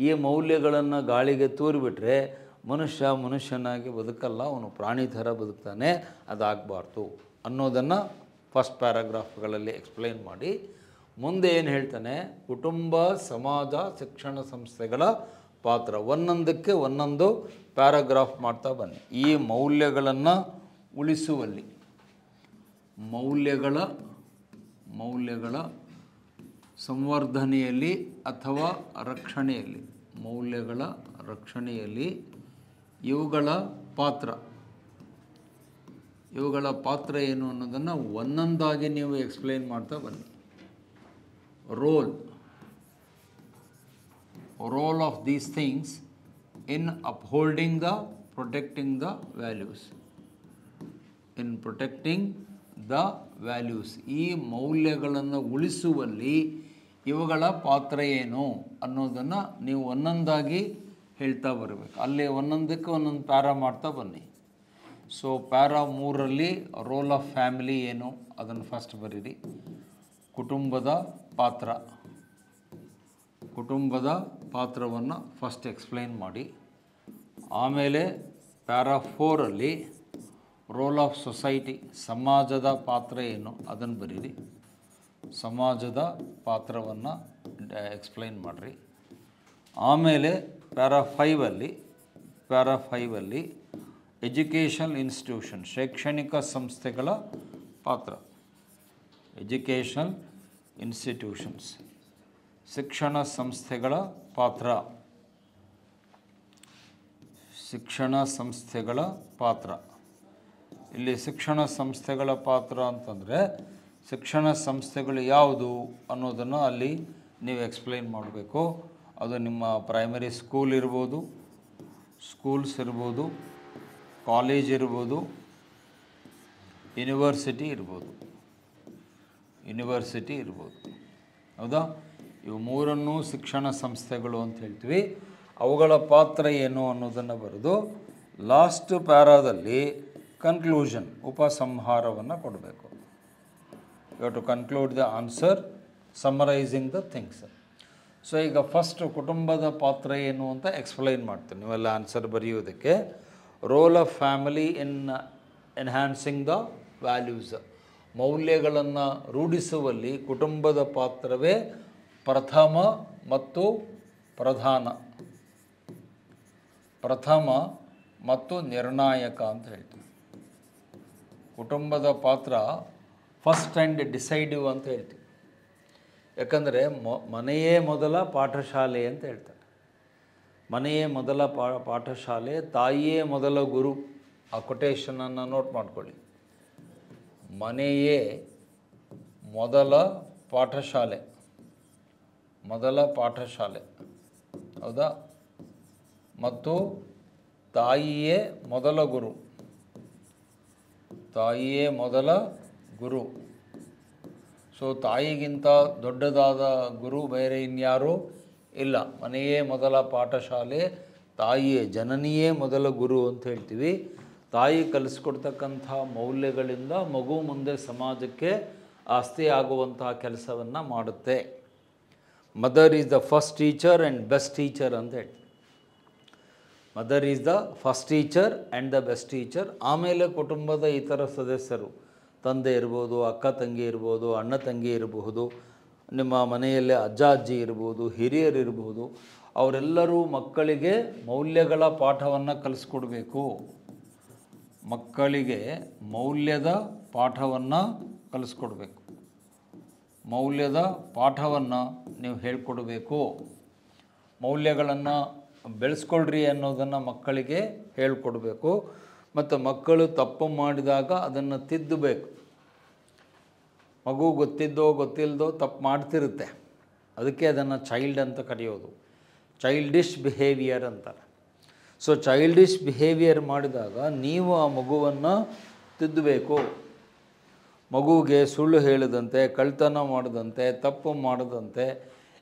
ಈ ಮೌಲ್ಯಗಳನ್ನು ಗಾಳಿಗೆ ತೂರಿಬಿಟ್ರೆ ಮನುಷ್ಯನಾಗಿ ಬದುಕಲ್ಲ, ಅವನು ಪ್ರಾಣಿ ಥರ ಬದುಕ್ತಾನೆ. ಅದಾಗಬಾರ್ದು ಅನ್ನೋದನ್ನು ಫಸ್ಟ್ ಪ್ಯಾರಾಗ್ರಾಫ್ಗಳಲ್ಲಿ ಎಕ್ಸ್ಪ್ಲೈನ್ ಮಾಡಿ ಮುಂದೆ ಏನು ಹೇಳ್ತಾನೆ? ಕುಟುಂಬ, ಸಮಾಜ, ಶಿಕ್ಷಣ ಸಂಸ್ಥೆಗಳ ಪಾತ್ರ. ಒಂದೊಂದಕ್ಕೆ ಒಂದೊಂದು ಪ್ಯಾರಾಗ್ರಾಫ್ ಮಾಡ್ತಾ ಬನ್ನಿ. ಈ ಮೌಲ್ಯಗಳನ್ನು ಉಳಿಸುವಲ್ಲಿ, ಮೌಲ್ಯಗಳ ಸಂವರ್ಧನೆಯಲ್ಲಿ ಅಥವಾ ರಕ್ಷಣೆಯಲ್ಲಿ, ಮೌಲ್ಯಗಳ ರಕ್ಷಣೆಯಲ್ಲಿ ಇವುಗಳ ಪಾತ್ರ ಏನು ಅನ್ನೋದನ್ನು ಒಂದೊಂದಾಗಿ ನೀವು ಎಕ್ಸ್ಪ್ಲೈನ್ ಮಾಡ್ತಾ ಬನ್ನಿ. Role of these things in upholding protecting the values. ಈ ಮೌಲ್ಯಗಳನ್ನು ಉಳಿಸುವಲ್ಲಿ ಇವುಗಳ ಪಾತ್ರ ಏನು ಅನ್ನೋದನ್ನು ನೀವು ಒಂದೊಂದಾಗಿ ಹೇಳ್ತಾ ಬರಬೇಕು. ಅಲ್ಲಿ ಒಂದೊಂದಕ್ಕೆ ಒಂದೊಂದು ಪ್ಯಾರಾ ಮಾಡ್ತಾ ಬನ್ನಿ. ಸೊ ಪ್ಯಾರಾ 3ರಲ್ಲಿ ರೋಲ್ ಆಫ್ ಫ್ಯಾಮಿಲಿ ಏನು ಅದನ್ನು ಫಸ್ಟ್ ಬರೀರಿ. ಕುಟುಂಬದ ಪಾತ್ರವನ್ನು ಫಸ್ಟ್ ಎಕ್ಸ್ಪ್ಲೈನ್ ಮಾಡಿ. ಆಮೇಲೆ ಪ್ಯಾರಾ 4ರಲ್ಲಿ ರೋಲ್ ಆಫ್ ಸೊಸೈಟಿ, ಸಮಾಜದ ಪಾತ್ರ ಏನು ಅದನ್ನು ಬರೀರಿ. ಸಮಾಜದ ಪಾತ್ರವನ್ನು ಎಕ್ಸ್ಪ್ಲೈನ್ ಮಾಡಿರಿ. ಆಮೇಲೆ ಪ್ಯಾರಾ 5ಲ್ಲಿ ಎಜುಕೇಷನಲ್ ಇನ್ಸ್ಟಿಟ್ಯೂಷನ್, ಶೈಕ್ಷಣಿಕ ಸಂಸ್ಥೆಗಳ ಪಾತ್ರ. ಎಜುಕೇಷನಲ್ ಇನ್ಸ್ಟಿಟ್ಯೂಷನ್ಸ್, ಶಿಕ್ಷಣ ಸಂಸ್ಥೆಗಳ ಪಾತ್ರ. ಇಲ್ಲಿ ಶಿಕ್ಷಣ ಸಂಸ್ಥೆಗಳ ಪಾತ್ರ ಅಂತಂದರೆ ಶಿಕ್ಷಣ ಸಂಸ್ಥೆಗಳು ಯಾವುದು ಅನ್ನೋದನ್ನು ಅಲ್ಲಿ ನೀವು ಎಕ್ಸ್ಪ್ಲೈನ್ ಮಾಡಬೇಕು. ಅದು ನಿಮ್ಮ ಪ್ರೈಮರಿ ಸ್ಕೂಲ್ಸ್ ಇರ್ಬೋದು, ಕಾಲೇಜ್ ಇರ್ಬೋದು, ಯೂನಿವರ್ಸಿಟಿ ಇರ್ಬೋದು. ಹೌದಾ? ಇವು 3 ಶಿಕ್ಷಣ ಸಂಸ್ಥೆಗಳು ಅಂತ ಹೇಳ್ತೀವಿ. ಅವುಗಳ ಪಾತ್ರ ಏನು ಅನ್ನೋದನ್ನು ಬರೆದು ಲಾಸ್ಟ್ ಪ್ಯಾರಾದಲ್ಲಿ ಕನ್ಕ್ಲೂಷನ್, ಉಪಸಂಹಾರವನ್ನು ಕೊಡಬೇಕು. You have to conclude the answer summarising the things. So ಈಗ ಫಸ್ಟ್ ಕುಟುಂಬದ ಪಾತ್ರ ಏನು ಅಂತ ಎಕ್ಸ್ಪ್ಲೈನ್ ಮಾಡ್ತೀನಿ ನೀವೆಲ್ಲ ಆನ್ಸರ್ ಬರೆಯೋದಕ್ಕೆ. Role of family in enhancing the values, ಮೌಲ್ಯಗಳನ್ನು ರೂಢಿಸುವಲ್ಲಿ ಕುಟುಂಬದ ಪಾತ್ರವೇ ಪ್ರಥಮ ಮತ್ತು ನಿರ್ಣಾಯಕ ಅಂತ ಹೇಳ್ತೀವಿ. ಕುಟುಂಬದ ಪಾತ್ರ ಫಸ್ಟ್ ಆ್ಯಂಡ್ ಡಿಸೈಡಿವ್ ಅಂತ ಹೇಳ್ತೀವಿ. ಯಾಕಂದರೆ ಮನೆಯೇ ಮೊದಲ ಪಾಠಶಾಲೆ ಅಂತ ಹೇಳ್ತಾರೆ. ಮನೆಯೇ ಮೊದಲ ಪಾಠಶಾಲೆ, ತಾಯಿಯೇ ಮೊದಲ ಗುರು. ಆ ಕೊಟೇಶನನ್ನು ನೋಟ್ ಮಾಡ್ಕೊಳ್ಳಿ. ಮನೆಯೇ ಮೊದಲ ಪಾಠಶಾಲೆ, ಹೌದಾ? ಮತ್ತು ತಾಯಿಯೇ ಮೊದಲ ಗುರು. ಸೊ ತಾಯಿಗಿಂತ ದೊಡ್ಡದಾದ ಗುರು ಬೇರೆ ಇನ್ಯಾರೂ ಇಲ್ಲ. ಮನೆಯೇ ಮೊದಲ ಪಾಠಶಾಲೆ, ತಾಯಿಯೇ, ಜನನಿಯೇ ಮೊದಲ ಗುರು ಅಂತ ಹೇಳ್ತೀವಿ. ತಾಯಿ ಕಲಿಸ್ಕೊಡ್ತಕ್ಕಂಥ ಮೌಲ್ಯಗಳಿಂದ ಮಗು ಮುಂದೆ ಸಮಾಜಕ್ಕೆ ಆಸ್ತಿ ಆಗುವಂತಹ ಕೆಲಸವನ್ನು ಮಾಡುತ್ತೆ. Mother is the first teacher and best teacher ಅಂತ ಹೇಳ್ತೀವಿ. Mother is the first teacher and the best teacher. ಆಮೇಲೆ ಕುಟುಂಬದ ಇತರ ಸದಸ್ಯರು, ತಂದೆ ಇರ್ಬೋದು, ಅಕ್ಕ ತಂಗಿ ಇರ್ಬೋದು, ಅಣ್ಣ ತಂಗಿ ಇರಬಹುದು, ನಿಮ್ಮ ಮನೆಯಲ್ಲೇ ಅಜ್ಜ ಅಜ್ಜಿ ಇರ್ಬೋದು, ಹಿರಿಯರಿರ್ಬೋದು. ಅವರೆಲ್ಲರೂ ಮಕ್ಕಳಿಗೆ ಮೌಲ್ಯಗಳ ಪಾಠವನ್ನು ಕಲಿಸ್ಕೊಡ್ಬೇಕು. ಮಕ್ಕಳಿಗೆ ಮೌಲ್ಯದ ಪಾಠವನ್ನು ಕಲಿಸ್ಕೊಡ್ಬೇಕು. ಮೌಲ್ಯದ ಪಾಠವನ್ನು ನೀವು ಹೇಳ್ಕೊಡ್ಬೇಕು. ಮೌಲ್ಯಗಳನ್ನು ಬೆಳೆಸ್ಕೊಳ್ರಿ ಅನ್ನೋದನ್ನು ಮಕ್ಕಳಿಗೆ ಹೇಳ್ಕೊಡ್ಬೇಕು. ಮತ್ತು ಮಕ್ಕಳು ತಪ್ಪು ಮಾಡಿದಾಗ ಅದನ್ನು ತಿದ್ದಬೇಕು. ಮಗು ಗೊತ್ತಿಲ್ಲದೋ ತಪ್ಪು ಮಾಡ್ತಿರುತ್ತೆ. ಅದಕ್ಕೆ ಅದನ್ನು ಚೈಲ್ಡ್ ಅಂತ ಕರೆಯೋದು. ಚೈಲ್ಡಿಶ್ ಬಿಹೇವಿಯರ್ ಅಂತಾರೆ. ಸೊ ಚೈಲ್ಡಿಶ್ ಬಿಹೇವಿಯರ್ ಮಾಡಿದಾಗ ನೀವು ಆ ಮಗುವನ್ನು ತಿದ್ದಬೇಕು. ಮಗುವಿಗೆ ಸುಳ್ಳು ಹೇಳದಂತೆ, ಕಳ್ತನ ಮಾಡದಂತೆ, ತಪ್ಪು ಮಾಡದಂತೆ,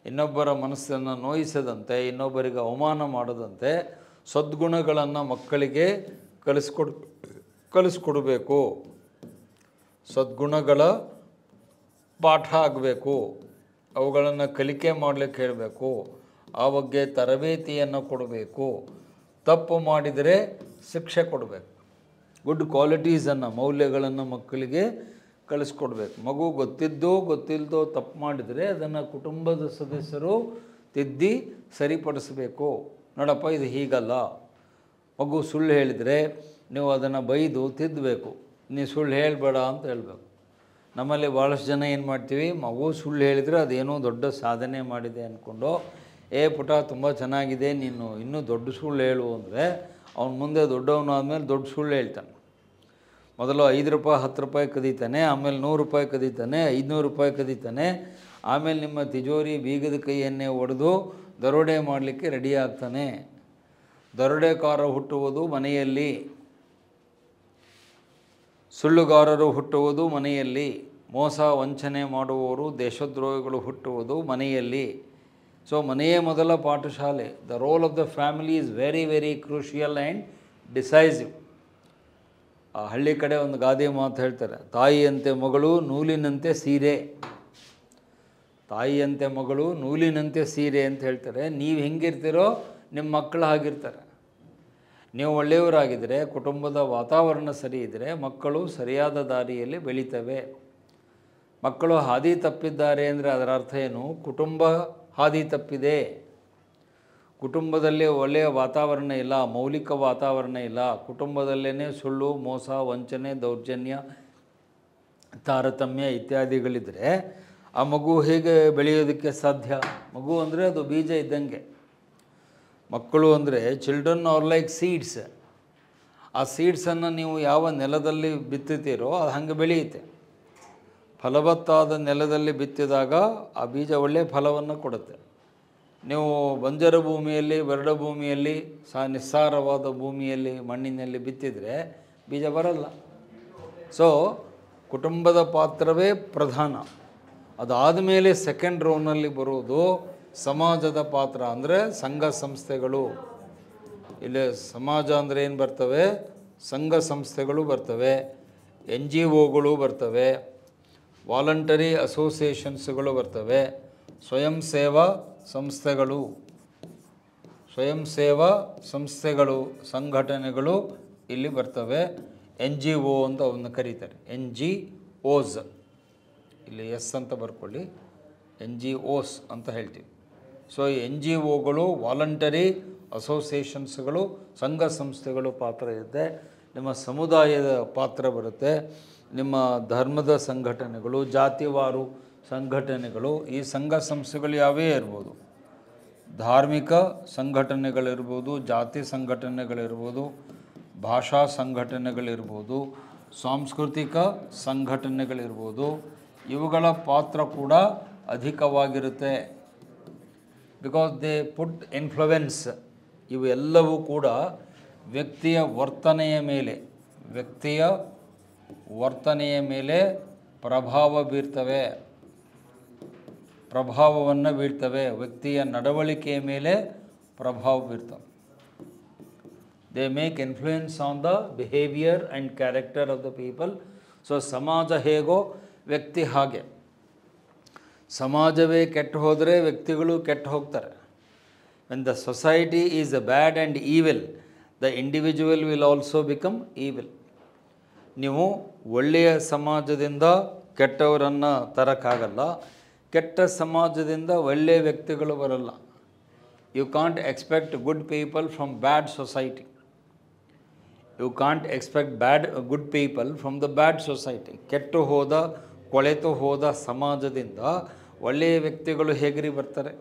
ಇನ್ನೊಬ್ಬರ ಮನಸ್ಸನ್ನು ನೋಯಿಸದಂತೆ, ಇನ್ನೊಬ್ಬರಿಗೆ ಅವಮಾನ ಮಾಡದಂತೆ ಸದ್ಗುಣಗಳನ್ನು ಮಕ್ಕಳಿಗೆ ಕಲಿಸ್ಕೊಡ್ಬೇಕು. ಸದ್ಗುಣಗಳ ಪಾಠ ಆಗಬೇಕು. ಅವುಗಳನ್ನು ಕಲಿಕೆ ಮಾಡಲಿಕ್ಕೆ ಹೇಳಬೇಕು. ಆ ಬಗ್ಗೆ ತರಬೇತಿಯನ್ನು ಕೊಡಬೇಕು. ತಪ್ಪು ಮಾಡಿದರೆ ಶಿಕ್ಷೆ ಕೊಡಬೇಕು. ಗುಡ್ ಕ್ವಾಲಿಟೀಸನ್ನು, ಮೌಲ್ಯಗಳನ್ನು ಮಕ್ಕಳಿಗೆ ಕಲಿಸ್ಕೊಡ್ಬೇಕು. ಮಗು ಗೊತ್ತಿಲ್ಲದೋ ತಪ್ಪು ಮಾಡಿದರೆ ಅದನ್ನು ಕುಟುಂಬದ ಸದಸ್ಯರು ತಿದ್ದಿ ಸರಿಪಡಿಸಬೇಕು. ನೋಡಪ್ಪ ಇದು ಹೀಗಲ್ಲ. ಮಗು ಸುಳ್ಳು ಹೇಳಿದರೆ ನೀವು ಅದನ್ನು ಬೈದು ತಿದ್ದಬೇಕು. ನೀವು ಸುಳ್ಳು ಹೇಳಬೇಡ ಅಂತ ಹೇಳಬೇಕು. ನಮ್ಮಲ್ಲಿ ಭಾಳಷ್ಟು ಜನ ಏನು ಮಾಡ್ತೀವಿ, ಮಗು ಸುಳ್ಳು ಹೇಳಿದರೆ ಅದೇನೋ ದೊಡ್ಡ ಸಾಧನೆ ಮಾಡಿದೆ ಅಂದ್ಕೊಂಡು, ಪುಟ ತುಂಬ ಚೆನ್ನಾಗಿದೆ, ನೀನು ಇನ್ನೂ ದೊಡ್ಡ ಸುಳ್ಳು ಹೇಳು ಅಂದರೆ ಅವ್ನ ಮುಂದೆ ದೊಡ್ಡವನು ಆದಮೇಲೆ ದೊಡ್ಡ ಸುಳ್ಳು ಹೇಳ್ತಾನೆ. ಮೊದಲು 5 ರೂಪಾಯಿ 10 ರೂಪಾಯಿ ಕದೀತಾನೆ, ಆಮೇಲೆ 100 ರೂಪಾಯಿ ಕದೀತಾನೆ, 500 ರೂಪಾಯಿ ಕದೀತಾನೆ, ಆಮೇಲೆ ನಿಮ್ಮ ತಿಜೋರಿ ಬೀಗದ ಕೈಯನ್ನೇ ಒಡೆದು ದರೋಡೆ ಮಾಡಲಿಕ್ಕೆ ರೆಡಿ ಆಗ್ತಾನೆ. ದರೋಡೆಕಾರ ಹುಟ್ಟುವುದು ಮನೆಯಲ್ಲಿ, ಸುಳ್ಳುಗಾರರು ಹುಟ್ಟುವುದು ಮನೆಯಲ್ಲಿ, ಮೋಸ ವಂಚನೆ ಮಾಡುವವರು ದೇಶದ್ರೋಹಿಗಳು ಹುಟ್ಟುವುದು ಮನೆಯಲ್ಲಿ. ಸೊ ಮನೆಯೇ ಮೊದಲ ಪಾಠಶಾಲೆ. The role of the family is very very crucial and decisive. ಆ ಹಳ್ಳಿ ಕಡೆ ಒಂದು ಗಾದೆ ಮಾತು ಹೇಳ್ತಾರೆ, ತಾಯಿಯಂತೆ ಮಗಳು ನೂಲಿನಂತೆ ಸೀರೆ. ತಾಯಿಯಂತೆ ಮಗಳು ನೂಲಿನಂತೆ ಸೀರೆ ಅಂತ ಹೇಳ್ತಾರೆ. ನೀವು ಹೆಂಗಿರ್ತೀರೋ ನಿಮ್ಮ ಮಕ್ಕಳು ಹಾಗಿರ್ತಾರೆ. ನೀವು ಒಳ್ಳೆಯವರಾಗಿದ್ದರೆ, ಕುಟುಂಬದ ವಾತಾವರಣ ಸರಿ ಇದ್ದರೆ ಮಕ್ಕಳು ಸರಿಯಾದ ದಾರಿಯಲ್ಲಿ ಬೆಳೀತವೆ. ಮಕ್ಕಳು ಹಾದಿ ತಪ್ಪಿದ್ದಾರೆ ಅಂದರೆ ಅದರ ಅರ್ಥ ಏನು? ಕುಟುಂಬ ಹಾದಿ ತಪ್ಪಿದೆ. ಕುಟುಂಬದಲ್ಲಿ ಒಳ್ಳೆಯ ವಾತಾವರಣ ಇಲ್ಲ, ಮೌಲಿಕ ವಾತಾವರಣ ಇಲ್ಲ. ಕುಟುಂಬದಲ್ಲೇ ಸುಳ್ಳು, ಮೋಸ, ವಂಚನೆ, ದೌರ್ಜನ್ಯ, ತಾರತಮ್ಯ ಇತ್ಯಾದಿಗಳಿದ್ದರೆ ಆ ಮಗು ಹೇಗೆ ಬೆಳೆಯೋದಕ್ಕೆ ಸಾಧ್ಯ? ಮಗು ಅಂದರೆ ಅದು ಬೀಜ ಇದ್ದಂಗೆ. ಮಕ್ಕಳು ಅಂದರೆ ಚಿಲ್ಡ್ರನ್ ಆರ್ ಲೈಕ್ ಸೀಡ್ಸ್. ಆ ಸೀಡ್ಸನ್ನು ನೀವು ಯಾವ ನೆಲದಲ್ಲಿ ಬಿತ್ತುತ್ತೀರೋ ಅದು ಹಾಗೆ ಬೆಳೆಯುತ್ತೆ. ಫಲವತ್ತಾದ ನೆಲದಲ್ಲಿ ಬಿತ್ತಿದಾಗ ಆ ಬೀಜ ಒಳ್ಳೆಯ ಫಲವನ್ನು ಕೊಡುತ್ತೆ. ನೀವು ಬಂಜರ ಭೂಮಿಯಲ್ಲಿ, ಬರಡು ಭೂಮಿಯಲ್ಲಿ, ನಿಸ್ಸಾರವಾದ ಭೂಮಿಯಲ್ಲಿ, ಮಣ್ಣಿನಲ್ಲಿ ಬಿತ್ತಿದರೆ ಬೀಜ ಬರಲ್ಲ. ಸೊ ಕುಟುಂಬದ ಪಾತ್ರವೇ ಪ್ರಧಾನ. ಅದಾದ ಮೇಲೆ ಸೆಕೆಂಡ್ ರೋನಲ್ಲಿ ಬರುವುದು ಸಮಾಜದ ಪಾತ್ರ, ಅಂದರೆ ಸಂಘ ಸಂಸ್ಥೆಗಳು. ಇಲ್ಲಿ ಸಮಾಜ ಅಂದರೆ ಏನು ಬರ್ತವೆ? ಸಂಘ ಸಂಸ್ಥೆಗಳು ಬರ್ತವೆ, NGOಗಳು ಬರ್ತವೆ, ವಾಲಂಟರಿ ಅಸೋಸಿಯೇಷನ್ಸ್ಗಳು ಬರ್ತವೆ, ಸ್ವಯಂ ಸೇವಾ ಸಂಸ್ಥೆಗಳು, ಸಂಘಟನೆಗಳು ಇಲ್ಲಿ ಬರ್ತವೆ. NGO ಅಂತ ಅವನ್ನು ಕರೀತಾರೆ, NGOs. ಇಲ್ಲಿ ಎಸ್ ಅಂತ ಬರ್ಕೊಳ್ಳಿ, NGOs ಅಂತ ಹೇಳ್ತೀವಿ. ಸೊ NGOಗಳು, ವಾಲಂಟರಿ ಅಸೋಸಿಯೇಷನ್ಸ್ಗಳು, ಸಂಘ ಸಂಸ್ಥೆಗಳು ಪಾತ್ರ ಇರುತ್ತೆ. ನಿಮ್ಮ ಸಮುದಾಯದ ಪಾತ್ರ ಬರುತ್ತೆ, ನಿಮ್ಮ ಧರ್ಮದ ಸಂಘಟನೆಗಳು, ಜಾತಿವಾರು ಸಂಘಟನೆಗಳು. ಈ ಸಂಘ ಸಂಸ್ಥೆಗಳು ಯಾವೇ ಇರ್ಬೋದು, ಧಾರ್ಮಿಕ ಸಂಘಟನೆಗಳಿರ್ಬೋದು, ಜಾತಿ ಸಂಘಟನೆಗಳಿರ್ಬೋದು, ಭಾಷಾ ಸಂಘಟನೆಗಳಿರ್ಬೋದು, ಸಾಂಸ್ಕೃತಿಕ ಸಂಘಟನೆಗಳಿರ್ಬೋದು. ಇವುಗಳ ಪಾತ್ರ ಕೂಡ ಅಧಿಕವಾಗಿರುತ್ತೆ. Because they put influence. ಇವು ಎಲ್ಲವೂ ಕೂಡ ವ್ಯಕ್ತಿಯ ವರ್ತನೆಯ ಮೇಲೆ ಪ್ರಭಾವವನ್ನು ಬೀರ್ತವೆ. ವ್ಯಕ್ತಿಯ ನಡವಳಿಕೆಯ ಮೇಲೆ ಪ್ರಭಾವ ಬೀರ್ತವೆ. They make influence on the behaviour and character of the people. So ಸಮಾಜ ಹೇಗೋ ವ್ಯಕ್ತಿ ಹಾಗೆ. ಸಮಾಜವೇ ಕೆಟ್ಟು ಹೋದರೆ ವ್ಯಕ್ತಿಗಳು ಕೆಟ್ಟು ಹೋಗ್ತಾರೆ. When the society is bad and evil, the individual will also become evil. ನೀವು ಒಳ್ಳೆಯ ಸಮಾಜದಿಂದ ಕೆಟ್ಟವರನ್ನು ತರೋಕ್ಕಾಗಲ್ಲ, ಕೆಟ್ಟ ಸಮಾಜದಿಂದ ಒಳ್ಳೆಯ ವ್ಯಕ್ತಿಗಳು ಬರಲ್ಲ. You can't expect good people from bad society. Good people from the bad society. ಕೆಟ್ಟು ಹೋದ, ಕೊಳೆತು ಹೋದ ಸಮಾಜದಿಂದ ಒಳ್ಳೆಯ ವ್ಯಕ್ತಿಗಳು ಹೇಗ್ರಿ ಬರ್ತಾರೆ?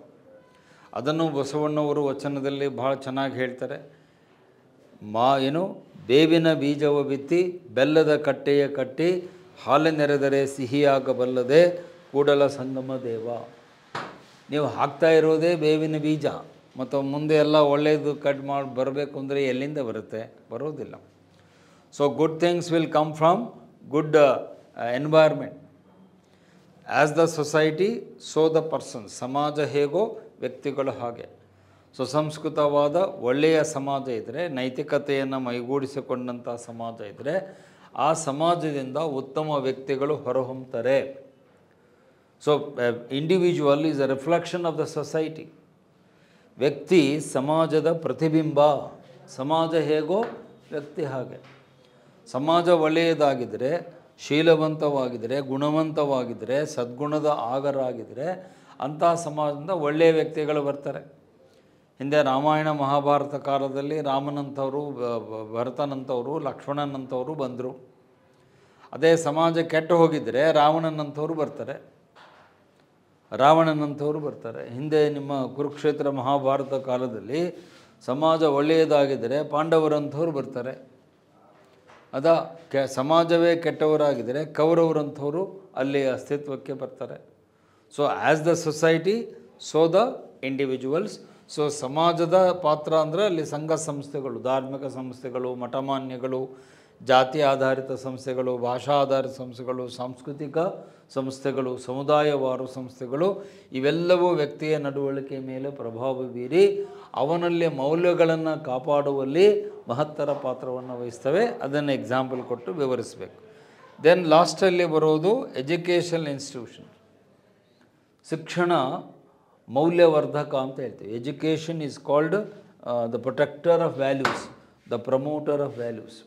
ಅದನ್ನು ಬಸವಣ್ಣವರು ವಚನದಲ್ಲಿ ಭಾಳ ಚೆನ್ನಾಗಿ ಹೇಳ್ತಾರೆ. ಬೇವಿನ ಬೀಜವ ಬಿತ್ತಿ ಬೆಲ್ಲದ ಕಟ್ಟೆಯ ಕಟ್ಟಿ ಹಾಲೆನೆರೆದರೆ ಸಿಹಿಯಾಗಬಲ್ಲದೆ ಕೂಡಲ ಸಂಗಮ ದೇವ. ನೀವು ಹಾಕ್ತಾ ಇರೋದೇ ಬೇವಿನ ಬೀಜ, ಮತ್ತು ಮುಂದೆ ಎಲ್ಲ ಒಳ್ಳೆಯದು ಕಟ್ ಮಾಡಿ ಬರಬೇಕು ಅಂದರೆ ಎಲ್ಲಿಂದ ಬರುತ್ತೆ? ಬರೋದಿಲ್ಲ. So good things will come from good environment. As the society so the person. ಸಮಾಜ ಹೇಗೋ ವ್ಯಕ್ತಿಗಳು ಹಾಗೆ. ಸುಸಂಸ್ಕೃತವಾದ ಒಳ್ಳೆಯ ಸಮಾಜ ಇದ್ದರೆ, ನೈತಿಕತೆಯನ್ನು ಮೈಗೂಡಿಸಿಕೊಂಡಂಥ ಸಮಾಜ ಇದ್ದರೆ, ಆ ಸಮಾಜದಿಂದ ಉತ್ತಮ ವ್ಯಕ್ತಿಗಳು ಹೊರಹೊಮ್ಮುತ್ತಾರೆ. So individual is a reflection of the society. ವ್ಯಕ್ತಿ ಸಮಾಜದ ಪ್ರತಿಬಿಂಬ. ಸಮಾಜ ಹೇಗೋ ವ್ಯಕ್ತಿ ಹಾಗೆ. ಸಮಾಜ ಒಳ್ಳೆಯದಾಗಿದ್ದರೆ, ಶೀಲವಂತವಾಗಿದ್ದರೆ, ಗುಣವಂತವಾಗಿದ್ದರೆ, ಸದ್ಗುಣದ ಆಗರಾಗಿದ್ದರೆ ಅಂತಹ ಸಮಾಜದಿಂದ ಒಳ್ಳೆಯ ವ್ಯಕ್ತಿಗಳು ಬರ್ತಾರೆ. ಹಿಂದೆ ರಾಮಾಯಣ ಮಹಾಭಾರತ ಕಾಲದಲ್ಲಿ ರಾಮನಂಥವರು, ಭರತನಂಥವರು, ಲಕ್ಷ್ಮಣನಂಥವರು ಬಂದರು. ಅದೇ ಸಮಾಜ ಕೆಟ್ಟು ಹೋಗಿದ್ದರೆ ರಾವಣನಂಥವರು ಬರ್ತಾರೆ. ಹಿಂದೆ ನಿಮ್ಮ ಕುರುಕ್ಷೇತ್ರ ಮಹಾಭಾರತ ಕಾಲದಲ್ಲಿ ಸಮಾಜ ಒಳ್ಳೆಯದಾಗಿದ್ದರೆ ಪಾಂಡವರಂಥವ್ರು ಬರ್ತಾರೆ. ಸಮಾಜವೇ ಕೆಟ್ಟವರಾಗಿದ್ದರೆ ಕೌರವರಂಥವರು ಅಲ್ಲಿ ಅಸ್ತಿತ್ವಕ್ಕೆ ಬರ್ತಾರೆ. So as the society, so the individuals. So ಸಮಾಜದ ಪಾತ್ರ ಅಂದರೆ ಅಲ್ಲಿ ಸಂಘ ಸಂಸ್ಥೆಗಳು, ಧಾರ್ಮಿಕ ಸಂಸ್ಥೆಗಳು, ಮಠಮಾನ್ಯಗಳು, ಜಾತಿ ಆಧಾರಿತ ಸಂಸ್ಥೆಗಳು, ಭಾಷಾ ಆಧಾರಿತ ಸಂಸ್ಥೆಗಳು, ಸಾಂಸ್ಕೃತಿಕ ಸಂಸ್ಥೆಗಳು, ಸಮುದಾಯವಾರು ಸಂಸ್ಥೆಗಳು, ಇವೆಲ್ಲವೂ ವ್ಯಕ್ತಿಯ ನಡವಳಿಕೆ ಮೇಲೆ ಪ್ರಭಾವ ಬೀರಿ ಅವನಲ್ಲಿ ಮೌಲ್ಯಗಳನ್ನು ಕಾಪಾಡುವಲ್ಲಿ ಮಹತ್ತರ ಪಾತ್ರವನ್ನು ವಹಿಸ್ತವೆ. ಅದನ್ನು ಎಕ್ಸಾಂಪಲ್ ಕೊಟ್ಟು ವಿವರಿಸಬೇಕು. ದೆನ್ ಲಾಸ್ಟಲ್ಲಿ ಬರೋದು ಎಜುಕೇಷನಲ್ ಇನ್ಸ್ಟಿಟ್ಯೂಷನ್. ಶಿಕ್ಷಣ ಮೌಲ್ಯವರ್ಧಕ ಅಂತ ಹೇಳ್ತೀವಿ. Education is called the protector of values, the promoter of values.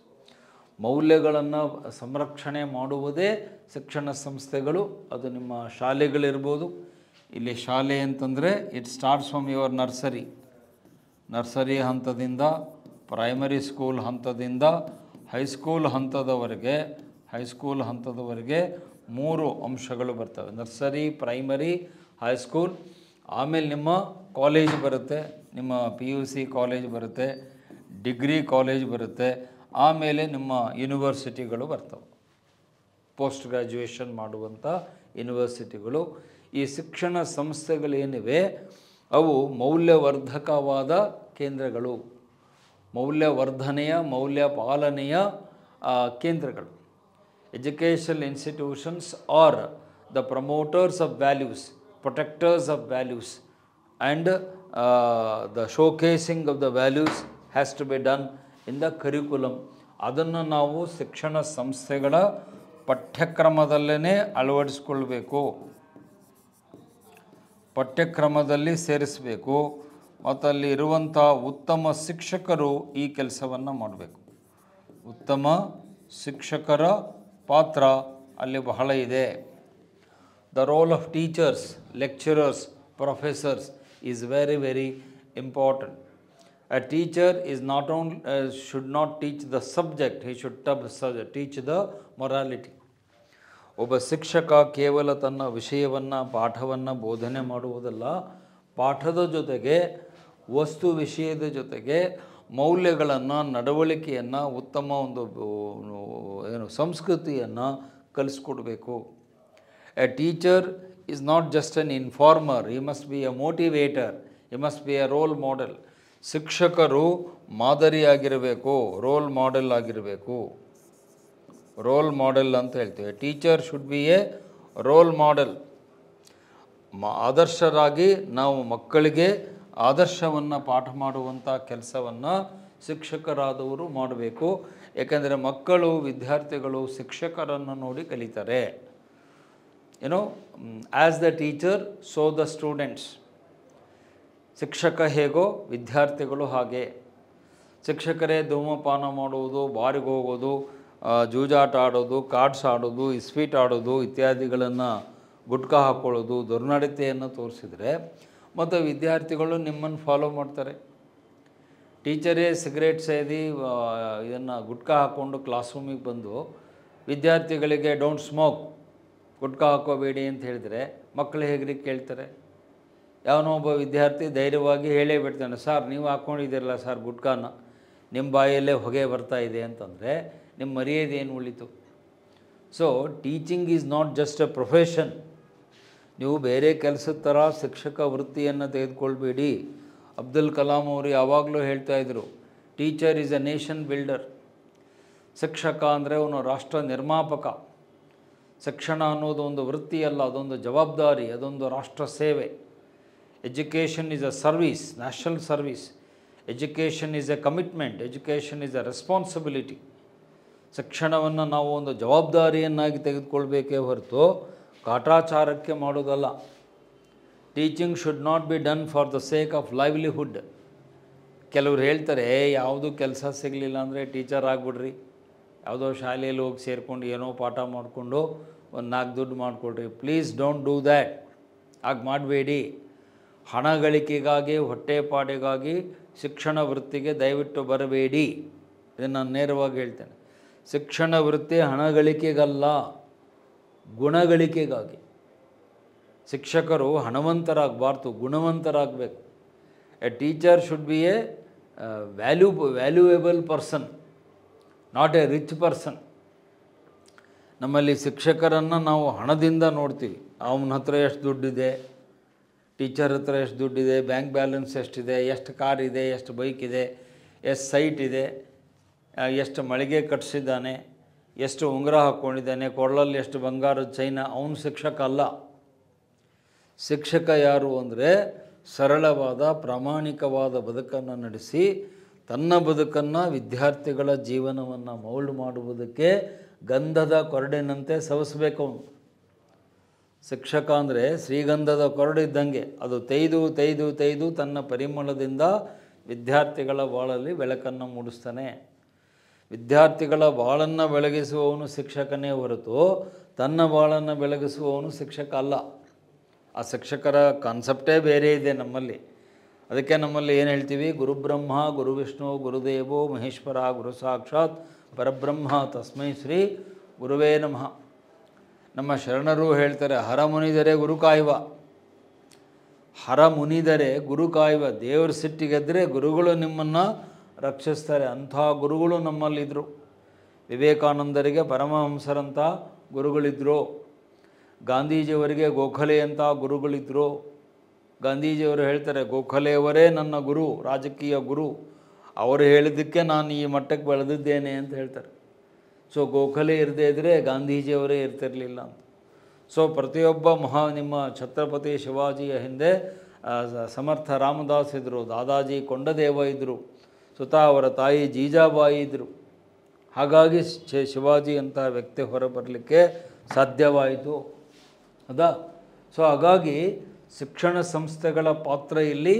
ಮೌಲ್ಯಗಳನ್ನು ಸಂರಕ್ಷಣೆ ಮಾಡುವುದೇ ಶಿಕ್ಷಣ ಸಂಸ್ಥೆಗಳು. ಅದು ನಿಮ್ಮ ಶಾಲೆಗಳಿರ್ಬೋದು. ಇಲ್ಲಿ ಶಾಲೆ ಅಂತಂದರೆ it starts from your nursery ಹಂತದಿಂದ, ಪ್ರೈಮರಿ ಸ್ಕೂಲ್ ಹಂತದಿಂದ ಹೈಸ್ಕೂಲ್ ಹಂತದವರೆಗೆ 3 ಅಂಶಗಳು ಬರ್ತವೆ. Nursery, primary, high school. ಆಮೇಲೆ ನಿಮ್ಮ ಕಾಲೇಜ್ ಬರುತ್ತೆ, ನಿಮ್ಮ PUC ಕಾಲೇಜ್ ಬರುತ್ತೆ, ಡಿಗ್ರಿ ಕಾಲೇಜ್ ಬರುತ್ತೆ. ಆಮೇಲೆ ನಿಮ್ಮ ಯೂನಿವರ್ಸಿಟಿಗಳು ಬರ್ತವೆ, ಪೋಸ್ಟ್ ಗ್ರ್ಯಾಜುಯೇಷನ್ ಮಾಡುವಂಥ ಯೂನಿವರ್ಸಿಟಿಗಳು. ಈ ಶಿಕ್ಷಣ ಸಂಸ್ಥೆಗಳೇನಿವೆ ಅವು ಮೌಲ್ಯವರ್ಧಕವಾದ ಕೇಂದ್ರಗಳು, ಮೌಲ್ಯವರ್ಧನೆಯ, ಮೌಲ್ಯ ಪಾಲನೆಯ ಕೇಂದ್ರಗಳು. Educational institutions are the promoters of values, protectors of values, and the showcasing of the values has to be done in the curriculum. ಅದನ್ನು ನಾವು ಶಿಕ್ಷಣ ಸಂಸ್ಥೆಗಳ ಪಠ್ಯಕ್ರಮದಲ್ಲೇ ಅಳವಡಿಸ್ಕೊಳ್ಬೇಕು, ಪಠ್ಯಕ್ರಮದಲ್ಲಿ ಸೇರಿಸಬೇಕು. ಮತ್ತು ಅಲ್ಲಿ ಇರುವಂಥ ಉತ್ತಮ ಶಿಕ್ಷಕರು ಈ ಕೆಲಸವನ್ನು ಮಾಡಬೇಕು. ಉತ್ತಮ ಶಿಕ್ಷಕರ ಪಾತ್ರ ಅಲ್ಲಿ ಬಹಳ ಇದೆ. The role of teachers, lecturers, professors is very very important. A teacher is not only should not teach the subject, he should teach the morality. ಒಬ್ಬ ಶಿಕ್ಷಕ ಕೇವಲ ತನ್ನ ವಿಷಯವನ್ನು, ಪಾಠವನ್ನು ಬೋಧನೆ ಮಾಡುವುದಲ್ಲ, ಪಾಠದ ಜೊತೆಗೆ, ವಸ್ತು ವಿಷಯದ ಜೊತೆಗೆ ಮೌಲ್ಯಗಳನ್ನು, ನಡವಳಿಕೆಯನ್ನು, ಉತ್ತಮ ಒಂದು ಸಂಸ್ಕೃತಿಯನ್ನು ಕಲಿಸ್ಕೊಡ್ಬೇಕು. A teacher is not just an informer, he must be a motivator, he must be a role model. ಶಿಕ್ಷಕರು ಮಾದರಿಯಾಗಿರಬೇಕು, ರೋಲ್ ಮಾಡೆಲ್ ಆಗಿರಬೇಕು. ರೋಲ್ ಮಾಡೆಲ್ ಅಂತ ಹೇಳ್ತೀವಿ. Teacher should be a role model. ಆದರ್ಶರಾಗಿ ನಾವು ಮಕ್ಕಳಿಗೆ ಆದರ್ಶವನ್ನು ಪಾಠ ಮಾಡುವಂಥ ಕೆಲಸವನ್ನು ಶಿಕ್ಷಕರಾದವರು ಮಾಡಬೇಕು. ಏಕೆಂದರೆ ಮಕ್ಕಳು, ವಿದ್ಯಾರ್ಥಿಗಳು ಶಿಕ್ಷಕರನ್ನು ನೋಡಿ ಕಲಿತಾರೆ. As the teacher so the students. ಶಿಕ್ಷಕ ಹೇಗೋ ವಿದ್ಯಾರ್ಥಿಗಳು ಹಾಗೆ. ಶಿಕ್ಷಕರೇ ಧೂಮಪಾನ ಮಾಡುವುದು, ಬಾರಿಗೆ ಹೋಗೋದು, ಜೂಜಾಟ ಆಡೋದು, ಕಾರ್ಡ್ಸ್ ಆಡೋದು, ಇಸ್ಪೀಟ್ ಆಡೋದು ಇತ್ಯಾದಿಗಳನ್ನು, ಗುಟ್ಕಾ ಹಾಕ್ಕೊಳ್ಳೋದು, ದುರ್ನಡತೆಯನ್ನು ತೋರಿಸಿದರೆ ಮತ್ತು ವಿದ್ಯಾರ್ಥಿಗಳು ನಿಮ್ಮನ್ನು ಫಾಲೋ ಮಾಡ್ತಾರೆ. ಟೀಚರೇ ಸಿಗರೇಟ್ ಸೇದಿ ಇದನ್ನು ಗುಟ್ಕಾ ಹಾಕ್ಕೊಂಡು ಕ್ಲಾಸ್ ರೂಮಿಗೆ ಬಂದು ವಿದ್ಯಾರ್ಥಿಗಳಿಗೆ ಡೋಂಟ್ ಸ್ಮೋಕ್, ಗುಟ್ಕಾ ಹಾಕೋಬೇಡಿ ಅಂತ ಹೇಳಿದರೆ ಮಕ್ಕಳು ಹೇಗ್ರಿ ಕೇಳ್ತಾರೆ? ಯಾವನೋ ಒಬ್ಬ ವಿದ್ಯಾರ್ಥಿ ಧೈರ್ಯವಾಗಿ ಹೇಳೇ ಬಿಡ್ತಾನೆ, ಸರ್ ನೀವು ಹಾಕ್ಕೊಂಡಿದ್ದೀರಲ್ಲ ಸರ್ ಗುಟ್ಕಾನ, ನಿಮ್ಮ ಬಾಯಲ್ಲೇ ಹೊಗೆ ಬರ್ತಾ ಇದೆ ಅಂತಂದರೆ ನಿಮ್ಮ ಮರ್ಯಾದೆ ಏನು ಉಳಿತು? So teaching is not just A profession. ನೀವು ಬೇರೆ ಕೆಲಸದ ಥರ ಶಿಕ್ಷಕ ವೃತ್ತಿಯನ್ನು ತೆಗೆದುಕೊಳ್ಬೇಡಿ. ಅಬ್ದುಲ್ ಕಲಾಂ ಅವರು ಯಾವಾಗಲೂ ಹೇಳ್ತಾಯಿದ್ರು, teacher is A nation builder. ಶಿಕ್ಷಕ ಅಂದರೆ ಅವನು ರಾಷ್ಟ್ರ ನಿರ್ಮಾಪಕ. ಶಿಕ್ಷಣ ಅನ್ನೋದು ಒಂದು ವೃತ್ತಿಯಲ್ಲ, ಅದೊಂದು ಜವಾಬ್ದಾರಿ, ಅದೊಂದು ರಾಷ್ಟ್ರ ಸೇವೆ. Education is a service, national service. Education is a commitment. Education is a responsibility. ಶಿಕ್ಷಣವನ್ನು ನಾವು ಒಂದು ಜವಾಬ್ದಾರಿಯನ್ನಾಗಿ ತೆಗೆದುಕೊಳ್ಬೇಕೇ ಹೊರತು ಕಾಟಾಚಾರಕ್ಕೆ ಮಾಡೋದಲ್ಲ. Teaching should not be done for the sake of livelihood. ಕೆಲವ್ರು ಹೇಳ್ತಾರೆ, ಯಾವುದೂ ಕೆಲಸ ಸಿಗಲಿಲ್ಲ ಅಂದರೆ ಟೀಚರ್ ಆಗಿಬಿಡ್ರಿ, ಯಾವುದೋ ಶಾಲೆಯಲ್ಲಿ ಹೋಗಿ ಸೇರಿಕೊಂಡು ಏನೋ ಪಾಠ ಮಾಡಿಕೊಂಡು ಒಂದು 4 ದುಡ್ಡು ಮಾಡಿಕೊಡ್ರಿ. Please don't do that. ಹಾಗೆ ಮಾಡಬೇಡಿ. ಹಣ ಗಳಿಕೆಗಾಗಿ ಹೊಟ್ಟೆಪಾಡಿಗಾಗಿ ಶಿಕ್ಷಣ ವೃತ್ತಿಗೆ ದಯವಿಟ್ಟು ಬರಬೇಡಿ. ಇದನ್ನು ನಾನು ನೇರವಾಗಿ ಹೇಳ್ತೇನೆ. ಶಿಕ್ಷಣ ವೃತ್ತಿ ಹಣ ಗಳಿಕೆಗಲ್ಲ, ಗುಣಗಳಿಕೆಗಾಗಿ. ಶಿಕ್ಷಕರು ಹಣವಂತರಾಗಬಾರ್ದು, ಗುಣವಂತರಾಗಬೇಕು. A teacher should be a valuable person, not a rich person. ನಮ್ಮಲ್ಲಿ ಶಿಕ್ಷಕರನ್ನು ನಾವು ಹಣದಿಂದ ನೋಡ್ತೀವಿ. ಅವನ ಹತ್ರ ಎಷ್ಟು ದುಡ್ಡಿದೆ, ಟೀಚರ್ ಹತ್ರ ಎಷ್ಟು ದುಡ್ಡಿದೆ, ಬ್ಯಾಂಕ್ ಬ್ಯಾಲೆನ್ಸ್ ಎಷ್ಟಿದೆ, ಎಷ್ಟು ಕಾರ್ ಇದೆ, ಎಷ್ಟು ಬೈಕ್ ಇದೆ, ಎಷ್ಟು ಸೈಟ್ ಇದೆ, ಎಷ್ಟು ಮಳಿಗೆ ಕಟ್ಟಿಸಿದ್ದಾನೆ, ಎಷ್ಟು ಉಂಗುರ ಹಾಕ್ಕೊಂಡಿದ್ದಾನೆ, ಕೊರಳಲ್ಲಿ ಎಷ್ಟು ಬಂಗಾರದ ಚೈನ, ಅವನು ಶಿಕ್ಷಕ ಅಲ್ಲ. ಶಿಕ್ಷಕ ಯಾರು ಅಂದರೆ ಸರಳವಾದ ಪ್ರಾಮಾಣಿಕವಾದ ಬದುಕನ್ನು ನಡೆಸಿ ತನ್ನ ಬದುಕನ್ನು ವಿದ್ಯಾರ್ಥಿಗಳ ಜೀವನವನ್ನು ಮೌಲ್ಡ್ ಮಾಡುವುದಕ್ಕೆ ಗಂಧದ ಕೊರಡಿನಂತೆ ಸವಸಬೇಕು ಅವನು. ಶಿಕ್ಷಕ ಅಂದರೆ ಶ್ರೀಗಂಧದ ಕೊರಡಿದ್ದಂಗೆ, ಅದು ತೆಯ್ದು ತೆಯ್ದು ತೆಯ್ದು ತನ್ನ ಪರಿಮಳದಿಂದ ವಿದ್ಯಾರ್ಥಿಗಳ ಬಾಳಲ್ಲಿ ಬೆಳಕನ್ನು ಮೂಡಿಸ್ತಾನೆ. ವಿದ್ಯಾರ್ಥಿಗಳ ಬಾಳನ್ನು ಬೆಳಗಿಸುವವನು ಶಿಕ್ಷಕನೇ ಹೊರತು ತನ್ನ ಬಾಳನ್ನು ಬೆಳಗಿಸುವವನು ಶಿಕ್ಷಕ ಅಲ್ಲ. ಆ ಶಿಕ್ಷಕರ ಕಾನ್ಸೆಪ್ಟೇ ಬೇರೆ ಇದೆ ನಮ್ಮಲ್ಲಿ. ಅದಕ್ಕೆ ನಮ್ಮಲ್ಲಿ ಏನು ಹೇಳ್ತೀವಿ, ಗುರುಬ್ರಹ್ಮ ಗುರುವಿಷ್ಣು ಗುರುದೇವೋ ಮಹೇಶ್ವರ ಗುರು ಸಾಕ್ಷಾತ್ ಪರಬ್ರಹ್ಮ ತಸ್ಮೈ ಶ್ರೀ ಗುರುವೇ ನಮಃ. ನಮ್ಮ ಶರಣರು ಹೇಳ್ತಾರೆ, ಹರ ಮುನಿದರೆ ಗುರು ಕಾಯುವ. ಹರ ಮುನಿದರೆ ಗುರು ಕಾಯುವ. ದೇವ್ರ ಸಿಟ್ಟಿಗೆದ್ದರೆ ಗುರುಗಳು ನಿಮ್ಮನ್ನು ರಕ್ಷಿಸ್ತಾರೆ. ಅಂಥ ಗುರುಗಳು ನಮ್ಮಲ್ಲಿದ್ದರು. ವಿವೇಕಾನಂದರಿಗೆ ಪರಮಹಂಸರಂಥ ಗುರುಗಳಿದ್ದರು. ಗಾಂಧೀಜಿಯವರಿಗೆ ಗೋಖಲೆ ಅಂತ ಗುರುಗಳಿದ್ದರು. ಗಾಂಧೀಜಿಯವರು ಹೇಳ್ತಾರೆ, ಗೋಖಲೆಯವರೇ ನನ್ನ ಗುರು, ರಾಜಕೀಯ ಗುರು. ಅವರು ಹೇಳಿದ್ದಕ್ಕೆ ನಾನು ಈ ಮಟ್ಟಕ್ಕೆ ಬೆಳೆದಿದ್ದೇನೆ ಅಂತ ಹೇಳ್ತಾರೆ. ಸೊ ಗೋಖಲೆ ಇರದೇ ಇದ್ದರೆ ಗಾಂಧೀಜಿಯವರೇ ಇರ್ತಿರಲಿಲ್ಲ ಅಂತ. ಸೊ ಪ್ರತಿಯೊಬ್ಬ ನಿಮ್ಮ ಛತ್ರಪತಿ ಶಿವಾಜಿಯ ಹಿಂದೆ ಸಮರ್ಥ ರಾಮದಾಸ್ ಇದ್ದರು, ದಾದಾಜಿ ಕೊಂಡದೇವ ಇದ್ದರು, ಸ್ವತಃ ಅವರ ತಾಯಿ ಜೀಜಾಬಾಯಿ ಇದ್ದರು. ಹಾಗಾಗಿ ಶಿವಾಜಿ ಅಂತ ವ್ಯಕ್ತಿ ಹೊರಬರಲಿಕ್ಕೆ ಸಾಧ್ಯವಾಯಿತು. ಹೌದಾ? ಸೊ ಹಾಗಾಗಿ ಶಿಕ್ಷಣ ಸಂಸ್ಥೆಗಳ ಪಾತ್ರ ಇಲ್ಲಿ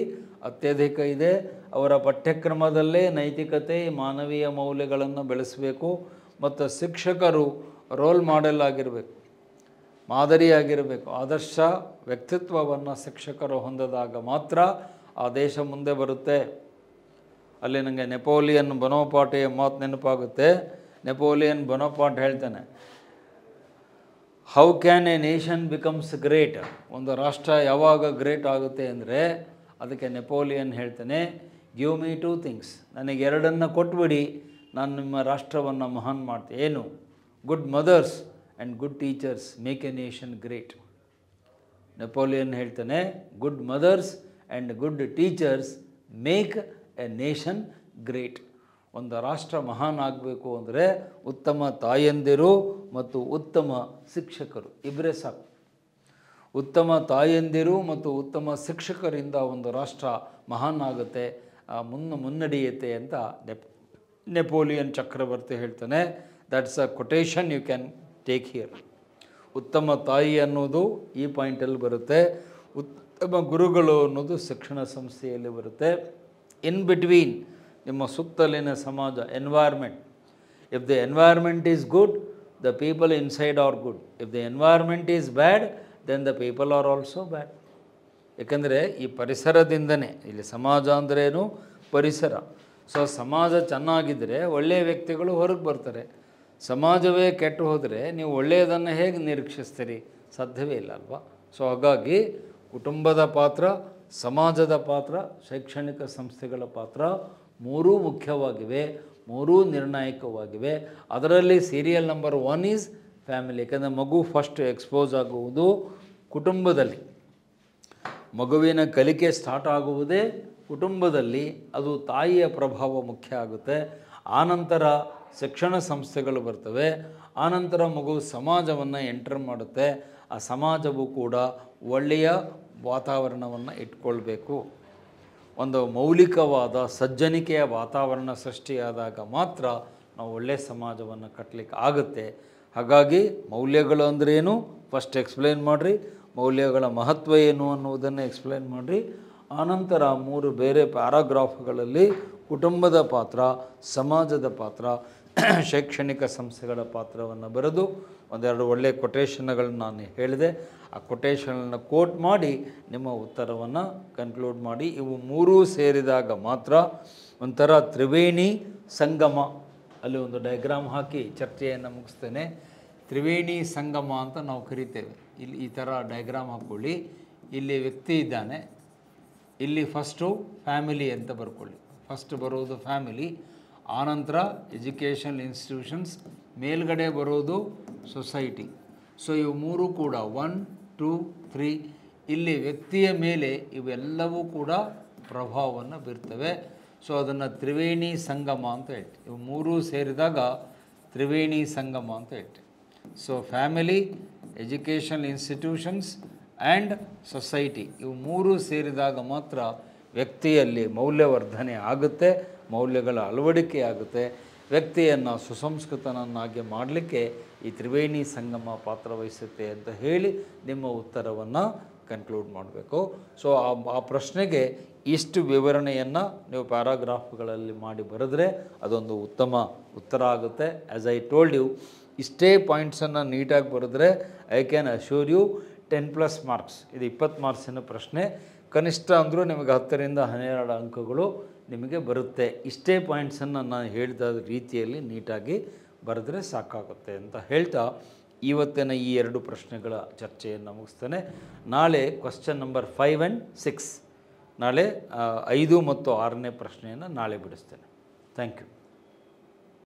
ಅತ್ಯಧಿಕ ಇದೆ. ಅವರ ಪಠ್ಯಕ್ರಮದಲ್ಲೇ ನೈತಿಕತೆ, ಮಾನವೀಯ ಮೌಲ್ಯಗಳನ್ನು ಬೆಳೆಸಬೇಕು. ಮತ್ತು ಶಿಕ್ಷಕರು ರೋಲ್ ಮಾಡೆಲ್ ಆಗಿರಬೇಕು, ಮಾದರಿಯಾಗಿರಬೇಕು. ಆದರ್ಶ ವ್ಯಕ್ತಿತ್ವವನ್ನು ಶಿಕ್ಷಕರು ಹೊಂದಿದಾಗ ಮಾತ್ರ ಆ ದೇಶ ಮುಂದೆ ಬರುತ್ತೆ. ಅಲ್ಲಿ ನನಗೆ ನೆಪೋಲಿಯನ್ ಬೊನಪಾರ್ಟೆಯ ಮಾತು ನೆನಪಾಗುತ್ತೆ. ನೆಪೋಲಿಯನ್ ಬೊನಪಾರ್ಟ್ ಹೇಳ್ತಾನೆ, how can A nation becomes great. ಒಂದು ರಾಷ್ಟ್ರ ಯಾವಾಗ ಗ್ರೇಟ್ ಆಗುತ್ತೆ ಅಂದರೆ ಅದಕ್ಕೆ ನೆಪೋಲಿಯನ್ ಹೇಳ್ತಾನೆ, ಗಿವ್ ಮೀ 2 ಥಿಂಗ್ಸ್. ನನಗೆ ಎರಡನ್ನು ಕೊಟ್ಬಿಡಿ, ನಾನು ನಿಮ್ಮ ರಾಷ್ಟ್ರವನ್ನು ಮಹಾನ್ ಮಾಡ್ತೀನಿ. ಏನು? Good mothers and good teachers make a nation great. Napoleon ಹೇಳ್ತಾನೆ, good mothers and good teachers make a nation great. ಒಂದು ರಾಷ್ಟ್ರ ಮಹಾನ್ ಆಗಬೇಕು ಅಂದರೆ ಉತ್ತಮ ತಾಯಂದಿರು ಮತ್ತು ಉತ್ತಮ ಶಿಕ್ಷಕರು ಇಬ್ಬರೇ ಸಾಕು. ಉತ್ತಮ ತಾಯಂದಿರು ಮತ್ತು ಉತ್ತಮ ಶಿಕ್ಷಕರಿಂದ ಒಂದು ರಾಷ್ಟ್ರ ಮಹಾನ್ ಆಗುತ್ತೆ, ಮುನ್ನಡೆಯುತ್ತೆ ಅಂತ ನೆಪೋಲಿಯನ್ ಚಕ್ರವರ್ತಿ ಹೇಳ್ತಾನೆ. That's a quotation you can take here. ಉತ್ತಮ ತಾಯಿ ಅನ್ನೋದು ಈ ಪಾಯಿಂಟಲ್ಲಿ ಬರುತ್ತೆ. ಉತ್ತಮ ಗುರುಗಳು ಅನ್ನೋದು ಶಿಕ್ಷಣ ಸಂಸ್ಥೆಯಲ್ಲಿ ಬರುತ್ತೆ. ಇನ್ ಬಿಟ್ವೀನ್ ನಿಮ್ಮ ಸುತ್ತಲಿನ ಸಮಾಜ, environment. If the environment is good, the people inside are good. If the environment is bad, then the people are also bad. ಏಕೆಂದರೆ ಈ ಪರಿಸರದಿಂದನೇ, ಇಲ್ಲಿ ಸಮಾಜ ಅಂದ್ರೇನು, ಪರಿಸರ. ಸೊ ಸಮಾಜ ಚೆನ್ನಾಗಿದ್ದರೆ ಒಳ್ಳೆಯ ವ್ಯಕ್ತಿಗಳು ಹೊರಗೆ ಬರ್ತಾರೆ. ಸಮಾಜವೇ ಕೆಟ್ಟು ಹೋದರೆ ನೀವು ಒಳ್ಳೆಯದನ್ನು ಹೇಗೆ ನಿರೀಕ್ಷಿಸ್ತೀರಿ? ಸಾಧ್ಯವೇ ಇಲ್ಲ ಅಲ್ವಾ? ಸೊ ಹಾಗಾಗಿ ಕುಟುಂಬದ ಪಾತ್ರ, ಸಮಾಜದ ಪಾತ್ರ, ಶೈಕ್ಷಣಿಕ ಸಂಸ್ಥೆಗಳ ಪಾತ್ರ ಮೂರೂ ಮುಖ್ಯವಾಗಿವೆ, ಮೂರೂ ನಿರ್ಣಾಯಕವಾಗಿವೆ. ಅದರಲ್ಲಿ ಸೀರಿಯಲ್ ನಂಬರ್ 1 ಈಸ್ ಫ್ಯಾಮಿಲಿ. ಯಾಕಂದರೆ ಮಗು ಫಸ್ಟ್ ಎಕ್ಸ್ಪೋಸ್ ಆಗುವುದು ಕುಟುಂಬದಲ್ಲಿ. ಮಗುವಿನ ಕಲಿಕೆ ಸ್ಟಾರ್ಟ್ ಆಗುವುದೇ ಕುಟುಂಬದಲ್ಲಿ. ಅದು ತಾಯಿಯ ಪ್ರಭಾವ ಮುಖ್ಯ ಆಗುತ್ತೆ. ಆನಂತರ ಶಿಕ್ಷಣ ಸಂಸ್ಥೆಗಳು ಬರ್ತವೆ. ಆನಂತರ ಮಗು ಸಮಾಜವನ್ನು ಎಂಟರ್ ಮಾಡುತ್ತೆ. ಆ ಸಮಾಜವು ಕೂಡ ಒಳ್ಳೆಯ ವಾತಾವರಣವನ್ನು ಇಟ್ಕೊಳ್ಬೇಕು. ಒಂದು ಮೌಲಿಕವಾದ ಸಜ್ಜನಿಕೆಯ ವಾತಾವರಣ ಸೃಷ್ಟಿಯಾದಾಗ ಮಾತ್ರ ನಾವು ಒಳ್ಳೆಯ ಸಮಾಜವನ್ನು ಕಟ್ಟಲಿಕ್ಕೆ ಆಗುತ್ತೆ. ಹಾಗಾಗಿ ಮೌಲ್ಯಗಳು ಅಂದ್ರೇನು ಫಸ್ಟ್ ಎಕ್ಸ್ಪ್ಲೇನ್ ಮಾಡಿರಿ, ಮೌಲ್ಯಗಳ ಮಹತ್ವ ಏನು ಅನ್ನುವುದನ್ನು ಎಕ್ಸ್ಪ್ಲೇನ್ ಮಾಡಿರಿ. ಆನಂತರ 3 ಬೇರೆ ಪ್ಯಾರಾಗ್ರಾಫ್ಗಳಲ್ಲಿ ಕುಟುಂಬದ ಪಾತ್ರ, ಸಮಾಜದ ಪಾತ್ರ, ಶೈಕ್ಷಣಿಕ ಸಂಸ್ಥೆಗಳ ಪಾತ್ರವನ್ನು ಬರೆದು ಒಂದೆರಡು ಒಳ್ಳೆಯ ಕೊಟೇಶನ್ಗಳನ್ನು ನಾನು ಹೇಳಿದೆ. ಆ ಕೊಟೇಶನನ್ನು ಕೋಟ್ ಮಾಡಿ ನಿಮ್ಮ ಉತ್ತರವನ್ನು ಕನ್ಕ್ಲೂಡ್ ಮಾಡಿ. ಇವು ಮೂರೂ ಸೇರಿದಾಗ ಮಾತ್ರ ಒಂಥರ ತ್ರಿವೇಣಿ ಸಂಗಮ. ಅಲ್ಲಿ ಒಂದು ಡಯಾಗ್ರಾಮ್ ಹಾಕಿ ಚರ್ಚೆಯನ್ನು ಮುಗಿಸ್ತೇನೆ. ತ್ರಿವೇಣಿ ಸಂಗಮ ಅಂತ ನಾವು ಕರಿತೇವೆ. ಇಲ್ಲಿ ಈ ಥರ ಡಯಾಗ್ರಾಮ್ ಹಾಕ್ಕೊಳ್ಳಿ. ಇಲ್ಲಿ ವ್ಯಕ್ತಿ ಇದ್ದಾನೆ, ಇಲ್ಲಿ ಫಸ್ಟು ಫ್ಯಾಮಿಲಿ ಅಂತ ಬರ್ಕೊಳ್ಳಿ. ಫಸ್ಟ್ ಬರೋದು ಫ್ಯಾಮಿಲಿ, ಆನಂತರ ಎಜುಕೇಷನಲ್ ಇನ್ಸ್ಟಿಟ್ಯೂಷನ್ಸ್, ಮೇಲ್ಗಡೆ ಬರೋದು ಸೊಸೈಟಿ. ಸೊ ಇವು ಮೂರು ಕೂಡ 1, 2, 3 ಇಲ್ಲಿ ವ್ಯಕ್ತಿಯ ಮೇಲೆ ಇವೆಲ್ಲವೂ ಕೂಡ ಪ್ರಭಾವವನ್ನು ಬೀರ್ತವೆ. ಸೊ ಅದನ್ನು ತ್ರಿವೇಣಿ ಸಂಗಮ ಅಂತ ಹೇಳ್ತೀವಿ. ಇವು ಮೂರೂ ಸೇರಿದಾಗ ತ್ರಿವೇಣಿ ಸಂಗಮ ಅಂತ ಹೇಳ್ತೀವಿ. So family, educational institutions and society ಇವು ಮೂರೂ ಸೇರಿದಾಗ ಮಾತ್ರ ವ್ಯಕ್ತಿಯಲ್ಲಿ ಮೌಲ್ಯವರ್ಧನೆ ಆಗುತ್ತೆ, ಮೌಲ್ಯಗಳ ಅಳವಡಿಕೆ ಆಗುತ್ತೆ. ವ್ಯಕ್ತಿಯನ್ನು ಸುಸಂಸ್ಕೃತನನ್ನಾಗಿ ಮಾಡಲಿಕ್ಕೆ ಈ ತ್ರಿವೇಣಿ ಸಂಗಮ ಪಾತ್ರ ವಹಿಸುತ್ತೆ ಅಂತ ಹೇಳಿ ನಿಮ್ಮ ಉತ್ತರವನ್ನು ಕನ್ಕ್ಲೂಡ್ ಮಾಡಬೇಕು. ಸೊ ಆ ಪ್ರಶ್ನೆಗೆ ಇಷ್ಟು ವಿವರಣೆಯನ್ನು ನೀವು ಪ್ಯಾರಾಗ್ರಾಫ್ಗಳಲ್ಲಿ ಮಾಡಿ ಬರೆದ್ರೆ ಅದೊಂದು ಉತ್ತಮ ಉತ್ತರ ಆಗುತ್ತೆ. ಆ್ಯಸ್ ಐ ಟೋಲ್ಡ್ ಯು, ಇಷ್ಟೇ ಪಾಯಿಂಟ್ಸನ್ನು ನೀಟಾಗಿ ಬರೆದ್ರೆ I can assure you 10+ marks. ಇದು 20 ಮಾರ್ಕ್ಸಿನ ಪ್ರಶ್ನೆ. ಕನಿಷ್ಠ ಅಂದರೂ ನಿಮಗೆ 10ರಿಂದ 12 ಅಂಕಗಳು ನಿಮಗೆ ಬರುತ್ತೆ. ಇಷ್ಟೇ ಪಾಯಿಂಟ್ಸನ್ನು ನಾನು ಹೇಳಿದ ರೀತಿಯಲ್ಲಿ ನೀಟಾಗಿ ಬರೆದ್ರೆ ಸಾಕಾಗುತ್ತೆ ಅಂತ ಹೇಳ್ತಾ ಇವತ್ತಿನ ಈ 2 ಪ್ರಶ್ನೆಗಳ ಚರ್ಚೆಯನ್ನು ಮುಗಿಸ್ತೇನೆ. ನಾಳೆ ಕ್ವಶ್ಚನ್ ನಂಬರ್ 5 and 6 ನಾಳೆ 5 ಮತ್ತು 6ನೇ ಪ್ರಶ್ನೆಯನ್ನು ನಾಳೆ ಬಿಡಿಸ್ತೇನೆ. Thank you.